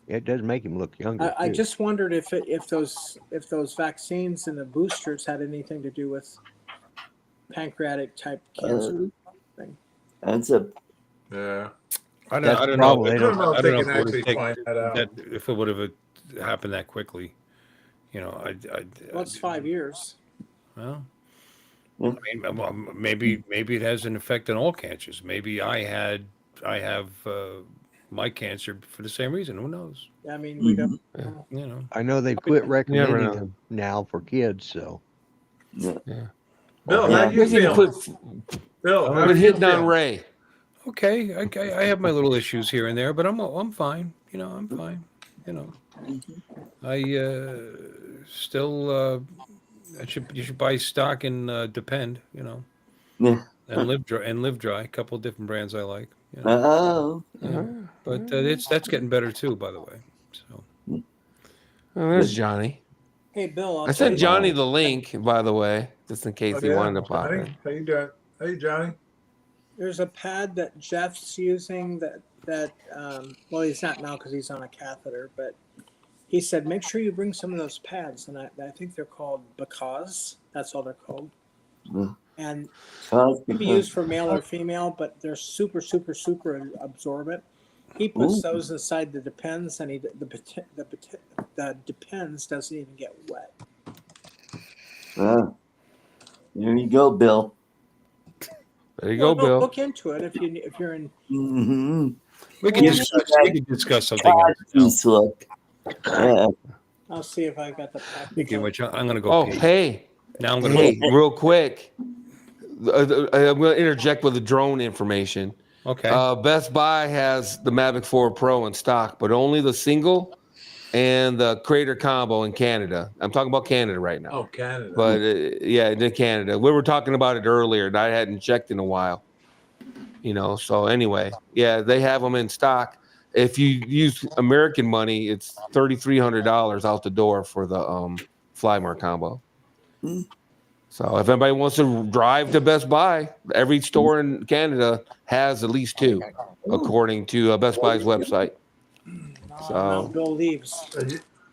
It does make him look younger. I too. just wondered if those vaccines and the boosters had anything to do with pancreatic type cancer thing. That's a Yeah. I That's don't the know. problem. I They don't know I if they don't know can if it would actually take find that out. that if it would have happened that quickly. You know, Well, it's 5 years. well, Yeah. I mean, well, maybe it has an effect on all cancers. Maybe I have my cancer for the same reason. Who knows? I mean, we don't. You know. I know they quit never recommending know. them now for kids. So yeah. Bill, Yeah. how you You can feeling? quit, Bill, how quit you hitting on feeling? Ray. Okay, I have my little issues here and there, but I'm fine. You know, I'm fine. You know, I still you should buy stock in Depend. You know, Yeah. and Live Dry. A couple of different brands I like. You know. Oh. Yeah. But that's getting better too, by the way. So Oh, there's Johnny. Hey, Bill, I'll I tell sent you. Johnny the link, by the way, just in case Oh, he yeah? wanted to pop Johnny, in. how you doing? Hey, Johnny. There's a pad that Jeff's using that well, he's not now because he's on a catheter, but he said make sure you bring some of those pads, and I think they're called Because. That's all they're called, and can be used for male or female, but they're super absorbent. He puts those inside the Depends, and the Depends doesn't even get wet. There you go, Bill. There you Well, go, no, Bill. look into it if you're in. Mm-hmm. we can Well, discuss something else. Peace look. Yeah. I'll see if I got the package. Speaking of which, I'm going to go. Oh, pee. hey, Now I'm going hey, to. real quick. I'm going to interject with the drone information. Okay. Best Buy has the Mavic 4 Pro in stock, but only the single and the Crater combo in Canada. I'm talking about Canada right now. Oh, Canada. But yeah, in Canada. We were talking about it earlier, and I hadn't checked in a while. You know, so anyway, yeah, they have them in stock. If you use American money, it's $3,300 out the door for the Flymar combo. So if anybody wants to drive to Best Buy, every store in Canada has at least two, according to Best Buy's website. Now Bill leaves.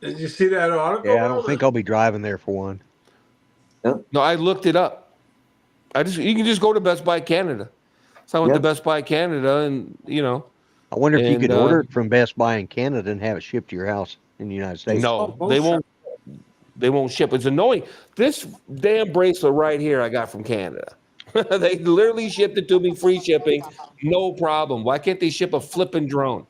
Did you see that article? yeah, I don't think I'll be driving there for one. No, I looked it up. You can just go to Best Buy Canada. So I went to Best Buy Canada, and you know. I wonder if you And, could order it from Best Buy in Canada and have it shipped to your house in the United States. No, they won't. They won't ship. It's annoying. This damn bracelet right here I got from Canada. They literally shipped it to me, free shipping, no problem. Why can't they ship a flipping drone?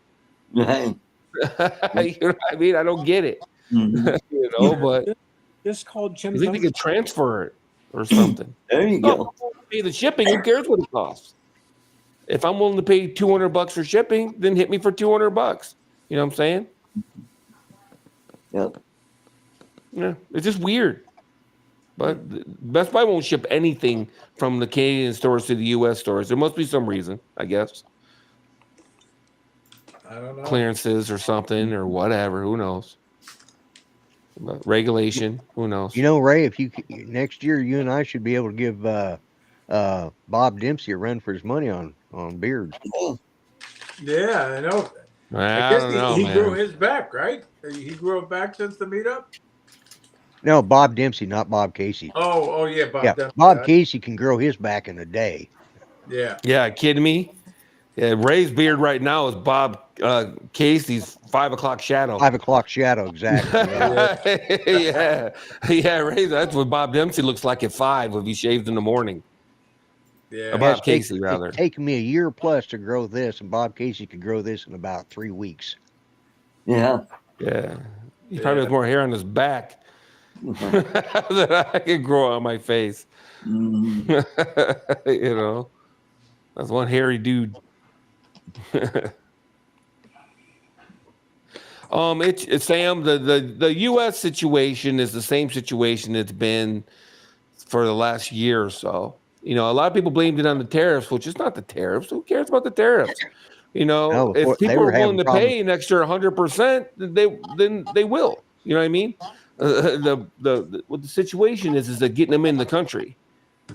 Right. You know what I mean? I don't get it. Mhm. You know, but Just call Jim. I think they could transfer it or something. There you No, go. pay the shipping. Who cares what it costs? If I'm willing to pay $200 for shipping, then hit me for $200. You know what I'm saying? Yep. Yeah, it's just weird. But Best Buy won't ship anything from the Canadian stores to the U.S. stores. There must be some reason, I guess. I don't know. Clearances or something or whatever. Who knows? But regulation. Who knows? You know, Ray, if you next year, you and I should be able to give Bob Dempsey a run for his money on beards. Yeah, I know. I guess don't know, he man. grew his back, right? He grew it back since the meetup? No, Bob Dempsey, not Bob Casey. Oh, yeah, Bob. Yeah, Dempsey. Bob Casey can grow his back in a day. Yeah. Yeah, kidding me? Yeah, Ray's beard right now is Bob Casey's 5 o'clock shadow. 5 o'clock shadow, exactly. Yeah. yeah, Ray. That's what Bob Dempsey looks like at 5 if he shaved in the morning. Yeah. Bob It's Casey, rather. It's taken me a year plus to grow this, and Bob Casey could grow this in about 3 weeks. Yeah. Yeah. He probably has more hair on his back that I could grow on my face. Mhm. You know, that's one hairy dude. It's Sam. The U.S. situation is the same situation it's been for the last year or so. You know, a lot of people blamed it on the tariffs, which is not the tariffs. Who cares about the tariffs? You know, No, if they people were are willing having to pay an extra 100%, then they will. You know what I mean? What the situation is that getting them in the country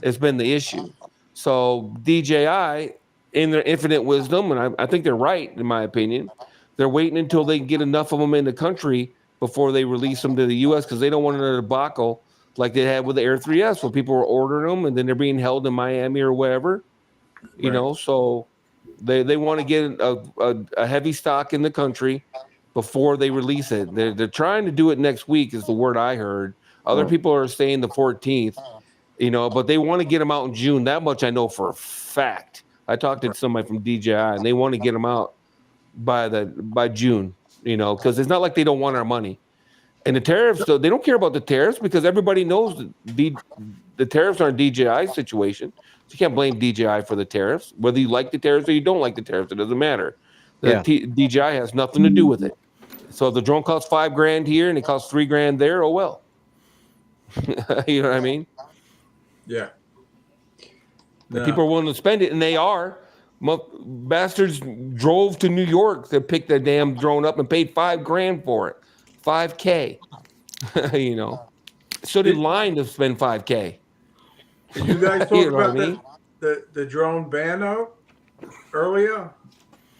has been the issue. So DJI, in their infinite wisdom, and I think they're right in my opinion, They're waiting until they get enough of them in the country before they release them to the U.S. because they don't want another debacle like they had with the Air 3S, where people were ordering them and then they're being held in Miami or wherever. You Right. know, so they want to get a heavy stock in the country before they release it. They're trying to do it next week, is the word I heard. Other people are saying the 14th. You know, but they want to get them out in June. That much I know for a fact. I talked to somebody from DJI, and they want to get them out by June. You know, because it's not like they don't want our money. And the tariffs, though, they don't care about the tariffs because everybody knows the tariffs are a DJI situation. So you can't blame DJI for the tariffs. Whether you like the tariffs or you don't like the tariffs, it doesn't matter. The DJI has nothing to do with it. So if the drone costs $5,000 here and it costs $3,000 there, oh well. You know what I mean? Yeah. The people are willing to spend it, and they are. Bastards drove to New York to pick the damn drone up and paid $5,000 for it. $5,000. You know. So did Line to spend $5,000. Did you guys talk You know what about I mean? the drone ban out earlier?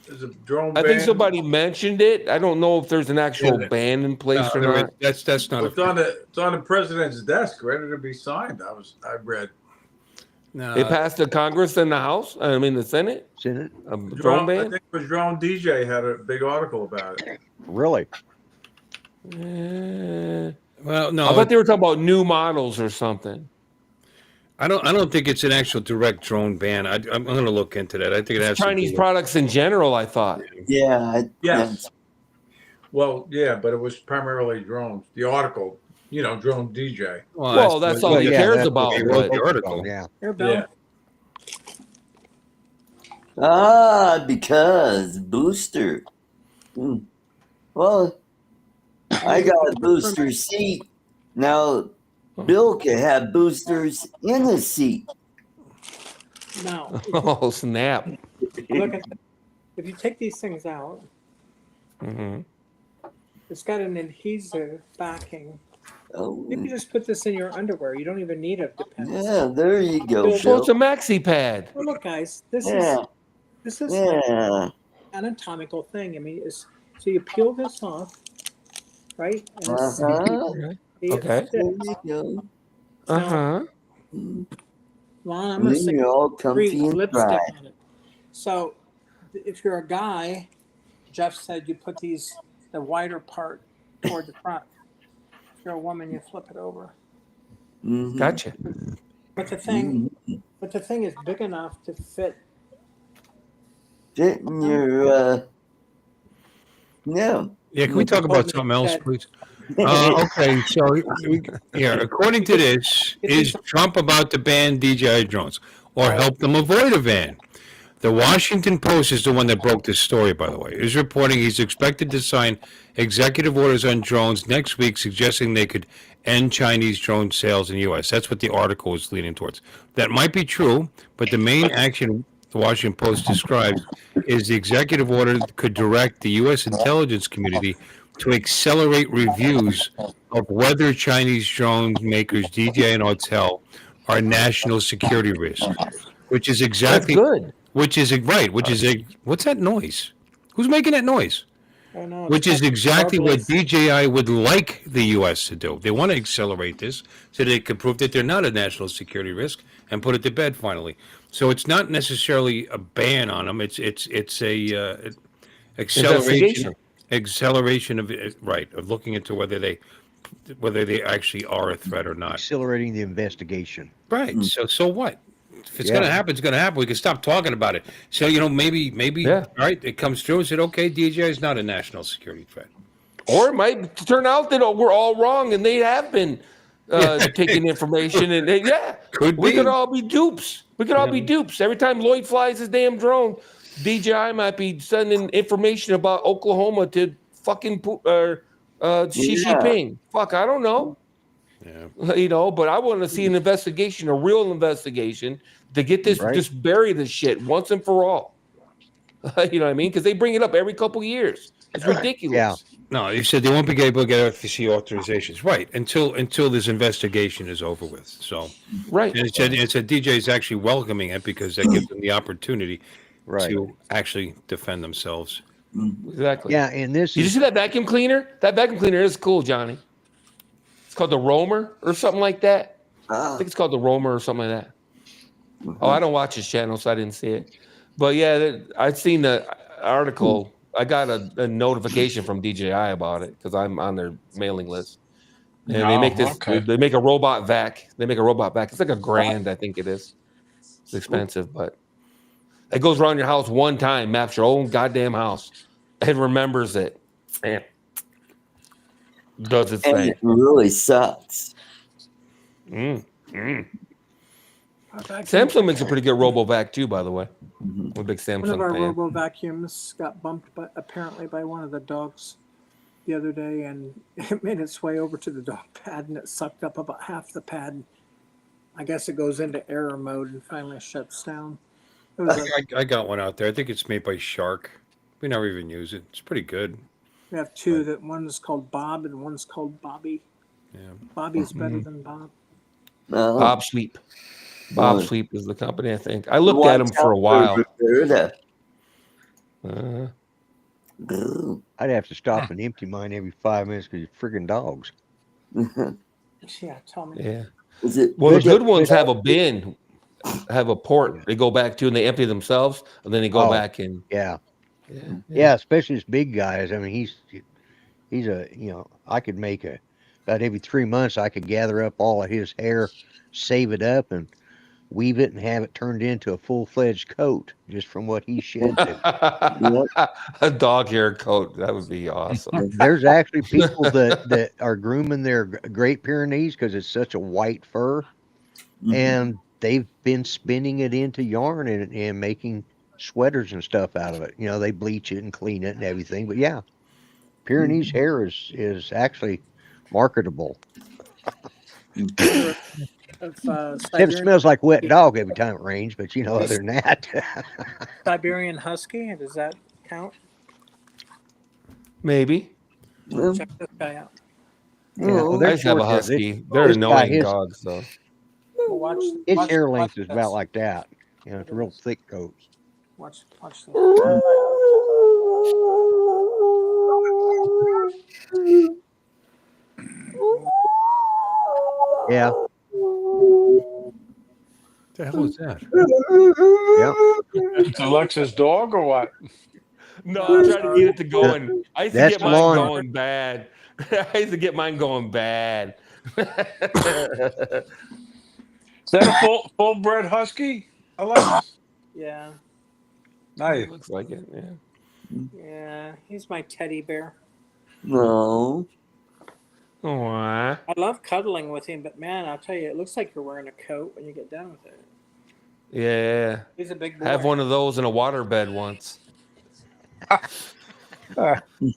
There's a drone I ban. think somebody mentioned it. I don't know if there's an actual ban in place or not. That's not. It's on the president's desk, ready to be signed. I read. No, It passed the Congress and the House. I mean, the Senate. Senate. Drone I ban. think it was Drone DJ had a big article about it. Really? well, no. I thought they were talking about new models or something. I don't think it's an actual direct drone ban. I'm going to look into that. I think it has Chinese to do products in general, I thought. Yeah. Yes. Well, yeah, but it was primarily drones. The article, Drone DJ. Well, that's all he cares about. He wrote the article. Yeah. Here, Bill. Yeah. Because booster. Well, I got a booster seat. Now, Bill can have boosters in the seat. Now, Oh, snap. look at if you take these things out, Mm-hmm. it's got an adhesive backing. Oh, You can just put this in your underwear. You don't even need a depends. yeah, there you go, So it's a Bill. maxi pad. Well, look, guys, this Yeah, is yeah. anatomical thing. I mean, so you peel this off, right? And it's Okay. There you go. Uh-huh. Lon, I'm And gonna then say you're all comfy and lipstick dry. on it. So, if you're a guy, Jeff said you put the wider part toward the front. If you're a woman, you flip it over. Mhm. Gotcha. But the thing is big enough to fit. Fit in your, no. Yeah, can we talk about something else, please? Okay, so according to this, is Trump about to ban DJI drones or help them avoid a ban? The Washington Post is the one that broke this story, by the way. Is reporting he's expected to sign executive orders on drones next week, suggesting they could end Chinese drone sales in the U.S. That's what the article is leaning towards. That might be true, but the main action the Washington Post describes is the executive order could direct the U.S. intelligence community to accelerate reviews of whether Chinese drone makers DJI and Autel are national security risks, which is exactly good. Which is what's that noise? Who's making that noise? Oh, no, Which is exactly what marvelous. DJI would like the U.S. to do. They want to accelerate this so they can prove that they're not a national security risk and put it to bed finally. So it's not necessarily a ban on them. It's a acceleration of looking into whether they actually are a threat or not. Accelerating the investigation. Right. So what? If it's gonna happen, it's gonna happen. We can stop talking about it. So maybe all right, it comes through and said, okay, DJI is not a national security threat. Or it might turn out that we're all wrong and they have been taking information and we could all be dupes. We could all be dupes. Every time Lloyd flies his damn drone, DJI might be sending information about Oklahoma to fucking Xi Jinping. Fuck, I don't know. Yeah. But I want to see an investigation, a real investigation, to get this, just bury this shit once and for all. You know what I mean? Because they bring it up every couple of years. It's ridiculous. Yeah. No, you said they won't be able to get FCC authorizations, right? Until this investigation is over with. So, right. And it said DJ is actually welcoming it because that gives them the opportunity to actually defend themselves Exactly. Yeah, and this Did you is see that vacuum cleaner? That vacuum cleaner is cool, Johnny. It's called the Roamer or something like that. I think it's called the Roamer or something like that. Oh, I don't watch his channel, so I didn't see it. But yeah, I've seen the article. I got a notification from DJI about it because I'm on their mailing list. And they make this. okay. They make a robot vac. They make a robot vac. It's like $1,000, I think it is. It's expensive, but it goes around your house one time, maps your own goddamn house, and remembers it. Man, does its And thing. it really sucks. Samsung makes a pretty good RoboVac too, by the way. I'm a big Samsung One of our fan. robo vacuums got bumped, apparently by one of the dogs the other day, and it made its way over to the dog pad, and it sucked up about half the pad. I guess it goes into error mode and finally shuts down. It was I got one out there. I think it's made by Shark. We never even use it. It's pretty good. we have two. That one's called Bob and one's called Bobby. Yeah. Bobby's better than Bob. Bob Sweep. Bob Sweep is the company, I think. I looked at him for a while. I'd have to stop and empty mine every 5 minutes because you're friggin' dogs. Yeah, tell me. Yeah. Well, the good ones have a bin, have a port they go back to, and they empty themselves, and then they go back and yeah, especially this big guys. I mean, he's a I could make about every 3 months I could gather up all of his hair, save it up, and weave it and have it turned into a full-fledged coat just from what he sheds it. A dog hair coat. That would be awesome. There's actually people that are grooming their Great Pyrenees because it's such a white fur, and they've been spinning it into yarn and making sweaters and stuff out of it. They bleach it and clean it and everything. But yeah, Pyrenees hair is actually marketable. It smells like wet dog every time it rains, but other than that. Siberian Husky, does that count? Maybe. Check this guy out. I just have a husky. They're annoying dogs, though. Watch His hair length is about like that. It's a real thick coat. Watch this. Yeah. The hell is that? Yeah. It's Alexa's dog or what? No, I'm trying to get it to going. I used to That's get mine lawn. going bad. I used to get mine going bad. Is that a full bred husky, Alexis? Yeah. Nice. Looks like it. Yeah. Yeah, he's my teddy bear. No. Aww. I love cuddling with him, but man, I'll tell you, it looks like you're wearing a coat when you get done with it. Yeah. He's a big boy. Have one of those in a waterbed once.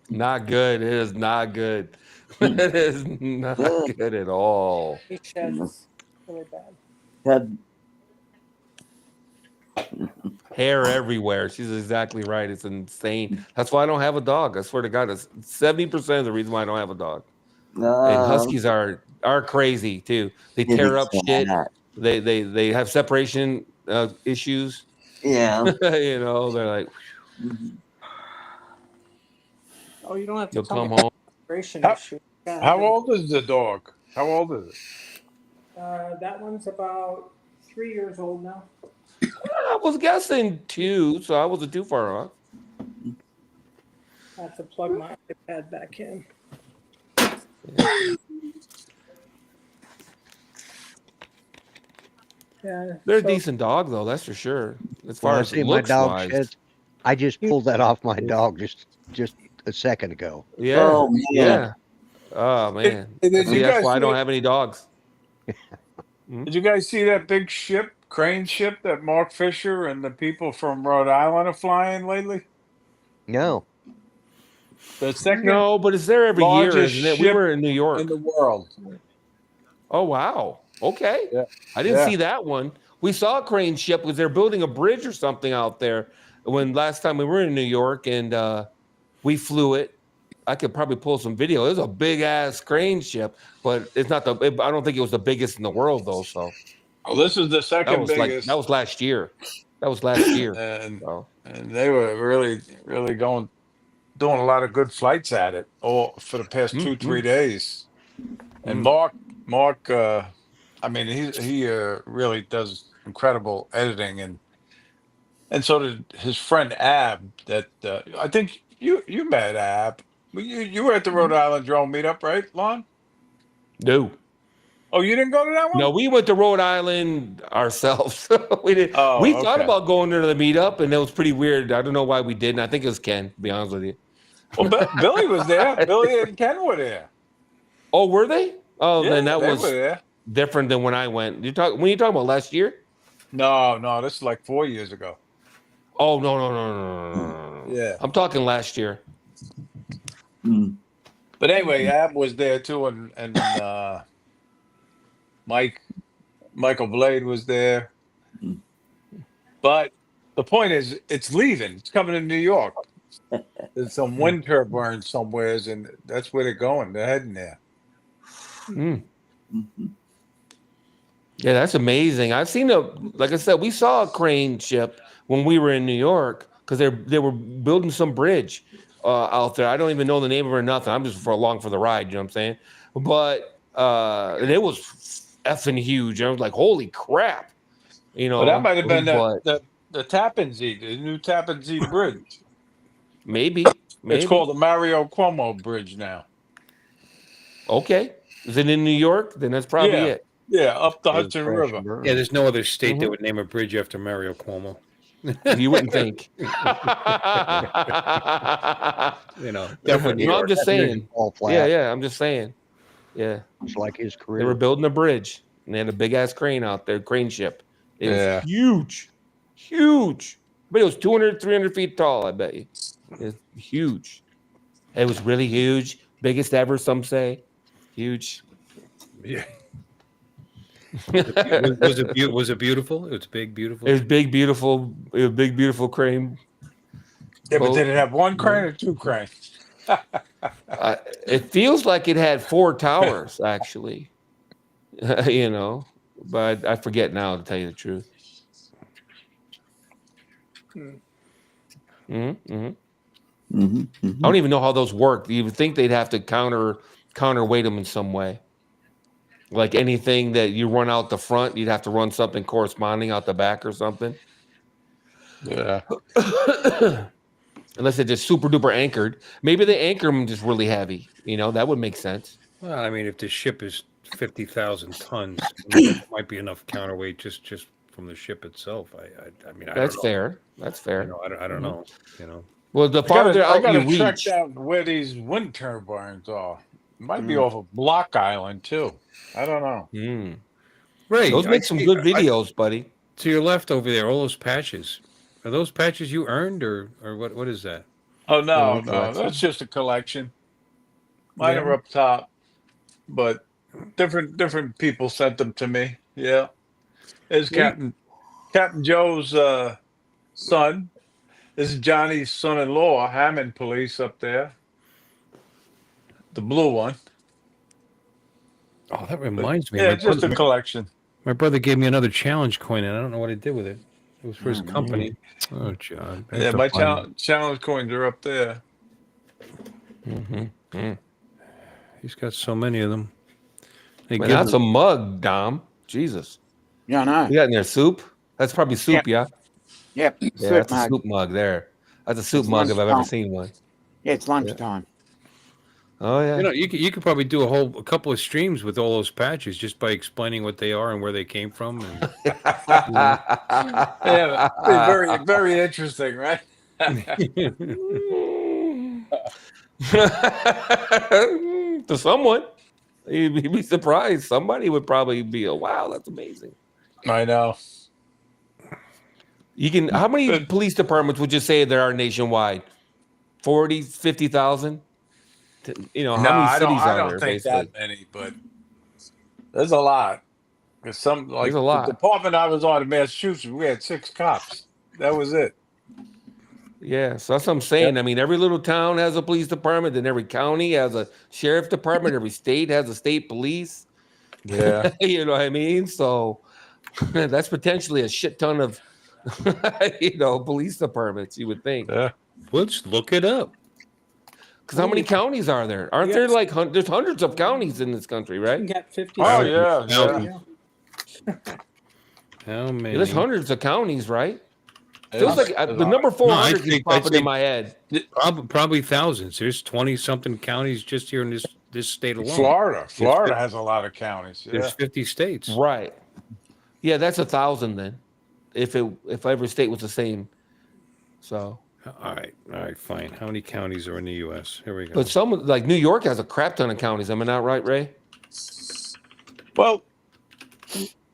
Not good. It is not good. It is not good at all. He sheds really bad. Hair everywhere. She's exactly right. It's insane. That's why I don't have a dog. I swear to God, it's 70% of the reason why I don't have a dog. And huskies are crazy too. They tear up shit. They have separation issues. Yeah. They're like. Oh, you don't have to You'll tell come me. home. How old is the dog? How old is it? That one's about 3 years old now. I was guessing 2, so I wasn't too far off. I have to plug my iPad back in. Yeah, They're a decent dog, though. That's for sure. As far When I as say my looks dog wise. sheds, I just pulled that off my dog just a second ago. Yeah. Oh, man. Yeah. Oh man. Did See, you that's guys why I see don't it? have any dogs. Did you guys see that big crane ship that Mark Fisher and the people from Rhode Island are flying lately? No. The second No, but it's there every year, largest isn't it? We ship were in New York. in the world. Oh wow. Okay. Yeah. I didn't Yeah. see that one. We saw a crane ship because they're building a bridge or something out there. When last time we were in New York and we flew it. I could probably pull some video. It was a big ass crane ship, but it's not I don't think it was the biggest in the world though. So Oh, this is the that second was biggest. that was last year. That was last year. and So. and they were really, really going doing a lot of good flights at it all for the past 2-3 days. And Mark, I mean, he really does incredible editing, and so did his friend Ab. That I think you met Ab. You were at the Rhode Island drone meetup, right, Lon? No. Oh, you didn't go to that one? No, we went to Rhode Island ourselves. We did. Oh, We thought okay. about going to the meetup, and it was pretty weird. I don't know why we didn't. I think it was Ken, to be honest with you. Well, Billy was there. Billy and Ken were there. Oh, were they? Oh, Yeah, then that they was were there. different than when I went. When you talking about last year? No, this is like 4 years ago. Oh no. Yeah. I'm talking last year. But anyway, Ab was there too, and Michael Blade was there. But the point is, it's leaving. It's coming to New York. There's some wind turbines somewheres, and that's where they're going. They're heading there. Yeah, that's amazing. I've seen like I said, we saw a crane ship when we were in New York because they were building some bridge out there. I don't even know the name of it or nothing. I'm just along for the ride. You know what I'm saying? But and it was effing huge. I was like, holy crap! You know, But that might have been but the Tappan Zee, the new Tappan Zee Bridge. maybe It's called the Mario Cuomo Bridge now. Okay, is it in New York? Then that's probably it. Yeah, up the Hudson River. Yeah, there's no other state that would name a bridge after Mario Cuomo. You wouldn't think. Definitely. No, I'm just saying. All flat. Yeah, I'm just saying. Yeah, it's like his career. They were building a bridge, and they had a big ass crane out there, crane ship. It was huge. But it was 200, 300 feet tall. I bet you. It was huge. It was really huge, biggest ever. Some say, huge. Yeah. was it beautiful? It was big, beautiful. It was big, beautiful. It was a big, beautiful crane. Yeah, but did it have one crane or two cranes? It feels like it had 4 towers, actually. You know, but I forget now, to tell you the truth. I don't even know how those work. You would think they'd have to counterweight them in some way. Like anything that you run out the front, you'd have to run something corresponding out the back or something. Yeah. Unless they're just super duper anchored. Maybe they anchor them just really heavy. You know, that would make sense. Well, I mean, if the ship is 50,000 tons, it might be enough counterweight just from the ship itself. I mean, That's fair. That's fair. You know, I don't know. You know. Well, the farther out you reach, track down where these wind turbines are. It might be off of Block Island too. I don't know. Right. Those make some good videos, buddy. To your left over there, all those patches. Are those patches you earned, or what is that? Oh no, that's just a collection. Mine are up top, but different people sent them to me. Yeah, there's Captain Joe's son. This is Johnny's son-in-law, Hammond Police up there. The blue one. Oh, that reminds me. Yeah, just a collection. My brother gave me another challenge coin, and I don't know what he did with it. It was for his company. Oh, John. Yeah, my challenge coins are up there. He's got so many of them. Man, that's a mug, Dom. Jesus. Yeah, I know. You got in there soup? That's probably soup, yeah? Yep. Yeah, that's a soup mug there. That's a soup mug if I've ever seen one. Yeah, it's lunchtime. Oh yeah. You know, you could probably do a couple of streams with all those patches just by explaining what they are and where they came from. And, yeah, very, very interesting, right? To someone, he'd be surprised. Somebody would probably be, wow, that's amazing. I know. You can. How many police departments would you say there are nationwide? 40, 50,000? You know, how many cities I are don't there? think Basically, that many, but there's a lot. There's some like There's a lot. the department I was on in Massachusetts, we had 6 cops. That was it. Yeah, so that's what I'm saying. I mean, every little town has a police department, then every county has a sheriff department, every state has a state police. Yeah. You know what I mean? So that's potentially a shit ton of, police departments, you would think. Yeah. Let's look it up. Because how many counties are there? Aren't there like there's hundreds of counties in this country, You right? can get 50. Oh states. yeah. How many? Yeah, there's hundreds of counties, right? Feels like the number 400 keeps popping in my head. Probably thousands. There's 20-something counties just here in this state alone. Florida has a lot of counties. Yeah. There's 50 states. Right. Yeah, that's 1,000 then. If every state was the same. So. All right, fine. How many counties are in the U.S.? Here we go. But some like New York has a crap ton of counties. Am I not right, Ray? Well,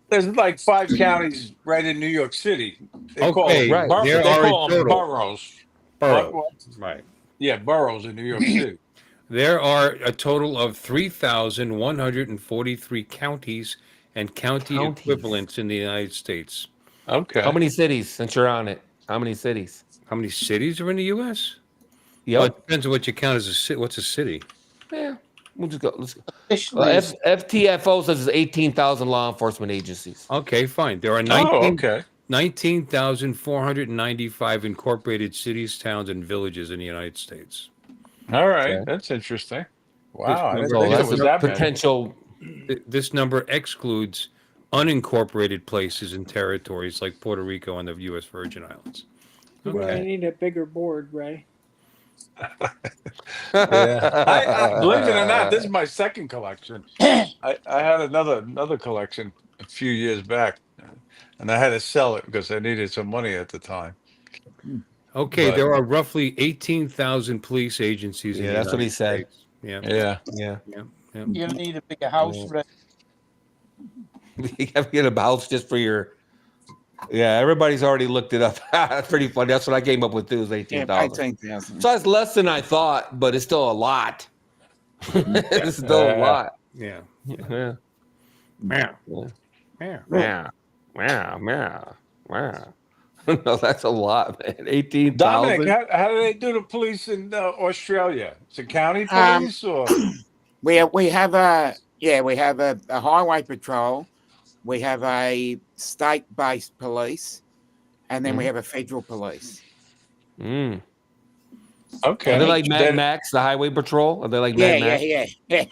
there's like 5 counties right in New York City. They call them, right. they call them boroughs. Boroughs. Right. Yeah, boroughs in New York City. There are a total of 3,143 counties and county equivalents in the United States. Okay. How many cities, since you're on it? How many cities? How many cities are in the U.S.? Yeah, well, it depends on what you count as a city. What's a city? Yeah, we'll just go. Let's go. FTFO says there's 18,000 law enforcement agencies. Okay, fine. There are 19,495 incorporated cities, towns, and villages in the United States. All right, that's interesting. Wow, I didn't think that's it was a that potential. This number excludes unincorporated places and territories like Puerto Rico and the U.S. Virgin Islands. You're going to need a bigger board, Ray. Yeah. Believe it or not, this is my second collection. I had another collection a few years back, and I had to sell it because I needed some money at the time. Okay, there are roughly 18,000 police agencies. Yeah, that's what he said. Yeah. You're going to need a bigger house, Ray. You have to get a house just for your. Yeah, everybody's already looked it up. That's pretty funny. That's what I came up with too. Is 18,000. So that's less than I thought, but it's still a lot. It's still a lot. Yeah. Yeah. No, that's a lot, man. 18,000. Dominic, how do they do the police in Australia? It's a county police, or we have a highway patrol. We have a state-based police, and then we have a federal police. Okay. Okay. Are they like Mad Max, the highway patrol? Are they like Mad Max? Yeah.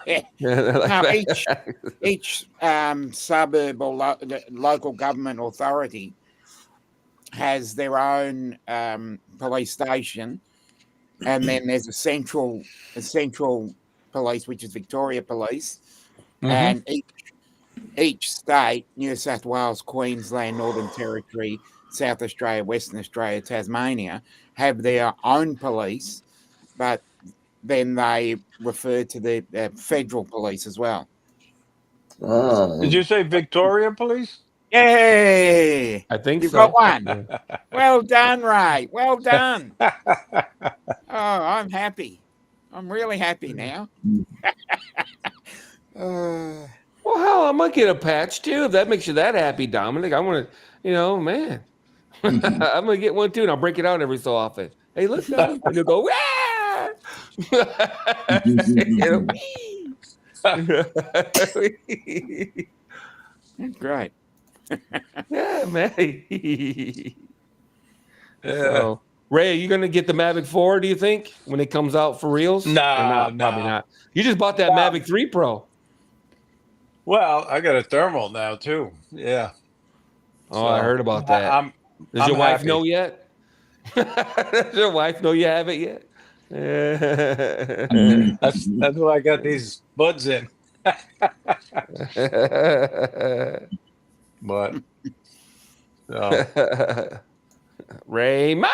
Each suburb or local government authority has their own police station, and then there's a central police, which is Victoria Police, and each state, New South Wales, Queensland, Northern Territory, South Australia, Western Australia, Tasmania, have their own police, but then they refer to the federal police as well. Did you say Victoria Police? Yay! I think You've so. got one. Well done, Ray. Well done. Oh, I'm happy. I'm really happy now. Well, hell, I might get a patch too. If that makes you that happy, Dominic. I want to, man. I'm gonna get one too, and I'll break it out every so often. Hey, look, and you'll go, ah! That's great. Yeah, man. Yeah. So, Ray, are you gonna get the Mavic 4? Do you think when it comes out for reals? No, probably not. You just bought that Mavic 3 Pro. Well, I got a thermal now too. Yeah. Oh, I heard about that. Does your wife know yet? Does your wife know you have it yet? That's why I got these buds in. But Raymond.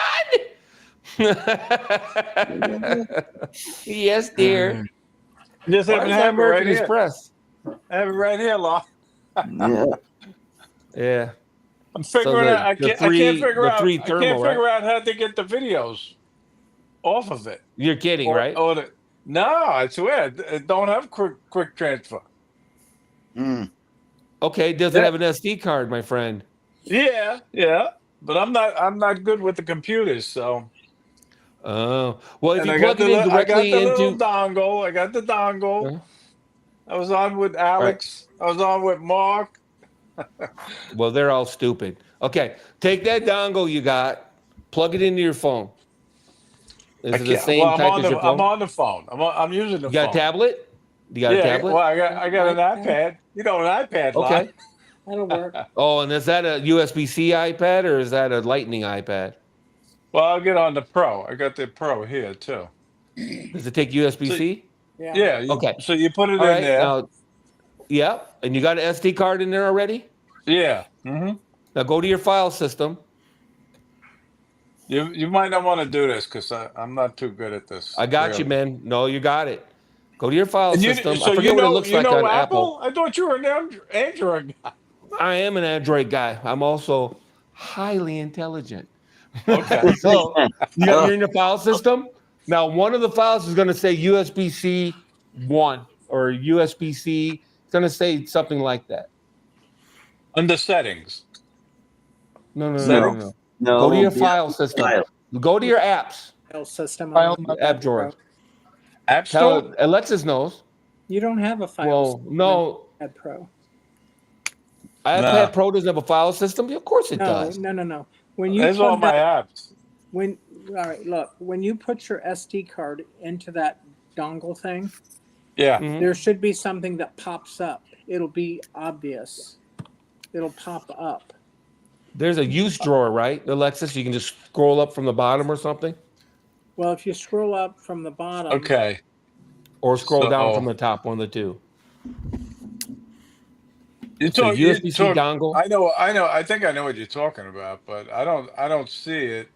Yes, dear. Just haven't had it right here. Express. I have it right here, Law. Yeah. I'm figuring out. I can't figure out. I can't thermal, figure out how to get the videos off of it. You're kidding, right? No, I swear, it don't have quick transfer. Okay, does it have an SD card, my friend? Yeah, but I'm not good with the computers, so. Oh, well, if And you plug it in directly little into dongle. I got the dongle. I was on with Alex. I was on with Mark. Well, they're all stupid. Okay, take that dongle you got, plug it into your phone. Is it the same Well, type as your I'm phone? on the phone. I'm using the You got phone. a tablet? You got a Yeah. tablet? Well, I got an iPad. You know, an iPad. Okay. That'll work. Oh, and is that a USB-C iPad or is that a Lightning iPad? Well, I'll get on the Pro. I got the Pro here too. Does it take USB-C? Yeah. Okay. So you put it All in right. there. Now, yeah. And you got an SD card in there already? Yeah. Mm-hmm. Now go to your file system. You might not want to do this because I'm not too good at this. I got you, man. No, you got it. Go to your file And system. so I forget what it looks like on Apple. I thought you were an Android guy. I am an Android guy. I'm also highly intelligent. Okay. So you're in your file system. Now, one of the files is going to say USB-C 1 or USB-C. It's going to say something like that. Under settings. No. No. Go to your the file system. file. Go to your apps. File system. File on not App drawer. App Store? Alexis knows. You don't have a file Well, system. no. iPad Pro. iPad Pro doesn't have a file system. Of course it No, does. no. When you There's all plug my that, apps. all right, look, when you put your SD card into that dongle thing, Yeah. Mhm. there should be something that pops up. It'll be obvious. It'll pop up. There's a use drawer, right, Alexis? You can just scroll up from the bottom or something, Well, if you scroll up from the bottom, Okay. or scroll down So- from the top. One of the two. You It's a talk, USB-C dongle. I know. I think I know what you're talking about, but I don't see it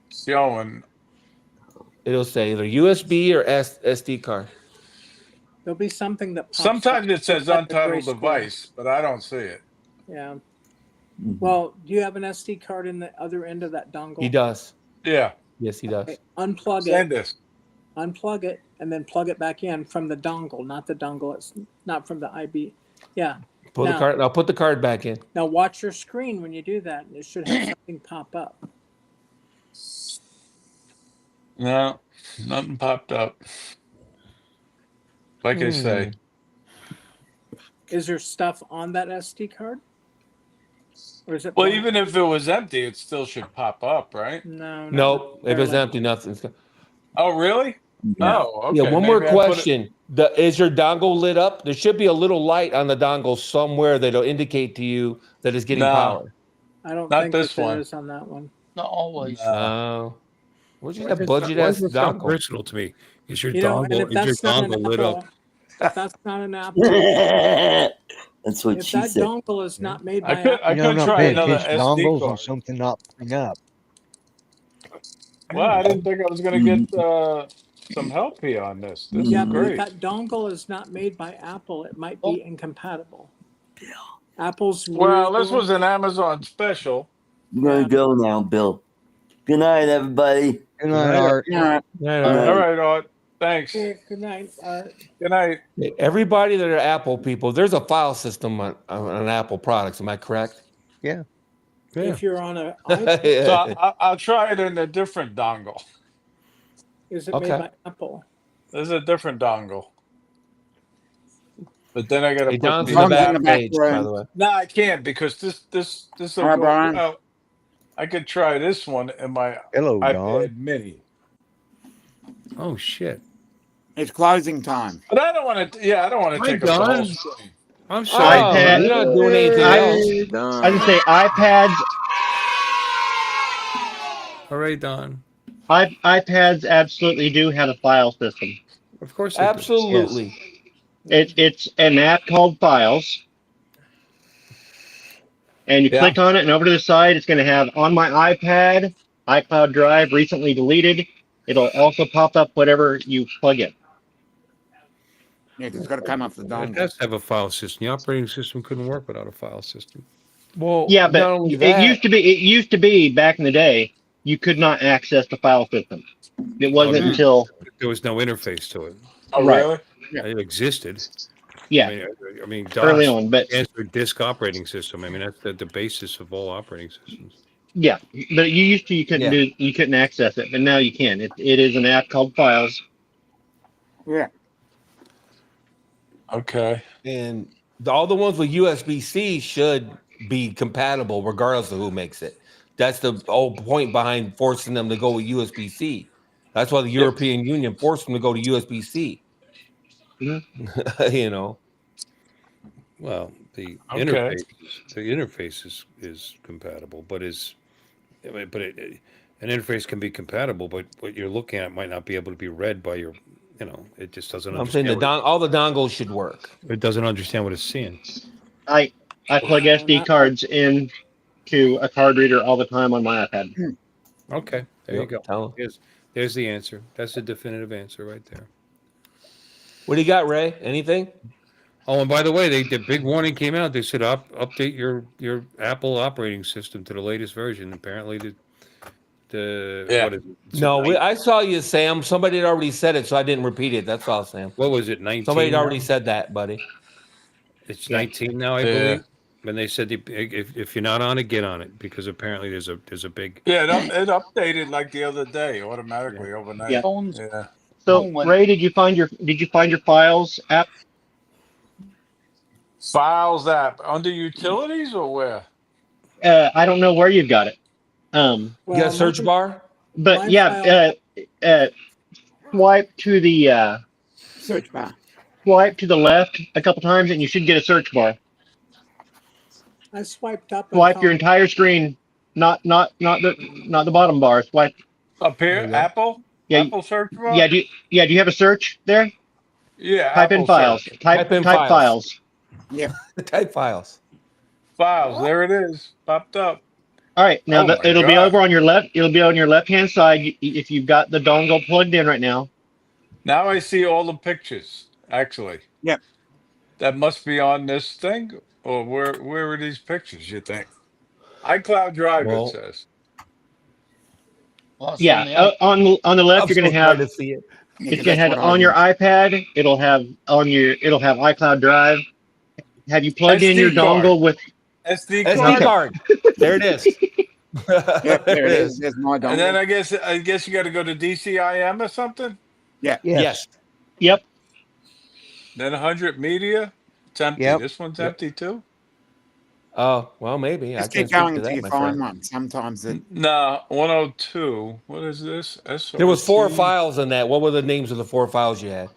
showing. It'll say either USB or SD card. there'll be something that pops Sometimes up. it says Like a gray untitled square. device, but I don't see it. Yeah. Well, do you have an SD card in the other end of that dongle? He does. Yeah. Yes, he does. Okay, unplug Send it. this. Unplug it, and then plug it back in from the dongle, not the dongle. It's not from the IB. Yeah. Put the Now- card. I'll put the card back in. Now watch your screen when you do that, and it should have something pop up. No, nothing popped up. Like I say, Is there stuff on that SD card? Or is it? well, blank? even if it was empty, it still should pop up, right? No. Nope. If it's necessarily. empty, nothing's. Oh, really? Yeah. Oh, okay. Yeah. One Maybe more I put it- question. Is your dongle lit up? There should be a little light on the dongle somewhere that'll indicate to you that it's getting No. power. I don't Not think this that there one. is on that one. Not always. Where'd you Why have is budget that- why ass is this not dongle? personal to me? Is your You know, and if dongle that's not an lit up? Apple, if that's not an Apple, That's what if she that said. dongle is not made by I could Apple, try paying another attention to SD dongles card. and something not putting up. Well, I didn't think I was going to get some help here on this. This yeah, is but if great. that dongle is not made by Apple, it might be incompatible. Apple's Well, weird this was an Amazon special. I'm gonna go now, Bill. Good night, everybody. Good night, Art. Yeah. All right, Art. Thanks. Yeah, good night. Good night. Everybody that are Apple people, there's a file system on Apple products. Am I correct? Yeah. If you're on a So iPhone, I'll try it in a different dongle. is it Okay. made by Apple? There's a different dongle. But then I got to Hey, put Don's the in the Don's in back the back page, by room. the way. No, I can't because this will Hi, go Brian. out. I could try this one in my Hello, Don. iPad Mini. Oh shit! It's closing time. But I don't want to. Yeah, I don't want to Hi, take up the whole Don. screen. I'm sorry. iPad. You're not doing anything else. Don. I would say iPads. All right, Don. iPads absolutely do have a file system. Of course. they do. Absolutely. It's an app called Files, and you Yeah. click on it, and over to the side, it's going to have on my iPad, iCloud Drive recently deleted. It'll also pop up whatever you plug in. Yeah, 'cause it's got to come off the It dongle. has to have a file system. The operating system couldn't work without a file system. Well, Yeah, not but only it that, used to be back in the day, you could not access the file system. It wasn't yeah. until There was no interface to it. Oh, Right. really? It existed. yeah, I mean, early DOS, on, but standard disk operating system. I mean, that's the basis of all operating systems. yeah, but you couldn't access it, but now you can. It is an app called Files. Yeah. Okay. and all the ones with USB-C should be compatible regardless of who makes it. That's the whole point behind forcing them to go with USB-C. That's why the European Union forced them to go to USB-C. You know. Well, the Okay. interface is compatible, but an interface can be compatible, but what you're looking at might not be able to be read by your, it just doesn't I'm saying understand. all the dongles should work. It doesn't understand what it's seeing. I plug SD cards in to a card reader all the time on my iPad. Okay, there you Yep, go. tell 'em. There's the answer. That's the definitive answer right there. What do you got, Ray? Anything? Oh, and by the way, the big warning came out. They said update your Apple operating system to the latest version. Apparently, what is it? No, I saw you, Sam. Somebody had already said it, so I didn't repeat it. That's all, Sam. What was it? 19. Somebody had already said that, buddy. It's 19 now, I believe. And they said if you're not on it, get on it, because apparently there's a big. Yeah, it updated like the other day automatically overnight. Yeah. Yeah. So Ray, did you find your files app? Files app under utilities or where? I don't know where you've got it. You got a search bar? But yeah, swipe to the Search bar. Swipe to the left a couple times, and you should get a search bar. I swiped up. Swipe your entire screen, not the bottom bar. Swipe up here. Apple. Yeah, Apple search bar. Yeah. Do you have a search there? Yeah. Type Apple in files. search. Type files. Yeah. Type files. Files. There it is. Popped up. All right. Now Oh my it'll be God. over on your left. It'll be on your left-hand side if you've got the dongle plugged in right now. Now I see all the pictures. Actually. Yep. That must be on this thing, or where are these pictures? You think? iCloud Drive. Well, it says. Yeah. On the left, you're going to have. To see it. It's going to have on your iPad. It'll have iCloud Drive. Have you plugged in your dongle with SD card? There it is. Yep, there it is. There's my dongle. And then I guess you got to go to DCIM or something. Yeah. Yes. Yep. Then 100 media. It's empty. Yep. This one's empty too. Oh, well, maybe. Just I keep can't speak going to until that, you my find friend. one. Sometimes it. No, 102. What is this? SRT? There was 4 files in that. What were the names of the 4 files you had?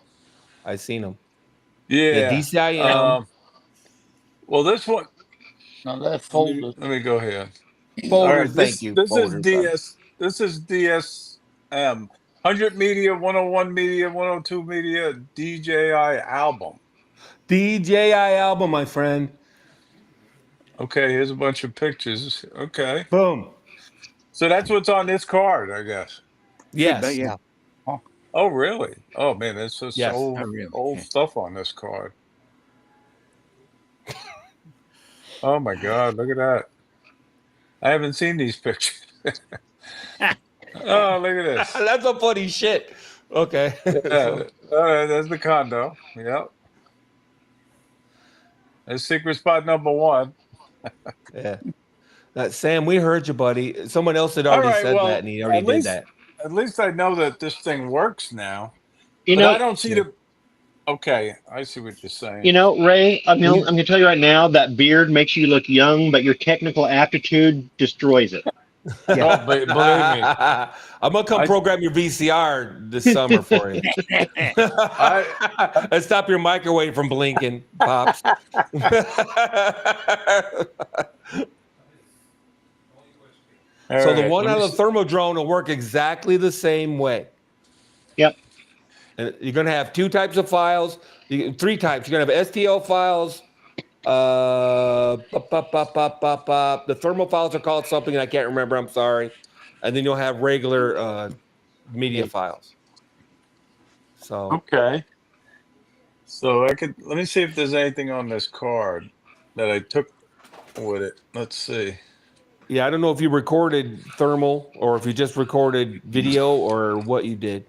I seen them. Yeah. DCIM. Well, this one. No, they're folders. Let me go here. Folders, All right, thank you. This Folders, is DS. This is DSM. 100 media, 101 media, 102 media, DJI album. DJI album, my friend. Okay, here's a bunch of pictures. Okay. Boom. So that's what's on this card, I guess. Yes. Yeah. Oh, really? Oh, man, there's just Yes. old stuff on this card. Oh, my God, look at that. I haven't seen these pictures. Oh, look at this. That's a funny shit. Okay. Yeah. All right, there's the condo. Yep. There's secret spot number 1. Yeah. Sam, we heard you, buddy. Someone else had All already right, said well, that, and he already did that. At least I know that this thing works now. You But know, I don't see the. Okay, I see what you're saying. You know, Ray, I'm going to tell you right now that beard makes you look young, but your technical aptitude destroys it. Oh, believe me. I'm gonna come program your VCR this summer for you. And stop your microwave from blinking, pops. All So the right, one let out me of the thermal drone will work exactly the same way. Yep. And you're gonna have 2 types of files, 3 types. You're gonna have STL files. The thermal files are called something I can't remember. I'm sorry. And then you'll have regular media files. So Okay. So let me see if there's anything on this card that I took with it. Let's see. yeah, I don't know if you recorded thermal or if you just recorded video or what you did.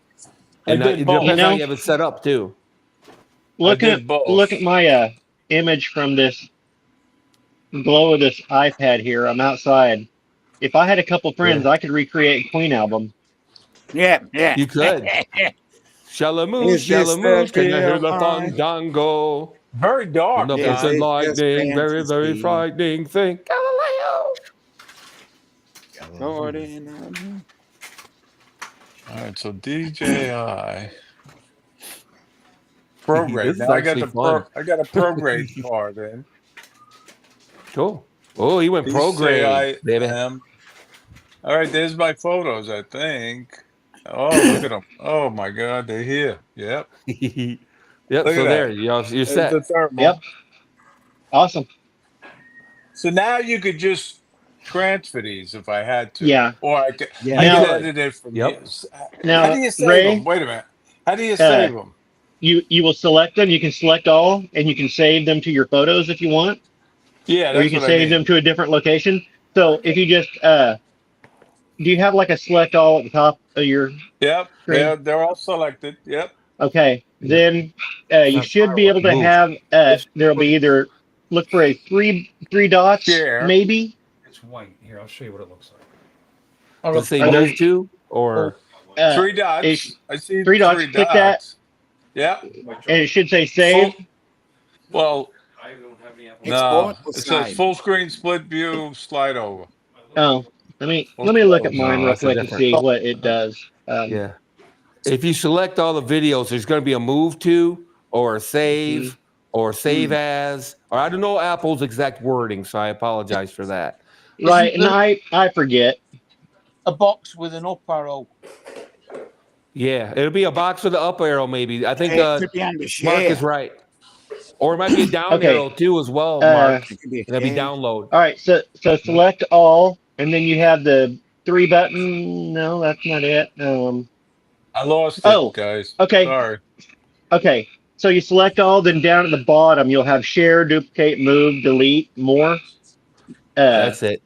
And did it both. depends You how know? you have it set up too. Look did both. at my image from this glow of this iPad here. I'm outside. If I had a couple friends, I could recreate Queen album. Yeah. You could. Shalamoo, Is this shalamoo, can you hear the the fandango? Very dark. The Yeah, person it's lightning, just very, very fantasy. frightening thing. Galileo. Lord, and All right, so DJI This ProGrade. is Now I got actually the fun. I got a ProGrade card in. Cool. Oh, he went pro grade, baby. DJI. All right, there's my photos, I think. Oh, look at them. Oh my God, they're here. Yep. Yep. Look So at there, that. you're There's set. the thermal. Yep. Awesome. So now you could just transfer these if I had to, Yeah. or I could Now- edit it from Yep. here. Now, How do you save Ray, them? Wait a minute. How do you save them? You will select them. You can select all, and you can save them to your photos if you want, Yeah, or you that's can what I save mean. them to a different location. So if you just do you have like a select all at the top of your Yep, screen? they're all selected. Yep. Okay, then you should be able to Move. have there'll be either look for a three dots Share. maybe. It's white. Here, I'll show you what it looks like. Does it say Are there- move to or? Three dots. I see three dots. Click that, Yeah. and it should say save. Well, I don't have any apple. no. Export or It says save? full screen, split view, slide over. Oh, let me look at mine No, real that's a quick and different- see what it does. Yeah. If you select all the videos, there's going to be a move to or a save or save as, or I don't know Apple's exact wording, so I apologize for that. Right, and Isn't I forget. a box with an up arrow. Yeah, it'll be a box with the up arrow, maybe. I think It could be under Mark share. is right. Or it might be a down Okay. arrow too as well, Mark. It could be a That'd be share. download. All right, so select all, and then you have the three button. No, that's not it. I lost it, Oh, guys. okay. Sorry. Okay, so you select all, then down at the bottom you'll have share, duplicate, move, delete, more. That's it.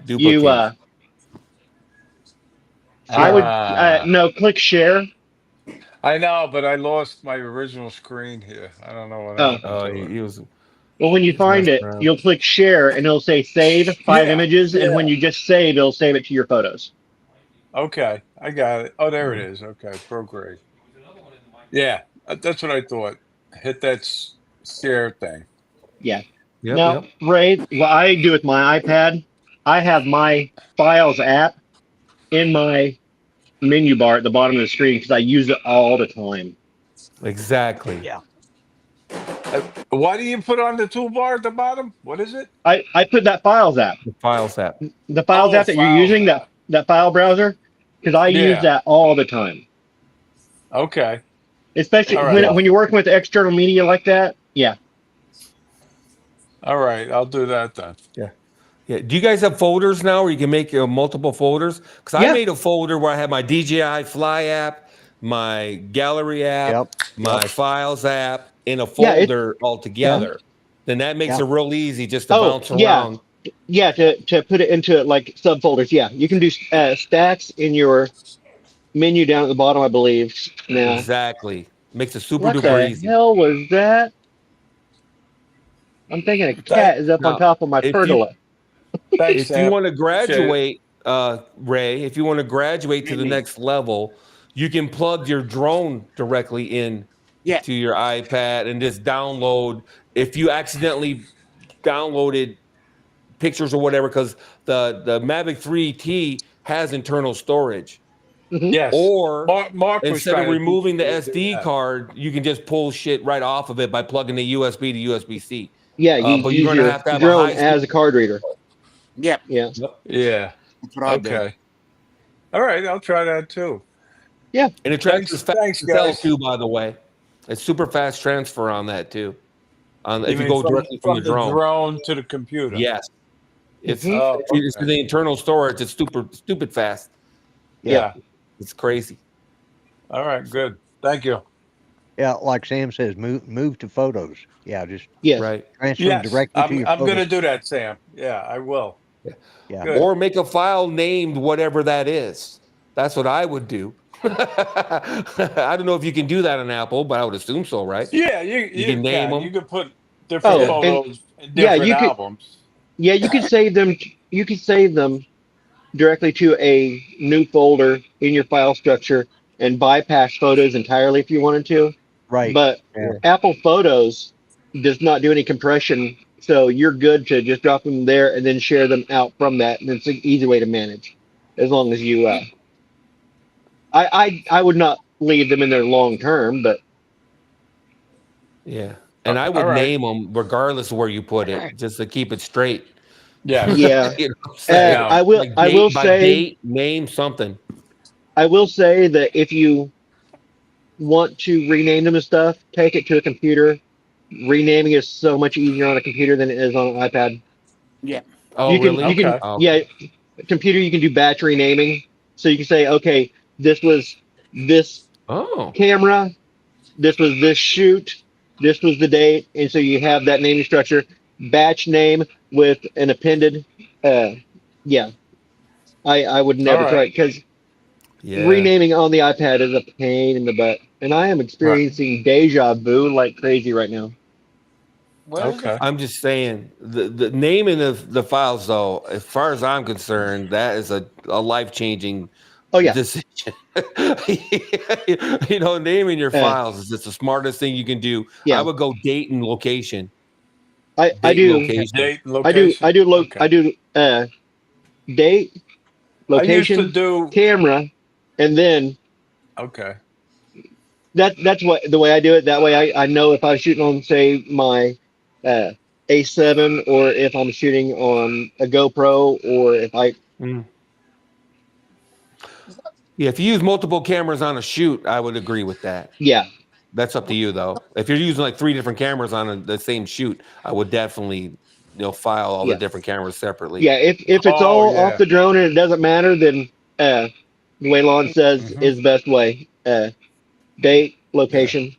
Duplicate. You I would no click share. I know, but I lost my original screen here. I don't know what Oh. happened. Oh, to it. he was. Well, when you find it, around. you'll click share, and it'll say save 5 Yeah, images, and when you just save, it'll save it to your photos. Okay, I got it. Oh, there it is. Okay, ProGrade. Yeah, that's what I thought. Hit that share thing. Yeah. Yep, Now, yep. Ray, what I do with my iPad, I have my Files app in my menu bar at the bottom of the screen because I use it all the time. Exactly. Yeah. Why do you put on the toolbar at the bottom? What is it? I put that Files app, The Files app. the Files app that you're Files using, app. that file browser, because I use Yeah. that all the time. Okay. Especially All right. when you're working with external media like that. Yeah. All right, I'll do that then. Yeah. Do you guys have folders now where you can make multiple folders? Because Yeah. I made a folder where I have my DJI Fly app, my Gallery app, my Files app in a folder all together. Then that makes it real easy just to bounce around. Yeah, to put it into like subfolders. Yeah, you can do stacks in your menu down at the bottom, I believe. Now, Exactly. Makes it super what duper the easy. hell was that? I'm thinking a cat is up on Now, top of my if you- pergola. Thanks, If you Sam. want to Appreciate it. graduate, Ray, if you want to graduate to the next level, you can plug your drone directly in Yeah. to your iPad and just download. If you accidentally downloaded pictures or whatever, because the Mavic 3T has internal storage. Yes. Or Mark was instead trying of to removing the teach me to do SD that. card, you can just pull shit right off of it by plugging the USB to USB-C. Yeah, you but use you're going to your have to have a drone high as a card reader. Yep. Yeah. Yeah. That's what I do. Okay. All right, I'll try that too. Yeah. And it transfers fast Thanks, to sell guys. too, by the way. It's super fast transfer on that too. If you mean go directly from your the drone. drone to the computer. Yes. It's Oh, it's okay. the internal storage. It's stupid fast. Yeah. It's crazy. All right, good. Thank you. Yeah, like Sam says, move to photos. Yeah, just Right. transfer Yes, directly to I'm your going to photos. do that, Sam. Yeah, I will. Yeah. Good. Or make a file named whatever that is. That's what I would do. I don't know if you can do that on Apple, but I would assume so, right? Yeah, you can name them. You can put different Oh, and- photos in yeah, different you could- albums. Yeah, you can save them. You can save them directly to a new folder in your file structure and bypass photos entirely if you wanted to. Right. But Yeah. Apple Photos does not do any compression, so you're good to just drop them there and then share them out from that, and it's an easy way to manage, as long as you I would not leave them in there long term, but Yeah. And I would All right. name them regardless of where you put it, just to keep it straight. Yes. yeah. You know what I'm saying? Now, I will Like I date will by say date, name something. I will say that if you want to rename them and stuff, take it to a computer. Renaming is so much easier on a computer than it is on an iPad. Yeah. Oh, You can really? you can okay. Oh, yeah, computer you can do batch renaming. So you can say, okay, this was this oh, camera, this was this shoot, this was the date, and so you have that naming structure, batch name with an appended. Uh, yeah, I would All never try right. it because yeah. renaming on the iPad is a pain in the butt, and I am Right. experiencing deja vu like crazy right now. Where is it? Okay. I'm just saying the naming of the files, though, as far as I'm concerned, that is a life changing Oh yeah, decision. You know, naming your uh, files is just the smartest thing you can do. I yeah. would go date and location. I Date and do A location. date and location. Okay. I do date, I used to location, do. camera, and then Okay. that's what the way I do it. That way I know if I'm shooting on say my uh, A7 or if I'm shooting on a GoPro or if I Mm. Yeah, if you use multiple cameras on a shoot, I would agree with that. yeah That's up to you, though. If you're using like 3 different cameras on the same shoot, I would definitely, file all the yeah different cameras separately. yeah if it's Oh all off yeah. the drone and it doesn't matter then the way Lon says Hmm. is the best way. Date, Yeah. location.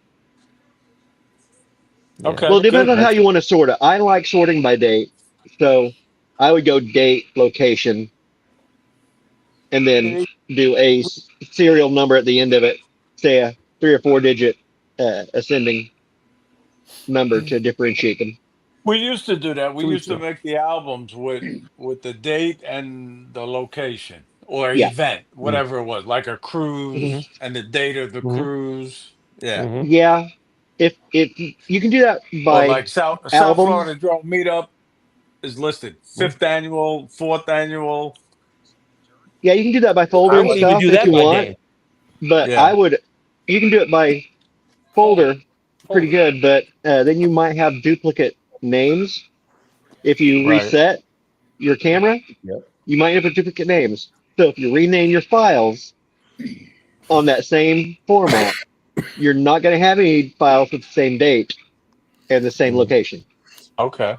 Yeah. Well, Okay. it depends Good. on how you want to sort it. I like sorting by date, so I would go date, location, and then do a serial number at the end of it, say a 3 or 4 digit ascending number to differentiate them. We used to do that. We To used each to their make the albums with the date and the location or Yeah. event, own. whatever it was, like a hmm cruise and the date of the Mm-hmm. cruise. Yeah. Mm-hmm. Yeah. If you can do that Or by like South album, Florida Drone Meetup is listed Mm-hmm. 5th annual, 4th annual. yeah, you can do that by I folder and wouldn't even stuff do if that you by want. day. But Yeah. you can do it by folder, pretty good. But then you might have duplicate names if you Right. reset your camera. Yep. You might have duplicate names. So if you rename your files on that same format, you're not going to have any files with the same date and the same Mm-hmm. location. Okay.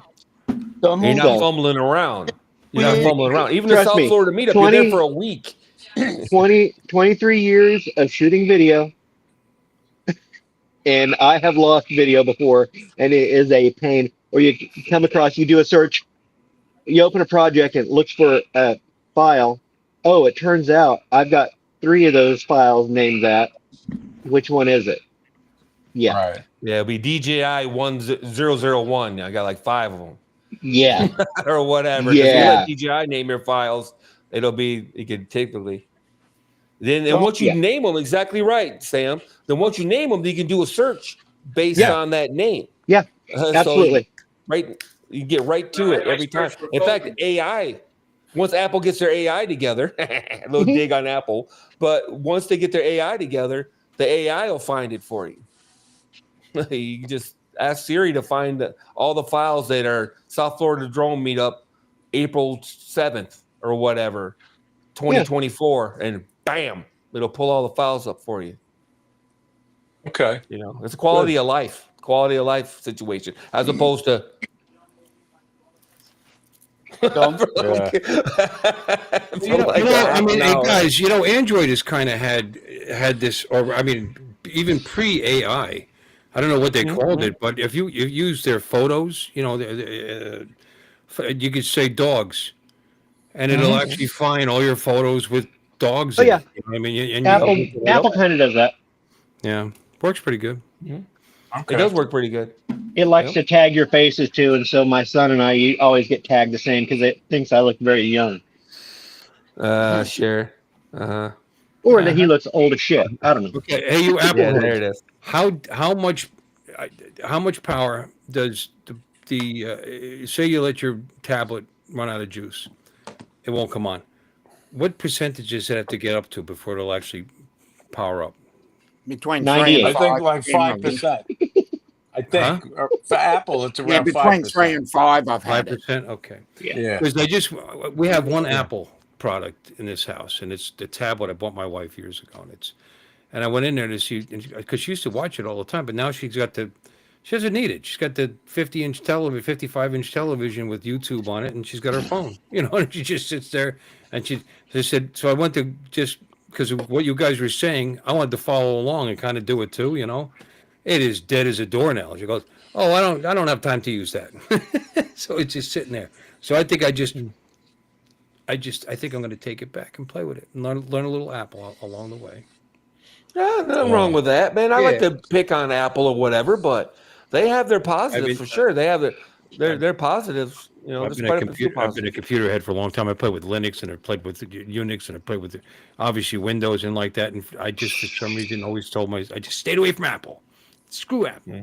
And you're Donald, not So fumbling around. You're not we fumbling around. Even the trust South me, Florida meetup, you're there for 20, a week. 23 years of shooting video, and I have lost video before, and it is a pain. Or you come across, you do a search, you open a project and it looks for a file. Oh, it turns out I've got 3 of those files named that. Which one is it? Yeah. Right. Yeah, it'll be DJI 1001. I got like 5 of them. Yeah. Or whatever. Because if you let Yeah. DJI name your files, it could typically. And Don- once you Yeah. name them, exactly right, Sam. Then once you name them, you can do a search based Yeah. on that name. Yeah. So Absolutely. you get right to it every time. In fact, AI. Once Apple gets their AI together, a little Mhm. dig on Apple, but once they get their AI together, the AI will find it for you. You can just ask Siri to find all the files that are South Florida Drone Meetup, April 7th or whatever, Yeah. 2024, and bam, it'll pull all the files up for you. Okay. It's a quality of life situation, as opposed to. Don- Yeah. I mean, hey, hour. guys, Android has kind of had this, or I mean, even pre AI. I don't know what they called it, but if you use their photos, you could say dogs, and it'll actually find all your photos with dogs Oh in yeah. it. You know what I mean, and Apple you, Apple kind of does that. yeah, works pretty good. It Okay. does work pretty good. It likes Yep. to tag your faces too, and so my son and I always get tagged the same because it thinks I look very young, Sure. Uh-huh. or that he looks old as shit. I don't know. Okay, hey, you Apple Yeah, there heads, it is. how much power does the say you let your tablet run out of juice, it won't come on. What percentage does it have to get up to before it'll actually power up? Between 98. I think like generally. 5%. I think for Apple, it's Yeah, around between 3 5%. and 5, I've had it. 5%. Okay. Yeah. Because we have one Apple product in this house, and it's the tablet I bought my wife years ago, and I went in there to see because she used to watch it all the time, but now she doesn't need it. She's got the 50-inch television, 55-inch television with YouTube on it, and she's got her phone, and she just sits there, and she said, so I went to just because of what you guys were saying, I wanted to follow along and kind of do it too, It is dead as a doornail. She goes, "Oh, I don't have time to use that." So it's just sitting there. So I think I think I'm going to take it back and play with it and learn a little Apple along the way. Yeah, nothing wrong with that, man. I like to pick on Apple or whatever, but they have their positives for sure. They have their positives. I've there's quite a few I've been a positives. computer head for a long time. I played with Linux and I played with Unix and I played with obviously Windows and like that. And I just for some reason always told I just stayed away from Apple. Screw Apple. Yeah.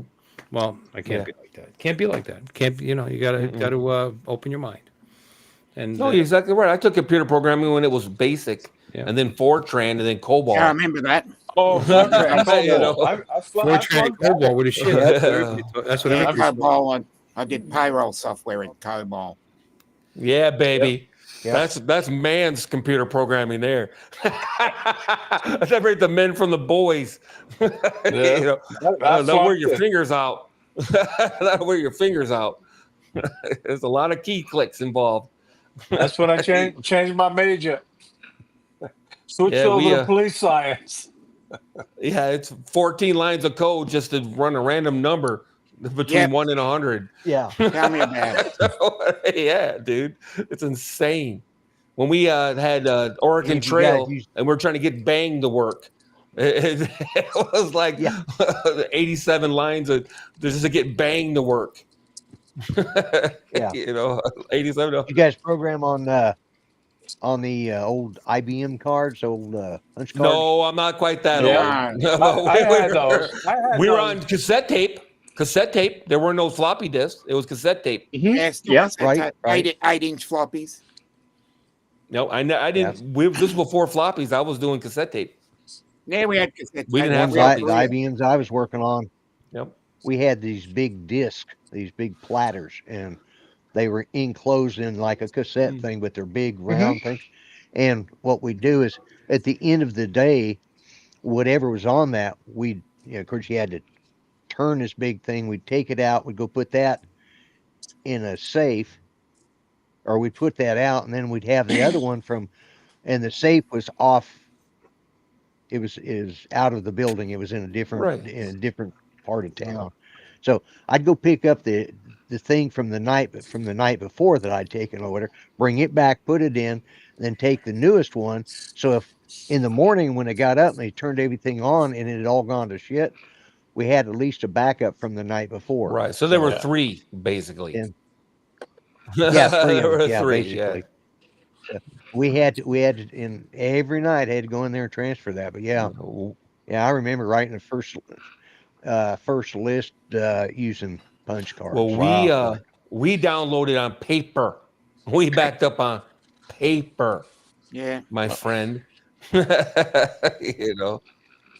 Well, I can't be like that. Can't be like that. Can't be. You gotta open your mind. And No, you're exactly right. I took computer programming when it was basic, Yeah. and then Fortran, and then COBOL. Yeah, I remember that. Oh, Fortran. Fortran and COBOL were the shit. That's what everybody said. COBOL. I did payroll software in COBOL. Yeah, baby. Yep. That's man's computer programming there. I separate the men from the boys. They'll wear your fingers out. That'll wear your fingers out. There's a lot of key clicks involved. That's when I changed my major. Switched over to police science. Yeah, it's 14 lines of code just to run a random number between 1 and 100. Yeah. Tell me about it. Yeah, dude. It's insane. When we had Oregon Trail and we're trying to get Bang to work, it was like 87 lines of just to get Bang to work. Yeah. 87. You guys program on the old IBM cards, old punch cards? No, I'm not quite that old. No, I had those. We were on cassette tape. Cassette tape. There were no floppy disks. It was cassette tape. Yes, right. 8-inch floppies. No, I didn't. This was before floppies. I was doing cassette tape. Yeah, we had cassette. We didn't have The IBMs I was working on. Yep. We had these big discs, these big platters, and they were enclosed in like a cassette thing, but they're big round things. And what we do is, at the end of the day, whatever was on that, of course, you had to turn this big thing. We'd take it out. We'd go put that in a safe, or we'd put that out, and then we'd have the other one and the safe was off. It was out of the building. It was in a different part of town. So I'd go pick up the thing from the night before that I'd taken or whatever, bring it back, put it in, then take the newest one. So if in the morning when I got up and they turned everything on and it had all gone to shit, we had at least a backup from the night before. Right. So there were three basically. And, yeah, there were three. Basically. Yeah. We had to, in every night I had to go in there and transfer that. But yeah, I remember writing the first list using punch cards. Well, we downloaded on paper. We backed up on paper. Yeah, my friend.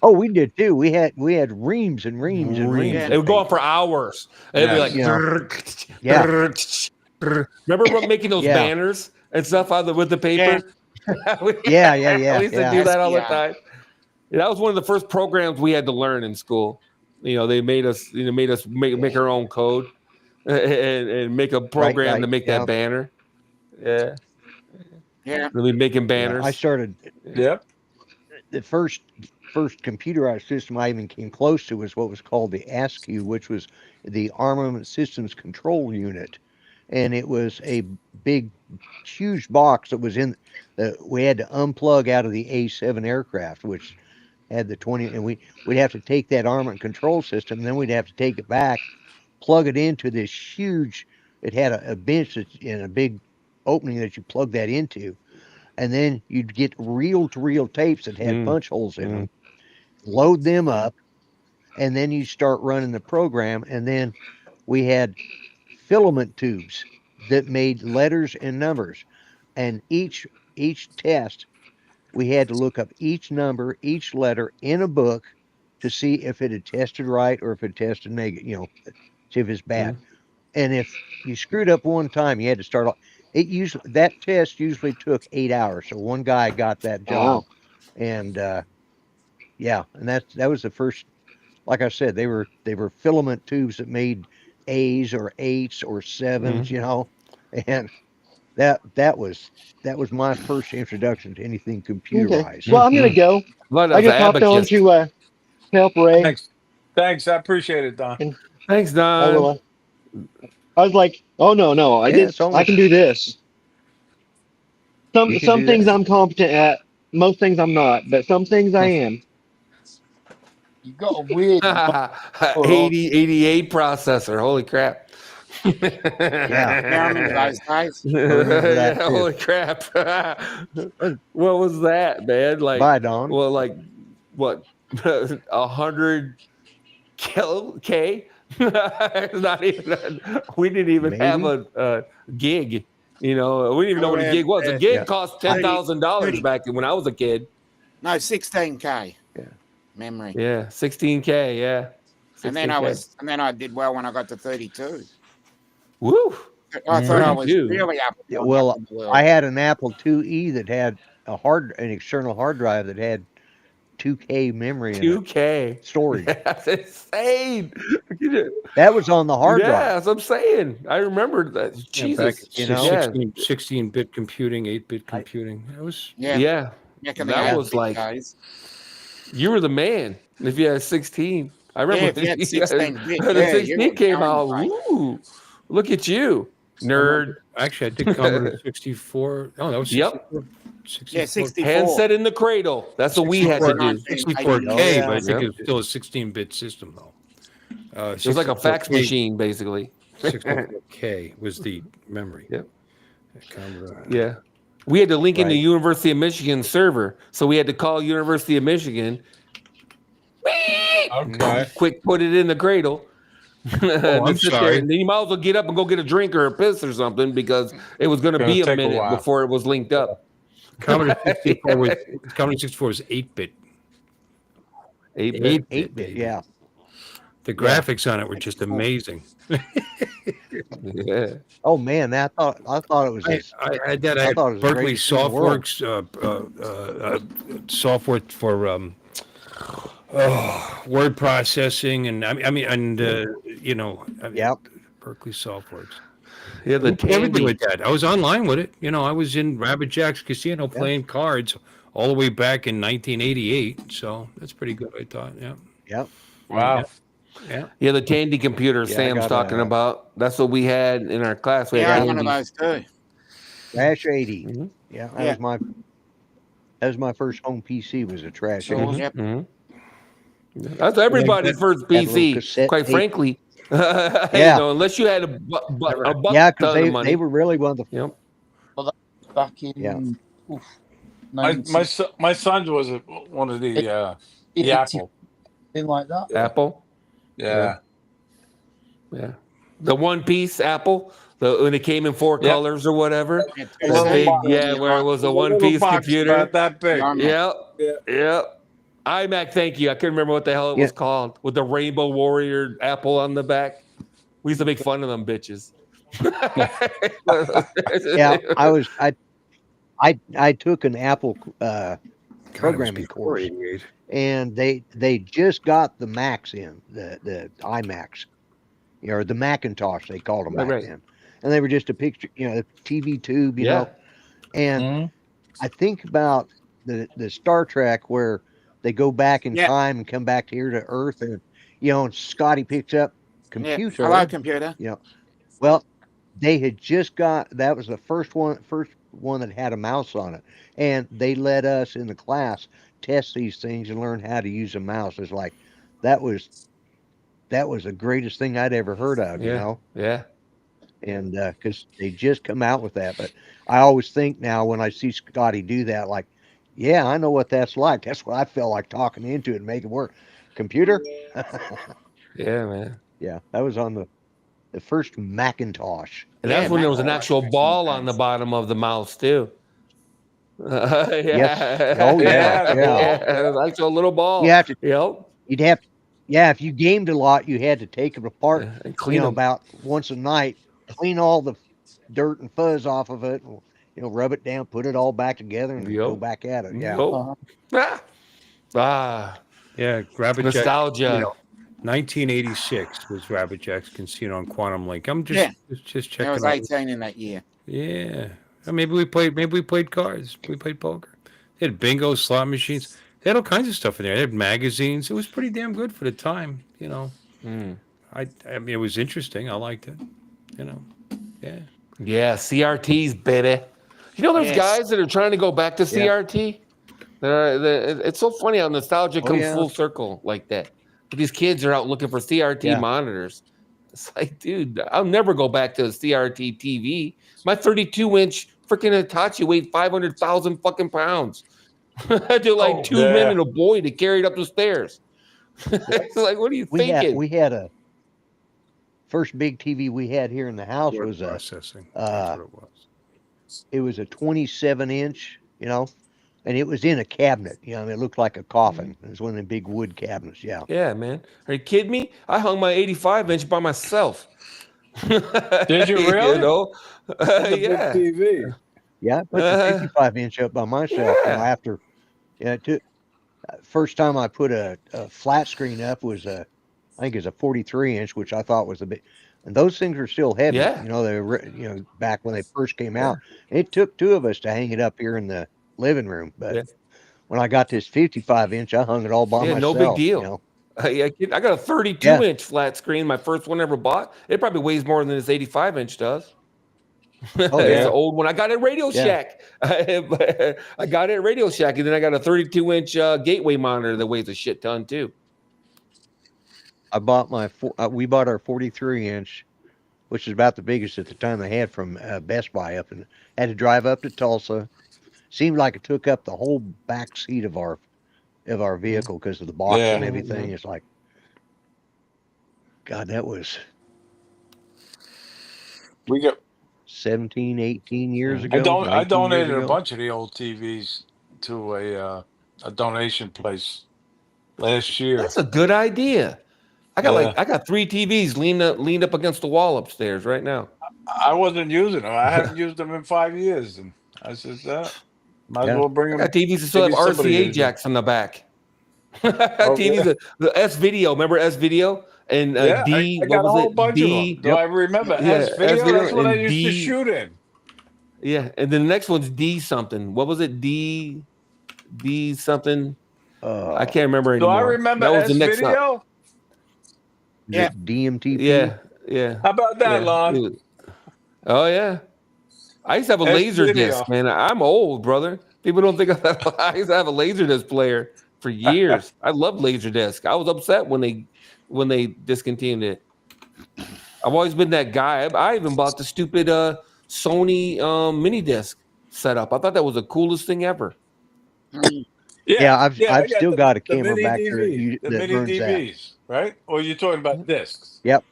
Oh, we did too. We had reams and reams and reams. It would go on for hours. It'd be like, remember making those banners and stuff with the paper? Yeah. We used to do that all the time. That was one of the first programs we had to learn in school. They made us make our own code and make a program to make that banner. Yeah. Really making banners. I started. Yep. The first computerized system I even came close to was what was called the ASCII, which was the Armament Systems Control Unit, and it was a big, huge box that was we had to unplug out of the A7 aircraft, which had the 20, and we'd have to take that armament control system, and then we'd have to take it back, plug it into this huge. It had a bench and a big opening that you plug that into, and then you'd get reel-to-reel tapes that had punch holes in them, load them up, and then you start running the program. And then we had filament tubes that made letters and numbers, and each test we had to look up each number, each letter in a book to see if it had tested right or if it tested negative, see if it's bad. And if you screwed up one time, you had to start off. That test usually took 8 hours. So one guy got that job, and yeah, and that was the first. Like I said, they were filament tubes that made A's or 8s or 7s, and that was my first introduction to anything Okay. computerized. Well, I'm gonna go. But I as an just hopped on abacus. to help Ray. Thanks. I appreciate it, Don. And Thanks, I Don. will. I was like, oh no, Yeah, it's I only can do this. you can Some do things that. I'm competent at. Most things I'm not, but some things I am. You got a weird 88 processor. Holy crap. Yeah, Yeah, I remember those days. I remember that Yeah, too. holy crap. What was that, man? Like, Bye, Don. well, like what? 100 K? Not even. We didn't even have Maybe. a gig. We didn't even know what a gig was. A gig Yeah. cost $10,000 back when I was a kid. No, 16K. Yeah. Memory. Yeah, 16K. Yeah, 16K. And then I did well when I got to 32. Woo! I thought I was 32. really up. Yeah, well, I had an Apple IIe that had an external hard drive that had 2K memory in it. 2K storage. That's insane. That was on the hard drive. Yeah, that's what I'm saying. I remember that. Back Jesus, in 16-bit computing, 8-bit computing. That was yeah. Back in the That was 8-bit like days. you were the man if you had 16. I remember if you had 16-bit, the yeah, 16 came out. right. Ooh, look at you, nerd. Actually, I did Commodore 64. Oh, that was 64. 64. Yeah, 64. Handset in the cradle. That's what we had to do. 64K, but I think it was still a 16-bit system, though. It was like a fax 64K machine, basically. 64K was the memory. Yep. Commodore. Yeah. We had to link into Right. University of Michigan server. So we had to call University of Michigan. Okay. Quick, put it in the cradle. I'm sorry. Then you might as well get up and go get a drink or a piss or something because it was going to Gonna be a take a minute while. before it was linked up. Commodore 64 was 8-bit. 8-bit. 8-bit, yeah. The graphics on it were just amazing. Yeah. Oh man, I thought it was. I had that. I had thought it was the Berkeley greatest thing in the world. SoftWorks software for word processing, and Yep. Berkeley SoftWorks. Yeah, the Everything Tandy. with that. I was online with it. I was in Rabbit Jack's Casino playing cards all the way back in 1988. So that's pretty good, I thought. Yeah. Yep. Wow. Yeah, the Tandy computer Yeah, I Sam's got talking about. That's what we had in our class. We Yeah, I had had one of Tandy. those too. Trash 80. Mhm. Yeah, Yeah. that was my first home PC. Was a Trash So, 80. yep. Mhm. That's everybody's first That little PC, cassette quite tape. frankly. Yeah. Unless you had a buck Yeah, because ton of money. they were really one of the. Yep. Back in Yeah. My son's was one of the Apple. Thing like that. Apple. Yeah. Yeah. The one piece Apple. When it came in 4 Yep. colors or whatever. Yeah, The Little big, box. where it was a The one little piece box computer. about that big. Yeah. Yep. iMac, thank you. I couldn't remember what the hell it was called with the Rainbow Warrior apple on the back. We used to make fun of them bitches. Yeah, I took an Apple programming course, and they just got the Macs in the iMacs, or the Macintosh they called them back then, and they were just a picture, TV tube, and I think about the Star Trek where they go back in time and come back here to Earth, and and Scotty picks up computer. Hello, computer. Well, they had just got, that was the first one that had a mouse on it, and they let us in the class test these things and learn how to use a mouse. It's like that was the greatest thing I'd ever heard of. Yeah. And because they just come out with that, but I always think now when I see Scotty do that, like, yeah, I know what that's like. That's what I felt like talking into it and making it work. Computer. Yeah, man. Yeah, that was on the first Macintosh. And that's when there was an actual ball on the bottom of the mouse too. Yeah. Oh, Yeah, the ball. Yeah. Like a little ball. You have to. Yep. You'd have. Yeah, if you gamed a lot, you had to take them apart. Yeah, and clean them. About once a night, clean all the dirt and fuzz off of it. Rub it down, put it all back together, and go Yep. back at it. Yeah. Yep. Uh-huh. Ah. Yeah, Rabbit Jack. Nostalgia. 1986 was Rabbit Jack's Casino on Quantum Link. I'm Yeah. just I checking was out. 18 in that year. Yeah. Maybe we played cards. We played poker. They had bingo, slot machines. They had all kinds of stuff in there. They had magazines. It was pretty damn good for the time, Mm. I mean, it was interesting. I liked it. Yeah. Yeah, CRTs, baby. There's Yes. guys that are trying to go back to Yeah. CRT. It's so funny how nostalgia comes yeah. full circle like that. But these kids are out looking for CRT Yeah. monitors. It's like, dude, I'll never go back to a CRT TV. My 32-inch freaking Hitachi weighed 500,000 fucking pounds. I had to like two men yeah. and a boy to carry it up the stairs. It's like, what are you thinking? We had a first big TV we had here in the house Word was processing. That's what it was. it was a 27-inch, and it was in a cabinet. It looked like a coffin. It was one of the big wood cabinets. Yeah. Yeah, man. Are you kidding me? I hung my 85-inch by myself. Did you really? Yeah. Big TV. Yeah, I put the 55-inch up by myself. Yeah. After, it took first time I put a flat screen up was I think it's a 43-inch, which I thought was a bit. And those things are still heavy. Yeah. They were back when they first came out. It took two of us to hang it up here in the living room, but when I got this 55-inch, I hung it all by myself. No big deal. I got a 32-inch flat screen, my first one I ever bought. It probably weighs more than this 85-inch does. Oh, It's yeah. an old one. I got it at Radio Shack. I got it at Radio Shack, and then I got a 32-inch gateway monitor that weighs a shit ton too. I bought we bought our 43-inch, which is about the biggest at the time they had from Best Buy up, and had to drive up to Tulsa. Seemed like it took up the whole back seat of our vehicle because of the box and everything. It's like, God, that was We got 17, 18 years ago. I 19 donated years a ago. bunch of the old TVs to a donation place last year. That's a good idea. I got 3 TVs leaned up against the wall upstairs right now. I wasn't using them. I haven't used them in 5 years, and I said, might as well bring I them. got TVs that still have RCA jacks on the back. TVs, the S video. Remember S video and D. I got a whole bunch of them. Do I remember S video? That's what I used to shoot in. Yeah, and then the next one's D something. What was it? D something. I can't remember anymore. Do I remember that was S the next video? up. Yeah, DMTP. Yeah. How about that, Lon? Oh yeah. I used to have a laser disc, man. I'm old, brother. People don't think of that. I used to have a laser disc player for years. I loved laser disc. I was upset when they discontinued it. I've always been that guy. I even bought the stupid Sony mini disc setup. I thought that was the coolest thing ever. Yeah, I've still got a camera mini back there DV, the that mini burns that. DVs, right? Or you're talking about discs? Yep.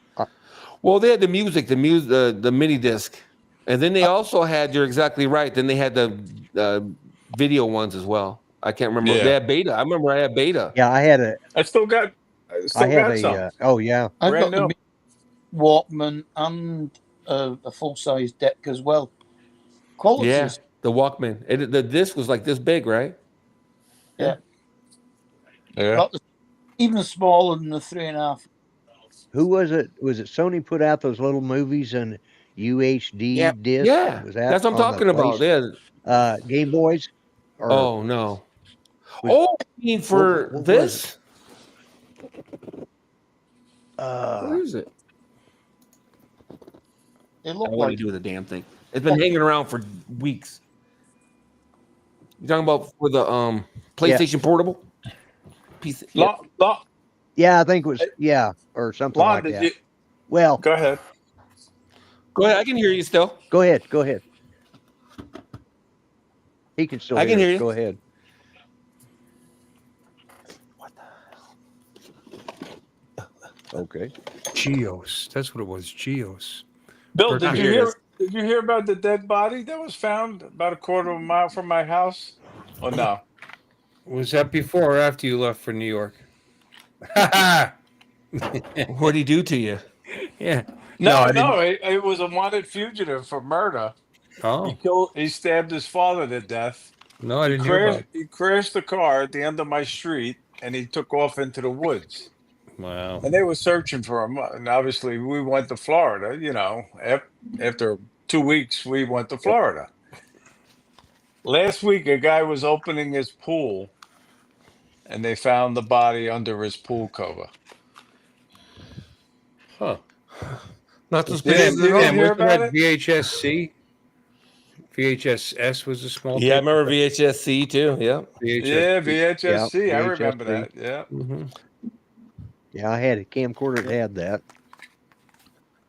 Well, they had the mini disc, and then they also had. You're exactly right. Then they had the video ones as well. I can't remember. Yeah. They had beta. I remember I had beta. Yeah, I had a. I still got. I have a. Oh yeah. I've Brand got new. the Walkman and a full-size deck as well. Quality. Yeah, the Walkman. The disc was like this big, right? Yeah. Yeah. Even smaller than the 3.5. Who was it? Was it Sony put out those little movies on UHD disc? Yeah, Was that that's what I'm on the talking about. Yeah. Game Boys. Or, Oh no. You mean for what this? Where is it? It I looked don't want to like do with the damn thing. It's been hanging around for weeks. You talking about for the PlayStation Portable? Piece. Yeah, I think it was or something Lon, like did that. you- Well, Go ahead. Go ahead. I can hear you still. go ahead. He can still. I can hear you. Go ahead. Okay. Geos. That's what it was. Geos. Bill, did you hear? Did you hear about the dead body that was found about a quarter of a mile from my house? Oh no. Was that before or after you left for New York? What'd he do to you? Yeah. No, I didn't. no, it was a wanted fugitive for murder. Oh, He stabbed his father to death. no, I didn't hear about it. He crashed the car at the end of my street, and he took off into the woods. Wow. And they were searching for him. And obviously, we went to Florida. After 2 weeks, we went to Florida. Last week, a guy was opening his pool, and they found the body under his pool cover. Huh. Not You suspicious didn't at all. hear Wasn't about that it? VHS-C? VHS-S was a small. Yeah, I tape. remember VHS-C too. Yeah. Yeah, VHS-C. VHS-C. I VHS-C. remember that. Yeah. Mm-hmm. Yeah, I had a camcorder that had that.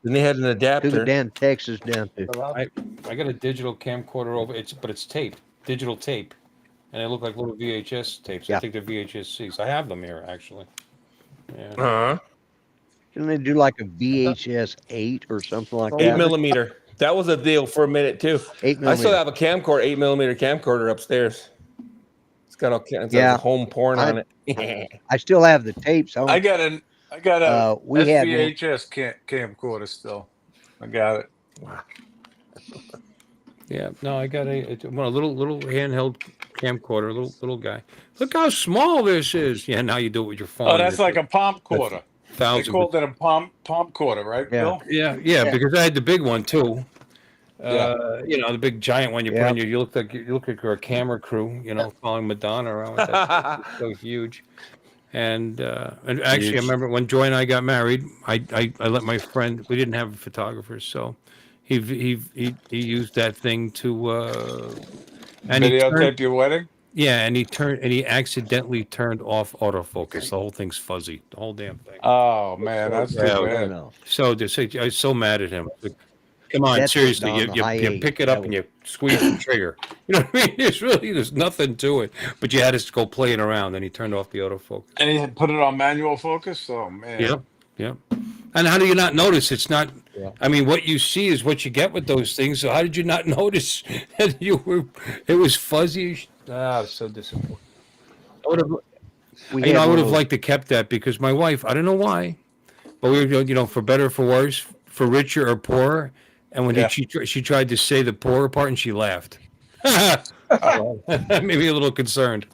Then they had an Took adapter. it down to Texas down to. I got a digital camcorder over. But it's tape, digital tape, and they look like little VHS tapes. I Yeah. think they're VHS-Cs. I have them here actually. Yeah. Uh-huh. Didn't they do like a VHS 8 or something like 8 that? millimeter. That was a deal for a minute too. 8 I still millimeter. have a camcorder, 8 millimeter camcorder upstairs. It's got all kinds Yeah. of home porn on it. I still have the tapes. I got a we had one. SVHS camcorder still. I got it. Yeah. No, I got a little handheld camcorder, little guy. Look how small this is. Yeah. Now you do it with your phone. Oh, that's like a palm quarter. They 1,000. called it a palm quarter, right, Yeah. Bill? Yeah, because I had the big one too. Yeah. The big giant one you put Yeah. in your. You look like you're a camera crew. Following Madonna around with that. It's so huge. And actually, Huge. I remember when Joy and I got married. I let my friend. We didn't have photographers, so he used that thing to. And he Videotape turned, your wedding? yeah, and he accidentally turned off autofocus. The whole thing's fuzzy. The whole damn thing. Oh man, that's too Yeah, bad. No. So I was so mad at him. Like, come on, That's seriously, on the you high eight. pick it That up and you squeeze the trigger. You know what I mean? There's nothing to it. But you had to go playing around, and he turned off the autofocus. And he had put it on manual focus? Oh man. Yep. And how do you not notice? It's not. Yeah. I mean, what you see is what you get with those things. So how did you not notice that it was fuzzy? I was so disappointed. I would have. I would have liked to kept that because my wife. I don't know why, but we were, for better or for worse, for richer or poorer. And when she tried to say the poorer part, and she laughed. Maybe a little concerned.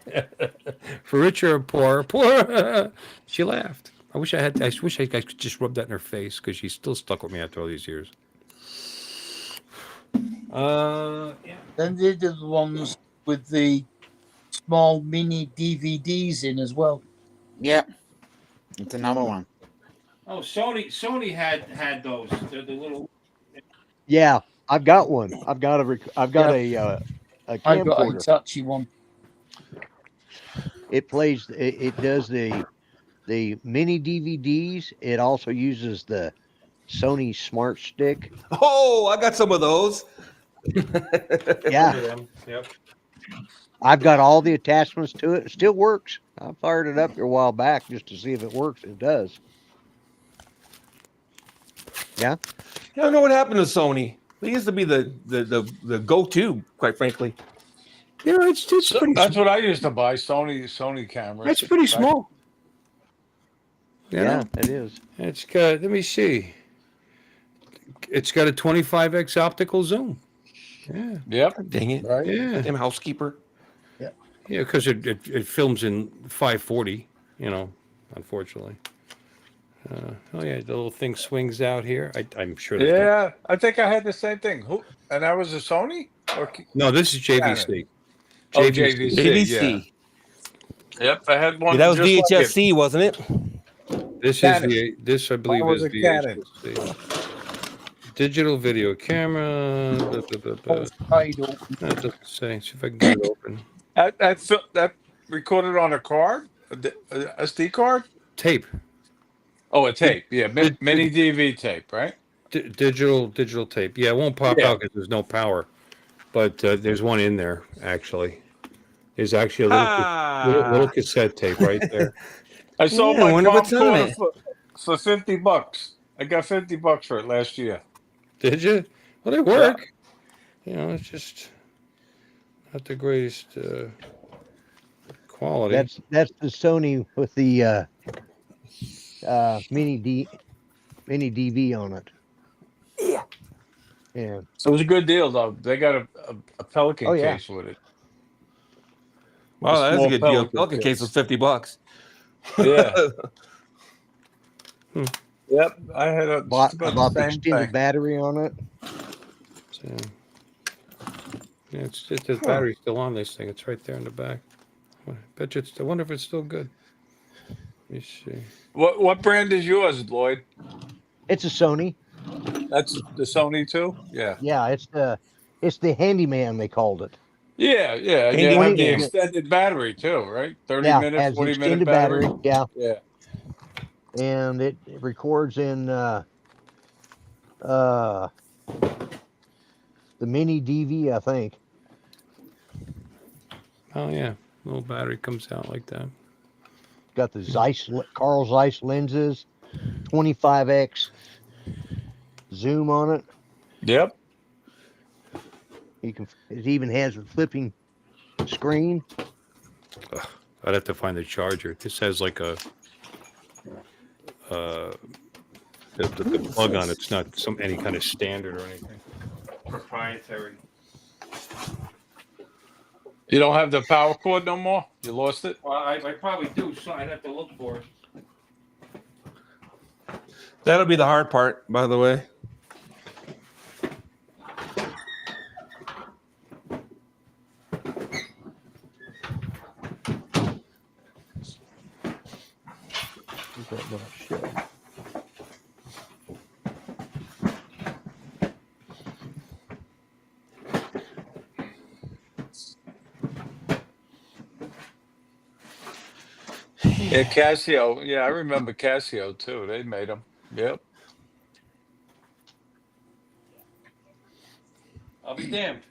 For richer or poorer, she laughed. I wish I could just rub that in her face because she's still stuck with me after all these years. Yeah. Then they did the ones with the small mini DVDs in as well. Yeah, it's another one. Oh, Sony had those. The little. Yeah, I've got one. I've got a I got a camcorder. touchy one. It plays. It does the mini DVDs. It also uses the Sony Smart Stick. Oh, I got some of those. Yeah, Yep. I've got all the attachments to it. It still works. I fired it up here a while back just to see if it works. It does. Yeah. I don't know what happened to Sony. They used to be the go-to, quite frankly. It's pretty. That's what I used to buy, Sony cameras. It's pretty small. Yeah, it is. It's got. Let me see. It's got a 25x optical zoom. Yeah. Yep. Dang it. Right. Yeah. Damn housekeeper. Yeah, because it films in 540. Unfortunately. Oh yeah, the little thing swings out here. I'm sure. Yeah, I think I had the same thing. And that was a Sony? No, this is JVC. Oh, JVC. JVC. Yeah. Yep, I had one. Yeah, that was just like VHS-C, wasn't it? This Canon. is this I believe Mine was is a Canon. VHS-C. Digital video camera. Idle. That doesn't say. See if I can get it open. That recorded on a card? A SD card? Tape. Oh, a tape. Yeah, mini DV tape, right? Digital tape. Yeah, it won't pop out because there's no power. But there's one in there, actually. There's actually a little cassette tape right there. I sold Yeah, I my wonder palm what's on quarter it. for $50. I got $50 for it last year. Did you? Well, they work. You know, it's just not the greatest quality. That's the Sony with the mini DV on it. Yeah. So it was a good deal, though. They got a Pelican Oh, yeah. case with it. Wow, that's a small good deal. Pelican Pelican case was case. $50. Yeah. Yep. I had just I about the bought the same extended thing. battery on it. So, yeah, it's just the battery's still on this thing. It's right there in the back. I bet you I wonder if it's still good. Let me see. What brand is yours, Lloyd? It's a Sony. That's the Sony too? Yeah. Yeah, it's the handyman they called it. Yeah, yeah. And you Handy have the cam. extended battery too, right? 30 Yeah, minute, has the 40-minute extended battery. battery. Yeah, Yeah. and it records in the mini DV, I think. Oh yeah, little battery comes out like that. Got the Carl Zeiss lenses, 25x zoom on it. Yep. It even has a flipping screen. I'd have to find the charger. This has like a the plug on it's not any kind of standard or anything. Proprietary. You don't have the power cord no more? You lost it? Well, I probably do, so I'd have to look for it. That'll be the hard part, by the way. Yeah, Casio. Yeah, I remember Casio too. They made them. Yep. I'll be damned.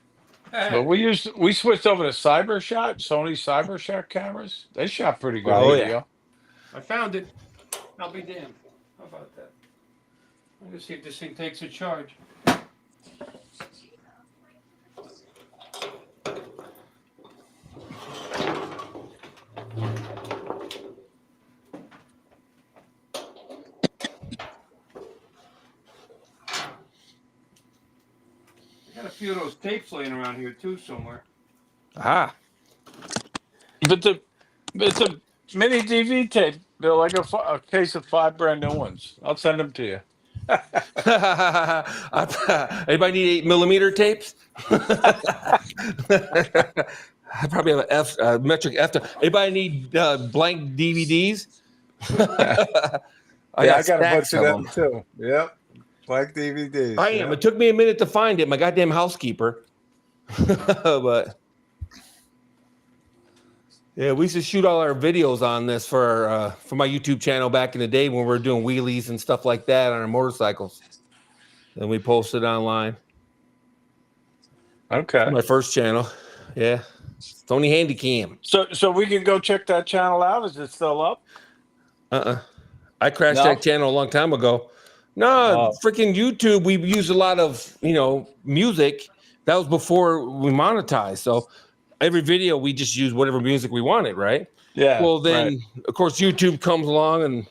But we switched over to CyberShot, Sony CyberShot cameras. They shot pretty good Oh, video. yeah. I found it. I'll be damned. How about that? I'm gonna see if this thing takes a charge. I got a few of those tapes laying around here too somewhere. Ah. But it's a mini DV tape. They're like a case of 5 brand new ones. I'll send them to you. Anybody need 8mm tapes? I probably have a metric F. Anybody need blank DVDs? I got a stacks bunch of them too. Yep. Blank DVDs. I am. It took me a minute to find it. My goddamn housekeeper. But yeah, we used to shoot all our videos on this for my YouTube channel back in the day when we were doing wheelies and stuff like that on our motorcycles. And we posted online. Okay. My first channel. Yeah. Sony Handycam. So we can go check that channel out. Is it still up? I crashed that channel a long time ago. No, freaking YouTube. We used a lot of, music. That was before we monetized. So every video we just used whatever music we wanted, right? Yeah. Well, then of course YouTube comes along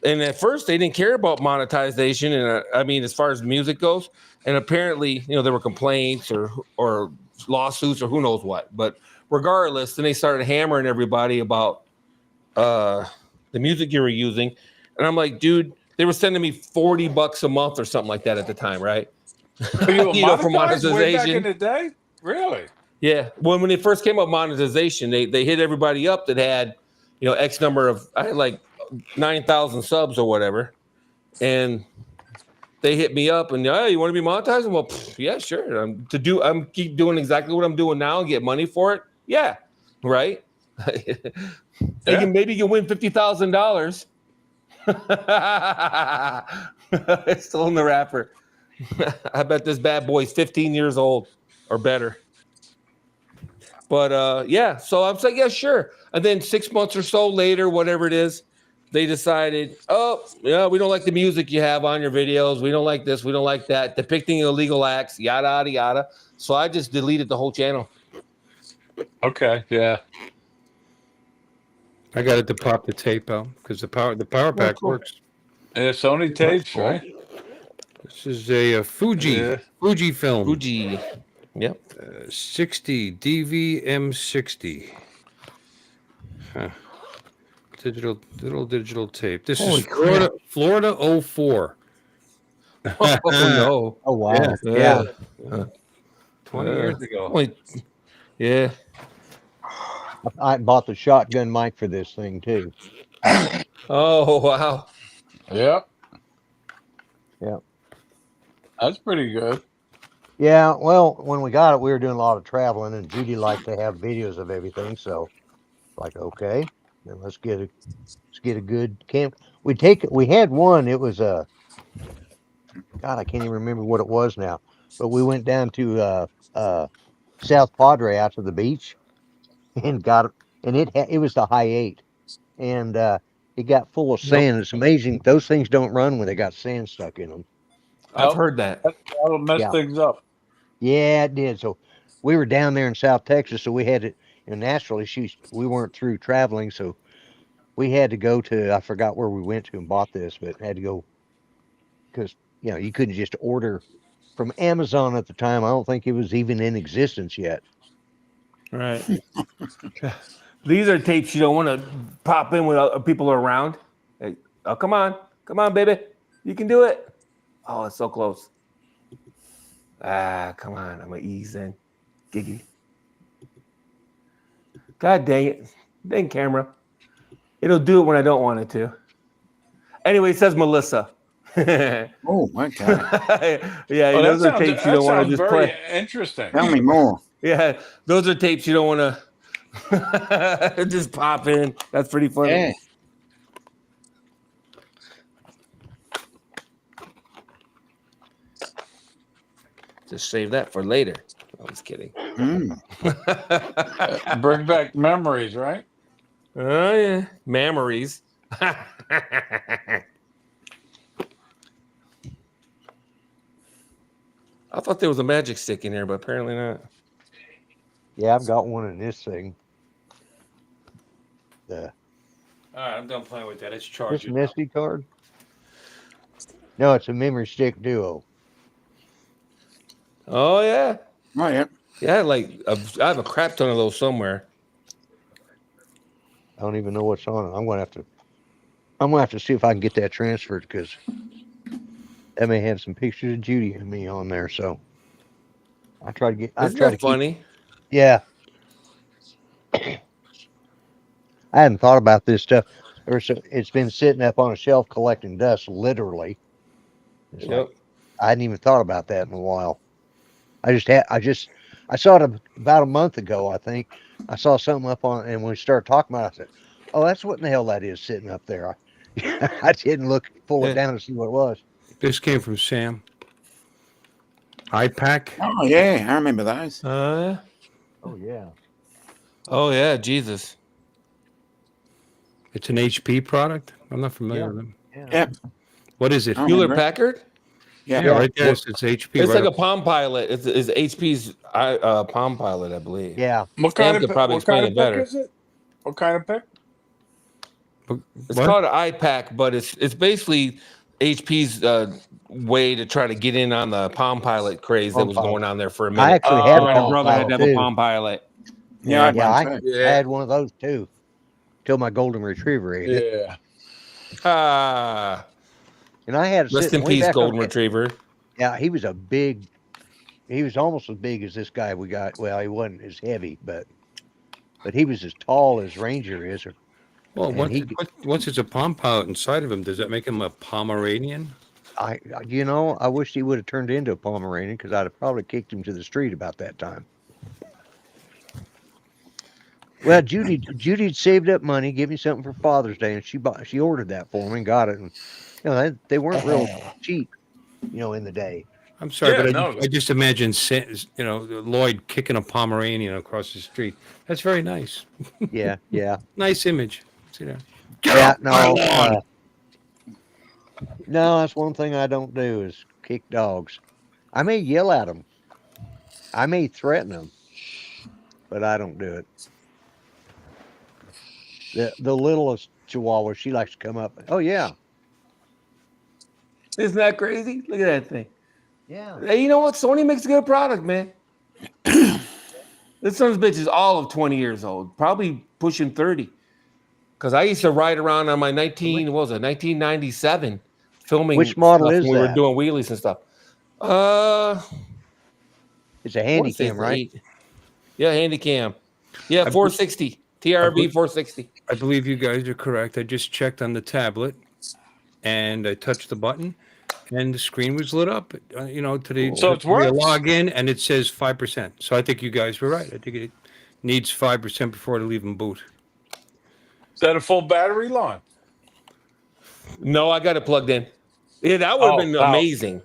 and at first they didn't care about monetization, and I mean as far as music goes. And apparently, there were complaints or lawsuits or who knows what. But regardless, then they started hammering everybody about the music you were using, and I'm like, dude, they were sending me $40 a month or something like that at the time, right? You were for monetization. way back in the day? Really? Yeah. When they first came up monetization, they hit everybody up that had, X number of, I had like 9,000 subs or whatever. And they hit me up and, you want to be monetized? Well, yeah, sure. I'm keep doing exactly what I'm doing now and get money for it. Yeah. Right. Maybe you win $50,000. It's still in the wrapper. I bet this bad boy's 15 years old or better. But yeah, so I'm saying, yeah, sure. And then 6 months or so later, whatever it is, they decided, oh, yeah, we don't like the music you have on your videos. We don't like this. We don't like that. Depicting illegal acts, yada, yada, yada. So I just deleted the whole channel. Okay, yeah. I got it to pop the tape out because the power pack cool. works. Yeah, Sony tapes, cool. right? This is a Fuji Yeah. Fuji film. Fuji. Yep. 60 DVM60. Huh. Digital tape. This Holy is Florida crap. Florida 04. Oh no. Oh wow. Yeah. 20 years ago. Yeah. I bought the shotgun mic for this thing too. Oh wow. Yep. Yeah. That's pretty good. Yeah, well, when we got it, we were doing a lot of traveling, and Judy liked to have videos of everything. So, like, okay, then let's get a good camp. We had one. It was a God, I can't even remember what it was now. But we went down to South Padre out to the beach and got it, and it was the high 8, and it got full of sand. It's amazing those things don't run when they got sand stuck in them. I've heard that. That'll mess Yeah. things up. Yeah, it did. So we were down there in South Texas, so we had to, and naturally, we weren't through traveling, so we had to go to, I forgot where we went to and bought this, but had to go because you couldn't just order from Amazon at the time. I don't think it was even in existence yet. Right. These are tapes you don't want to pop in when people are around. Hey, oh, come on, baby, you can do it. Oh, it's so close. Ah, come on, I'm gonna ease in. Giggy. God dang it, dang camera. It'll do it when I don't want it to. Anyway, it says Melissa. Oh, okay. Yeah, Oh, those are tapes you don't want to just very play. interesting. Tell me more. Yeah, those are tapes you don't want to just pop in. That's pretty funny. Yeah. Just save that for later. I was kidding. Bring back memories, right? Oh yeah, memories. I thought there was a magic stick in here, but apparently not. Yeah, I've got one in this thing. All right, I'm done playing with that. It's This charging. an SD card? No, it's a memory stick duo. Oh yeah. Oh yeah. Yeah, I have a crap ton of those somewhere. I don't even know what's on it. I'm gonna have to see if I can get that transferred because that may have some pictures of Judy and me on there. So I try to get. Isn't that funny? Yeah. I hadn't thought about this stuff. It's been sitting up on a shelf collecting dust, literally. It's like, I hadn't even thought about that in a while. I saw it about a month ago, I think. I saw something up on, and when we started talking about it, I said, "Oh, that's what in the hell that is sitting up there." I didn't pull it down to see what it was. This came from Sam. iPack. Oh yeah, I remember those. Oh yeah. Oh yeah, Jesus. It's an HP product. I'm not familiar with them. Yeah. What is it? Hewlett Packard? Yeah, right there. It's HP. It's right like up. a Palm Pilot. It's HP's Palm Pilot, I believe. Yeah. What Sam kind could of probably what kind explain of it better. pick is it? What kind of pick? It's called an iPack, but it's basically HP's way to try to get in on the Palm Pilot craze that was going on there for a minute. I actually had a my Palm brother had to have Pilot, a too. Palm Pilot. Yeah, I had one of those too, till my golden retriever ate it. Yeah. Ah. And I had Rest in peace, golden retriever. Yeah, he was almost as big as this guy we got. Well, he wasn't as heavy, but he was as tall as Ranger is. Well, and once it's a Palm Pilot inside of him, does that make him a Pomeranian? I wish he would have turned into a Pomeranian because I'd have probably kicked him to the street about that time. Well, Judy saved up money, give me something for Father's Day, and she ordered that for me and got it. And they weren't real cheap, in the day. I'm sorry, Yeah, but no. I just imagine Lloyd kicking a Pomeranian across the street. That's very nice. Yeah. Nice image. See that? Get Yeah, off my no, lawn. no, that's one thing I don't do is kick dogs. I may yell at them. I may threaten them, but I don't do it. The littlest Chihuahua, she likes to come up. Oh yeah, Isn't that crazy? Look at that thing. yeah. Hey, you know what? Sony makes a good product, man. This son's bitch is all of 20 years old, probably pushing 30. Because I used to ride around on my 1997 filming Which model stuff is when we were that? doing wheelies and stuff. It's a I want to say handy it's cam, the right? 8. Yeah, handy cam. Yeah, I 460. TRB 460. I believe you guys are correct. I just checked on the tablet, and I touched the button, and the screen was lit up. To the So to it the works. login, and it says 5%. So I think you guys were right. I think it needs 5% before to leave them boot. Is that a full battery, Lon? No, I got it plugged in. Yeah, that would have Oh, been wow. amazing.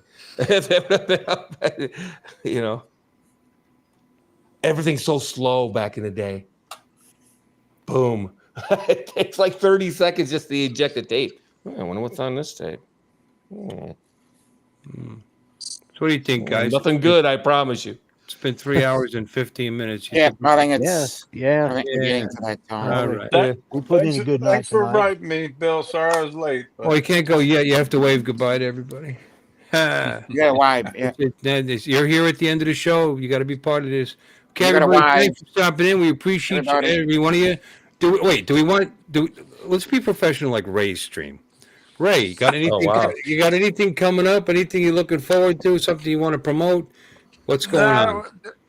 Everything's so slow back in the day. Boom. It takes like 30 seconds just to eject the tape. I wonder what's on this tape. So what do you think, guys? Nothing good, I promise you. It's been 3 hours and 15 minutes. You Yeah, think- I think Yeah, it's. I yeah. think we're getting to that time. All right. We put in a good night Thanks for tonight. inviting me, Bill. Sorry I was late. Oh, you can't go yet. You have to wave goodbye to everybody. You gotta wave. Yeah. You're here at the end of the show. You got to be part of this. Okay, You gotta everybody, wave. thanks for stopping in. We appreciate Everybody. every one of you. Let's be professional like Ray's stream. Ray, you got anything? wow. You got anything coming up? Anything you're looking forward to? Something you want to promote? What's going on?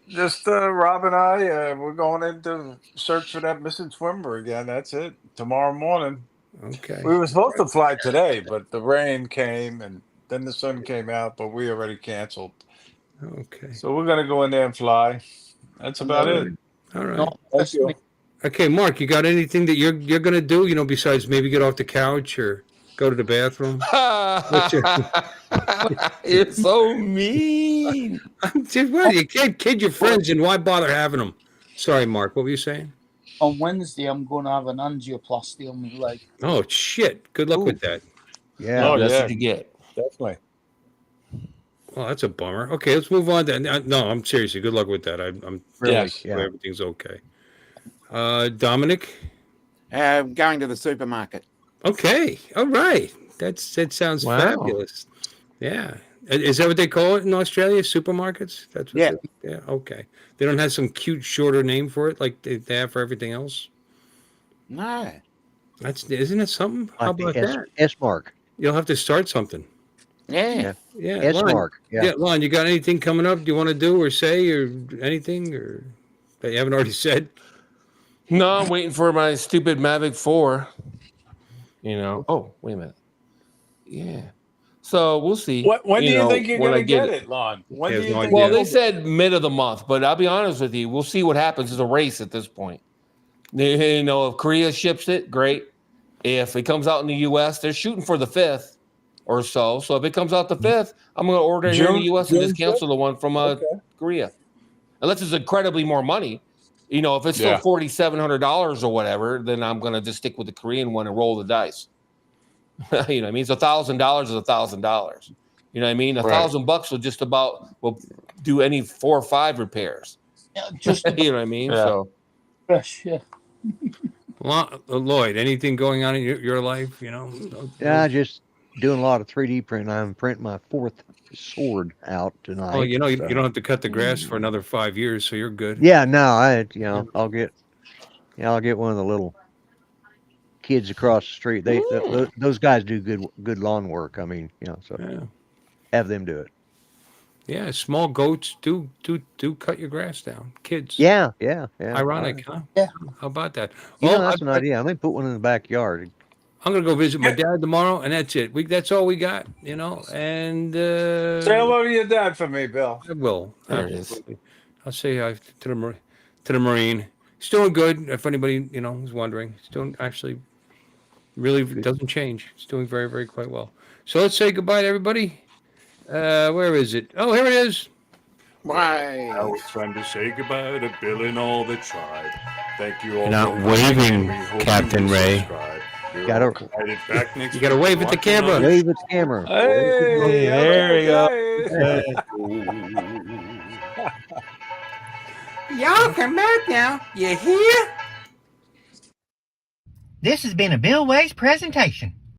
Just Rob and I, we're going in to search for that missing swimmer again. That's it. Tomorrow morning. Okay. We were supposed to fly today, but the rain came and then the sun came out, but we already canceled. Okay. So we're going to go in there and fly. That's about it. All right. No, Thank you. Okay, Mark, you got anything that you're gonna do? Besides maybe get off the couch or go to the bathroom? You're so mean. You can't kid your friends, and why bother having them? Sorry, Mark. What were you saying? On Wednesday, I'm going to have an angioplasty on my leg. Oh shit! Good luck with that. Yeah. Oh, That's yeah. what you get. Definitely. Well, that's a bummer. Okay, let's move on. No, I'm seriously. Good luck with that. I'm really Yes, sure everything's okay. Dominic. Going to the supermarket. Okay. All right. That sounds Wow. fabulous. Yeah. Is that what they call it in Australia? Supermarkets? That's what Yeah. Yeah. Okay. They don't have some cute shorter name for it like they have for everything else. No. Isn't it something? How Like about the that? S mark. You'll have to start something. Yeah. Yeah. S Lon, mark. Yeah. Lon, you got anything coming up? Do you want to do or say or anything or that you haven't already said? No, I'm waiting for my stupid Mavic 4. Oh, wait a minute. Yeah. So we'll see. When do you think you're when going I to get it, Lon? When He do has you no think? idea. Well, they said mid of the month, but I'll be honest with you. We'll see what happens. It's a race at this point. If Korea ships it, great. If it comes out in the U.S., they're shooting for the 5th or so. So if it comes out the 5th, I'm going to order it here in the June- U.S. and just June cancel the one from Korea. Unless it's incredibly more money. If it's still $4,700 or whatever, then I'm going to just stick with the Korean one and roll the dice. It's $1,000 is $1,000. You know what I mean? $1,000 will just about do any 4 or 5 repairs. Yeah, just You know what I mean? Yeah. So fresh, yeah. Lloyd, anything going on in your life? Yeah, just doing a lot of 3D printing. I'm printing my 4th sword out tonight. Oh, you so. don't have to cut the grass for another 5 years, so you're good. Yeah, no, I'll get one of the little kids across the street. Those guys do good lawn work. I mean, so have them do it. Yeah, small goats do cut your grass down. Kids. Yeah. Ironic, huh? Yeah. How about that? That's an idea. I may put one in the backyard. I'm gonna go visit my dad tomorrow, and that's it. That's all we got, And Say hello to your dad for me, Bill. I will. There it is. Absolutely. I'll say hi to the Marine. He's doing good. If anybody is wondering, he's doing actually really doesn't change. He's doing very, very quite well. So let's say goodbye to everybody. Where is it? Oh, here it is. Why? Now it's time to say goodbye to Bill and all the tribe. Thank you all. You're not for watching, waving, and we hope you Captain will Ray. subscribe. Gotta Write it back next You got to week. wave at the Watch camera. another- wave at the camera. Hey, There we go. Y'all come back now. You hear? This has been a Bill Ways presentation.